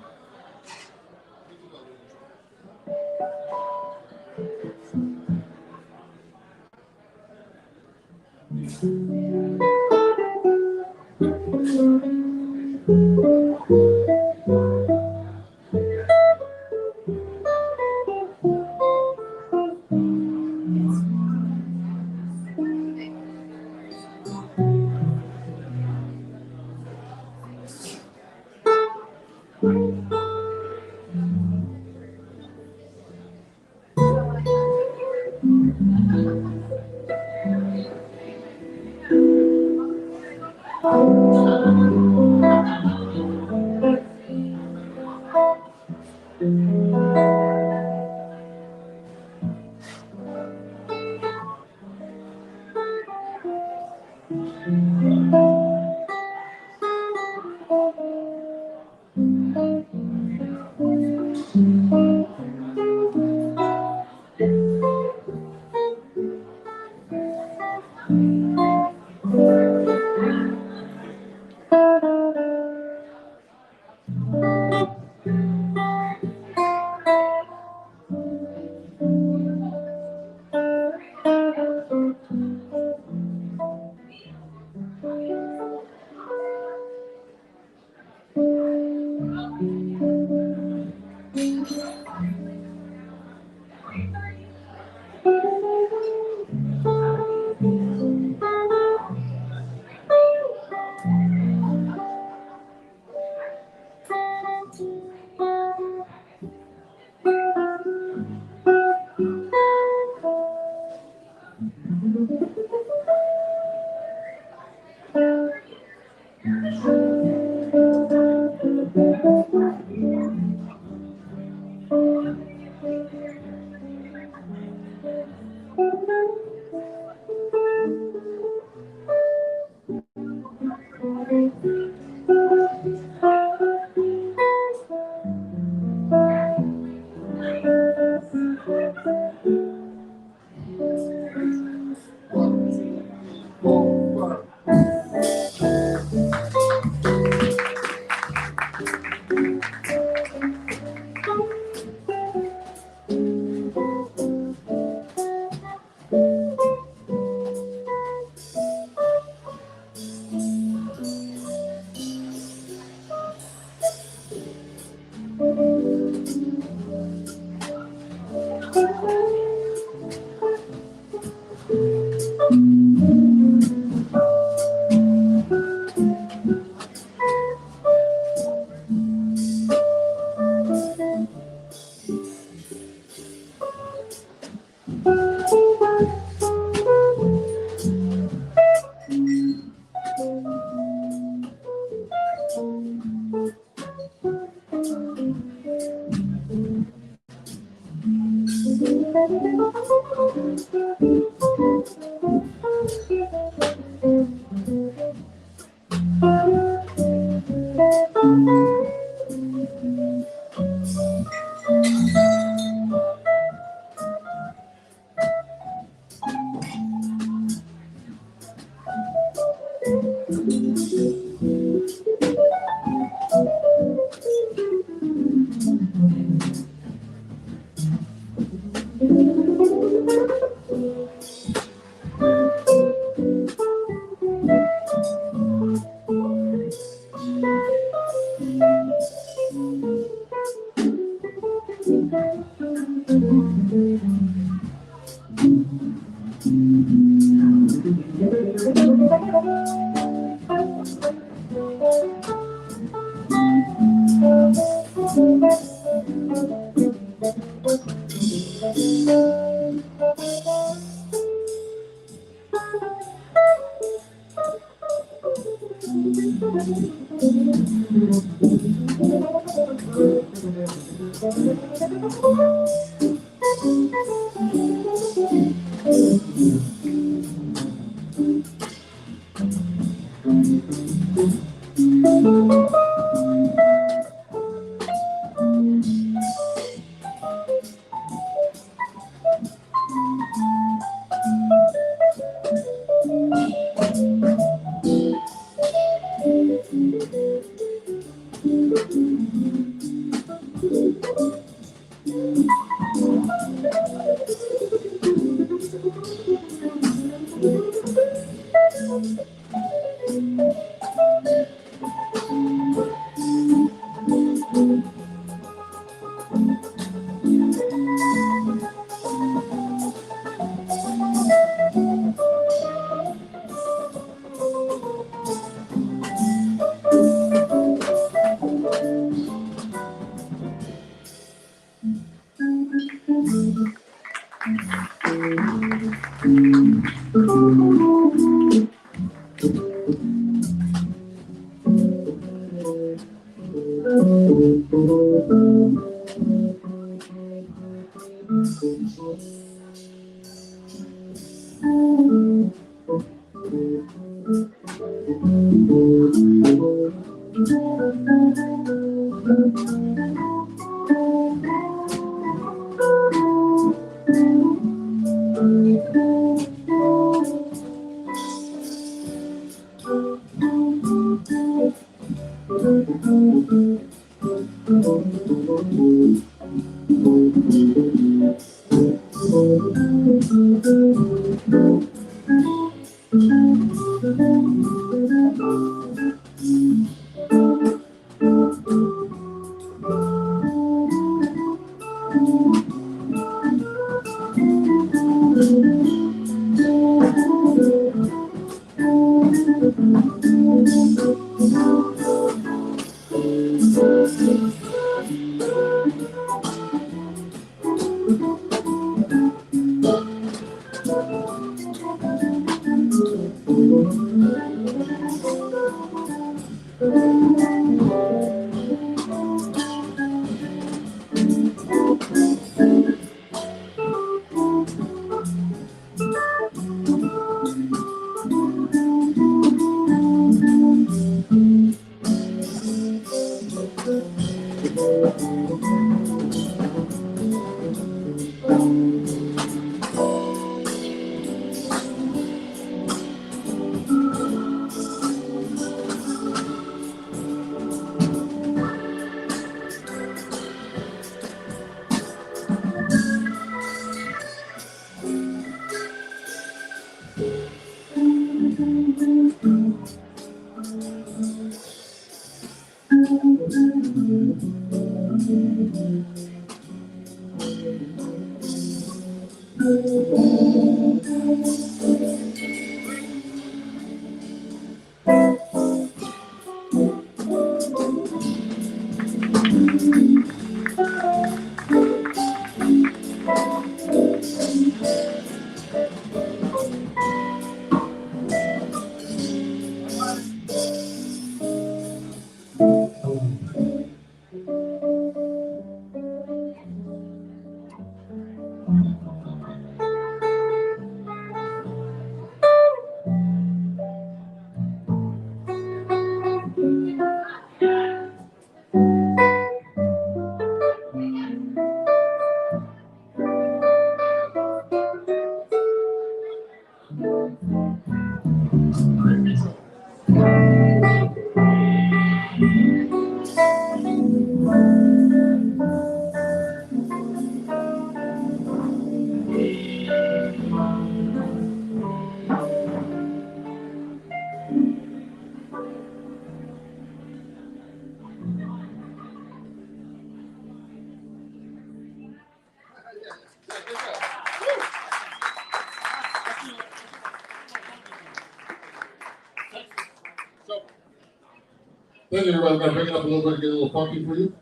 Speaker 1: Thank you, everybody. I'm gonna bring it up a little bit to get a little funky for you.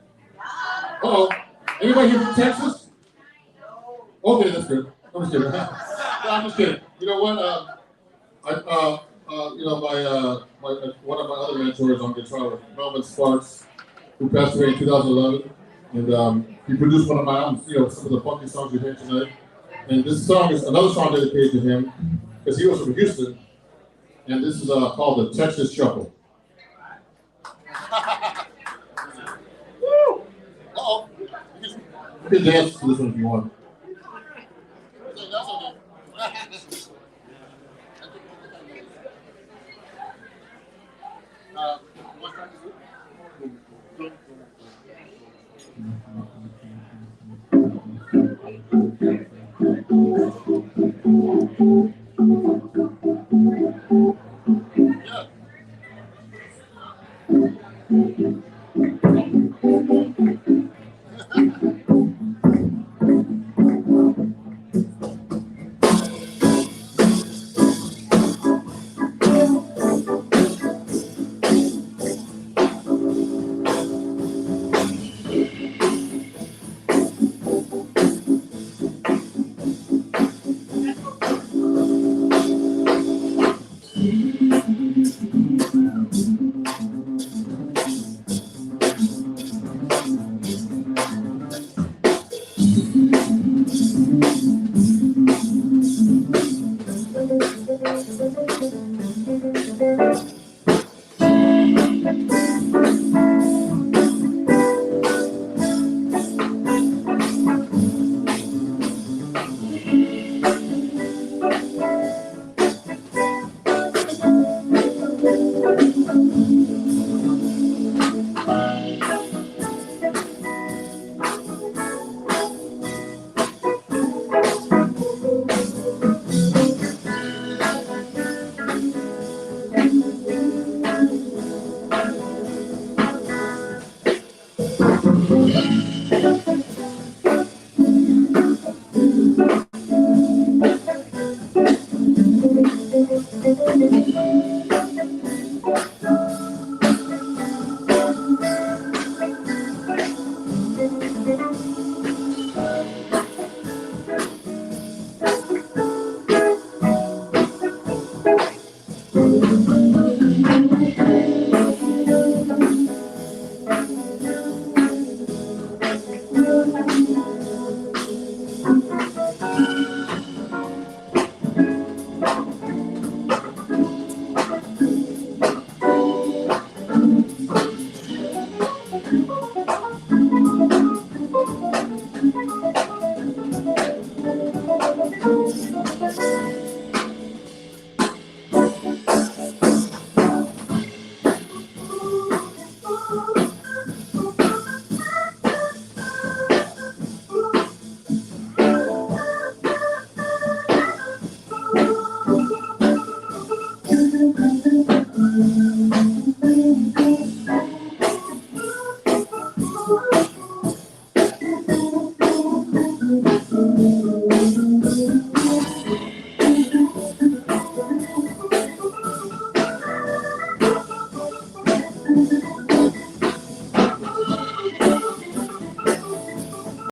Speaker 1: Uh-oh. Anybody here from Texas? Okay, that's good. I'm just kidding. No, I'm just kidding. You know what? One of my other mentors on guitar, Melvin Sparks, who passed away in 2011, and he produced one of my albums. Some of the funky songs you hear tonight. And this song is another song dedicated to him because he was from Houston, and this is called the Texas Shuffle. Woo! Uh-oh. You can dance to this one if you want.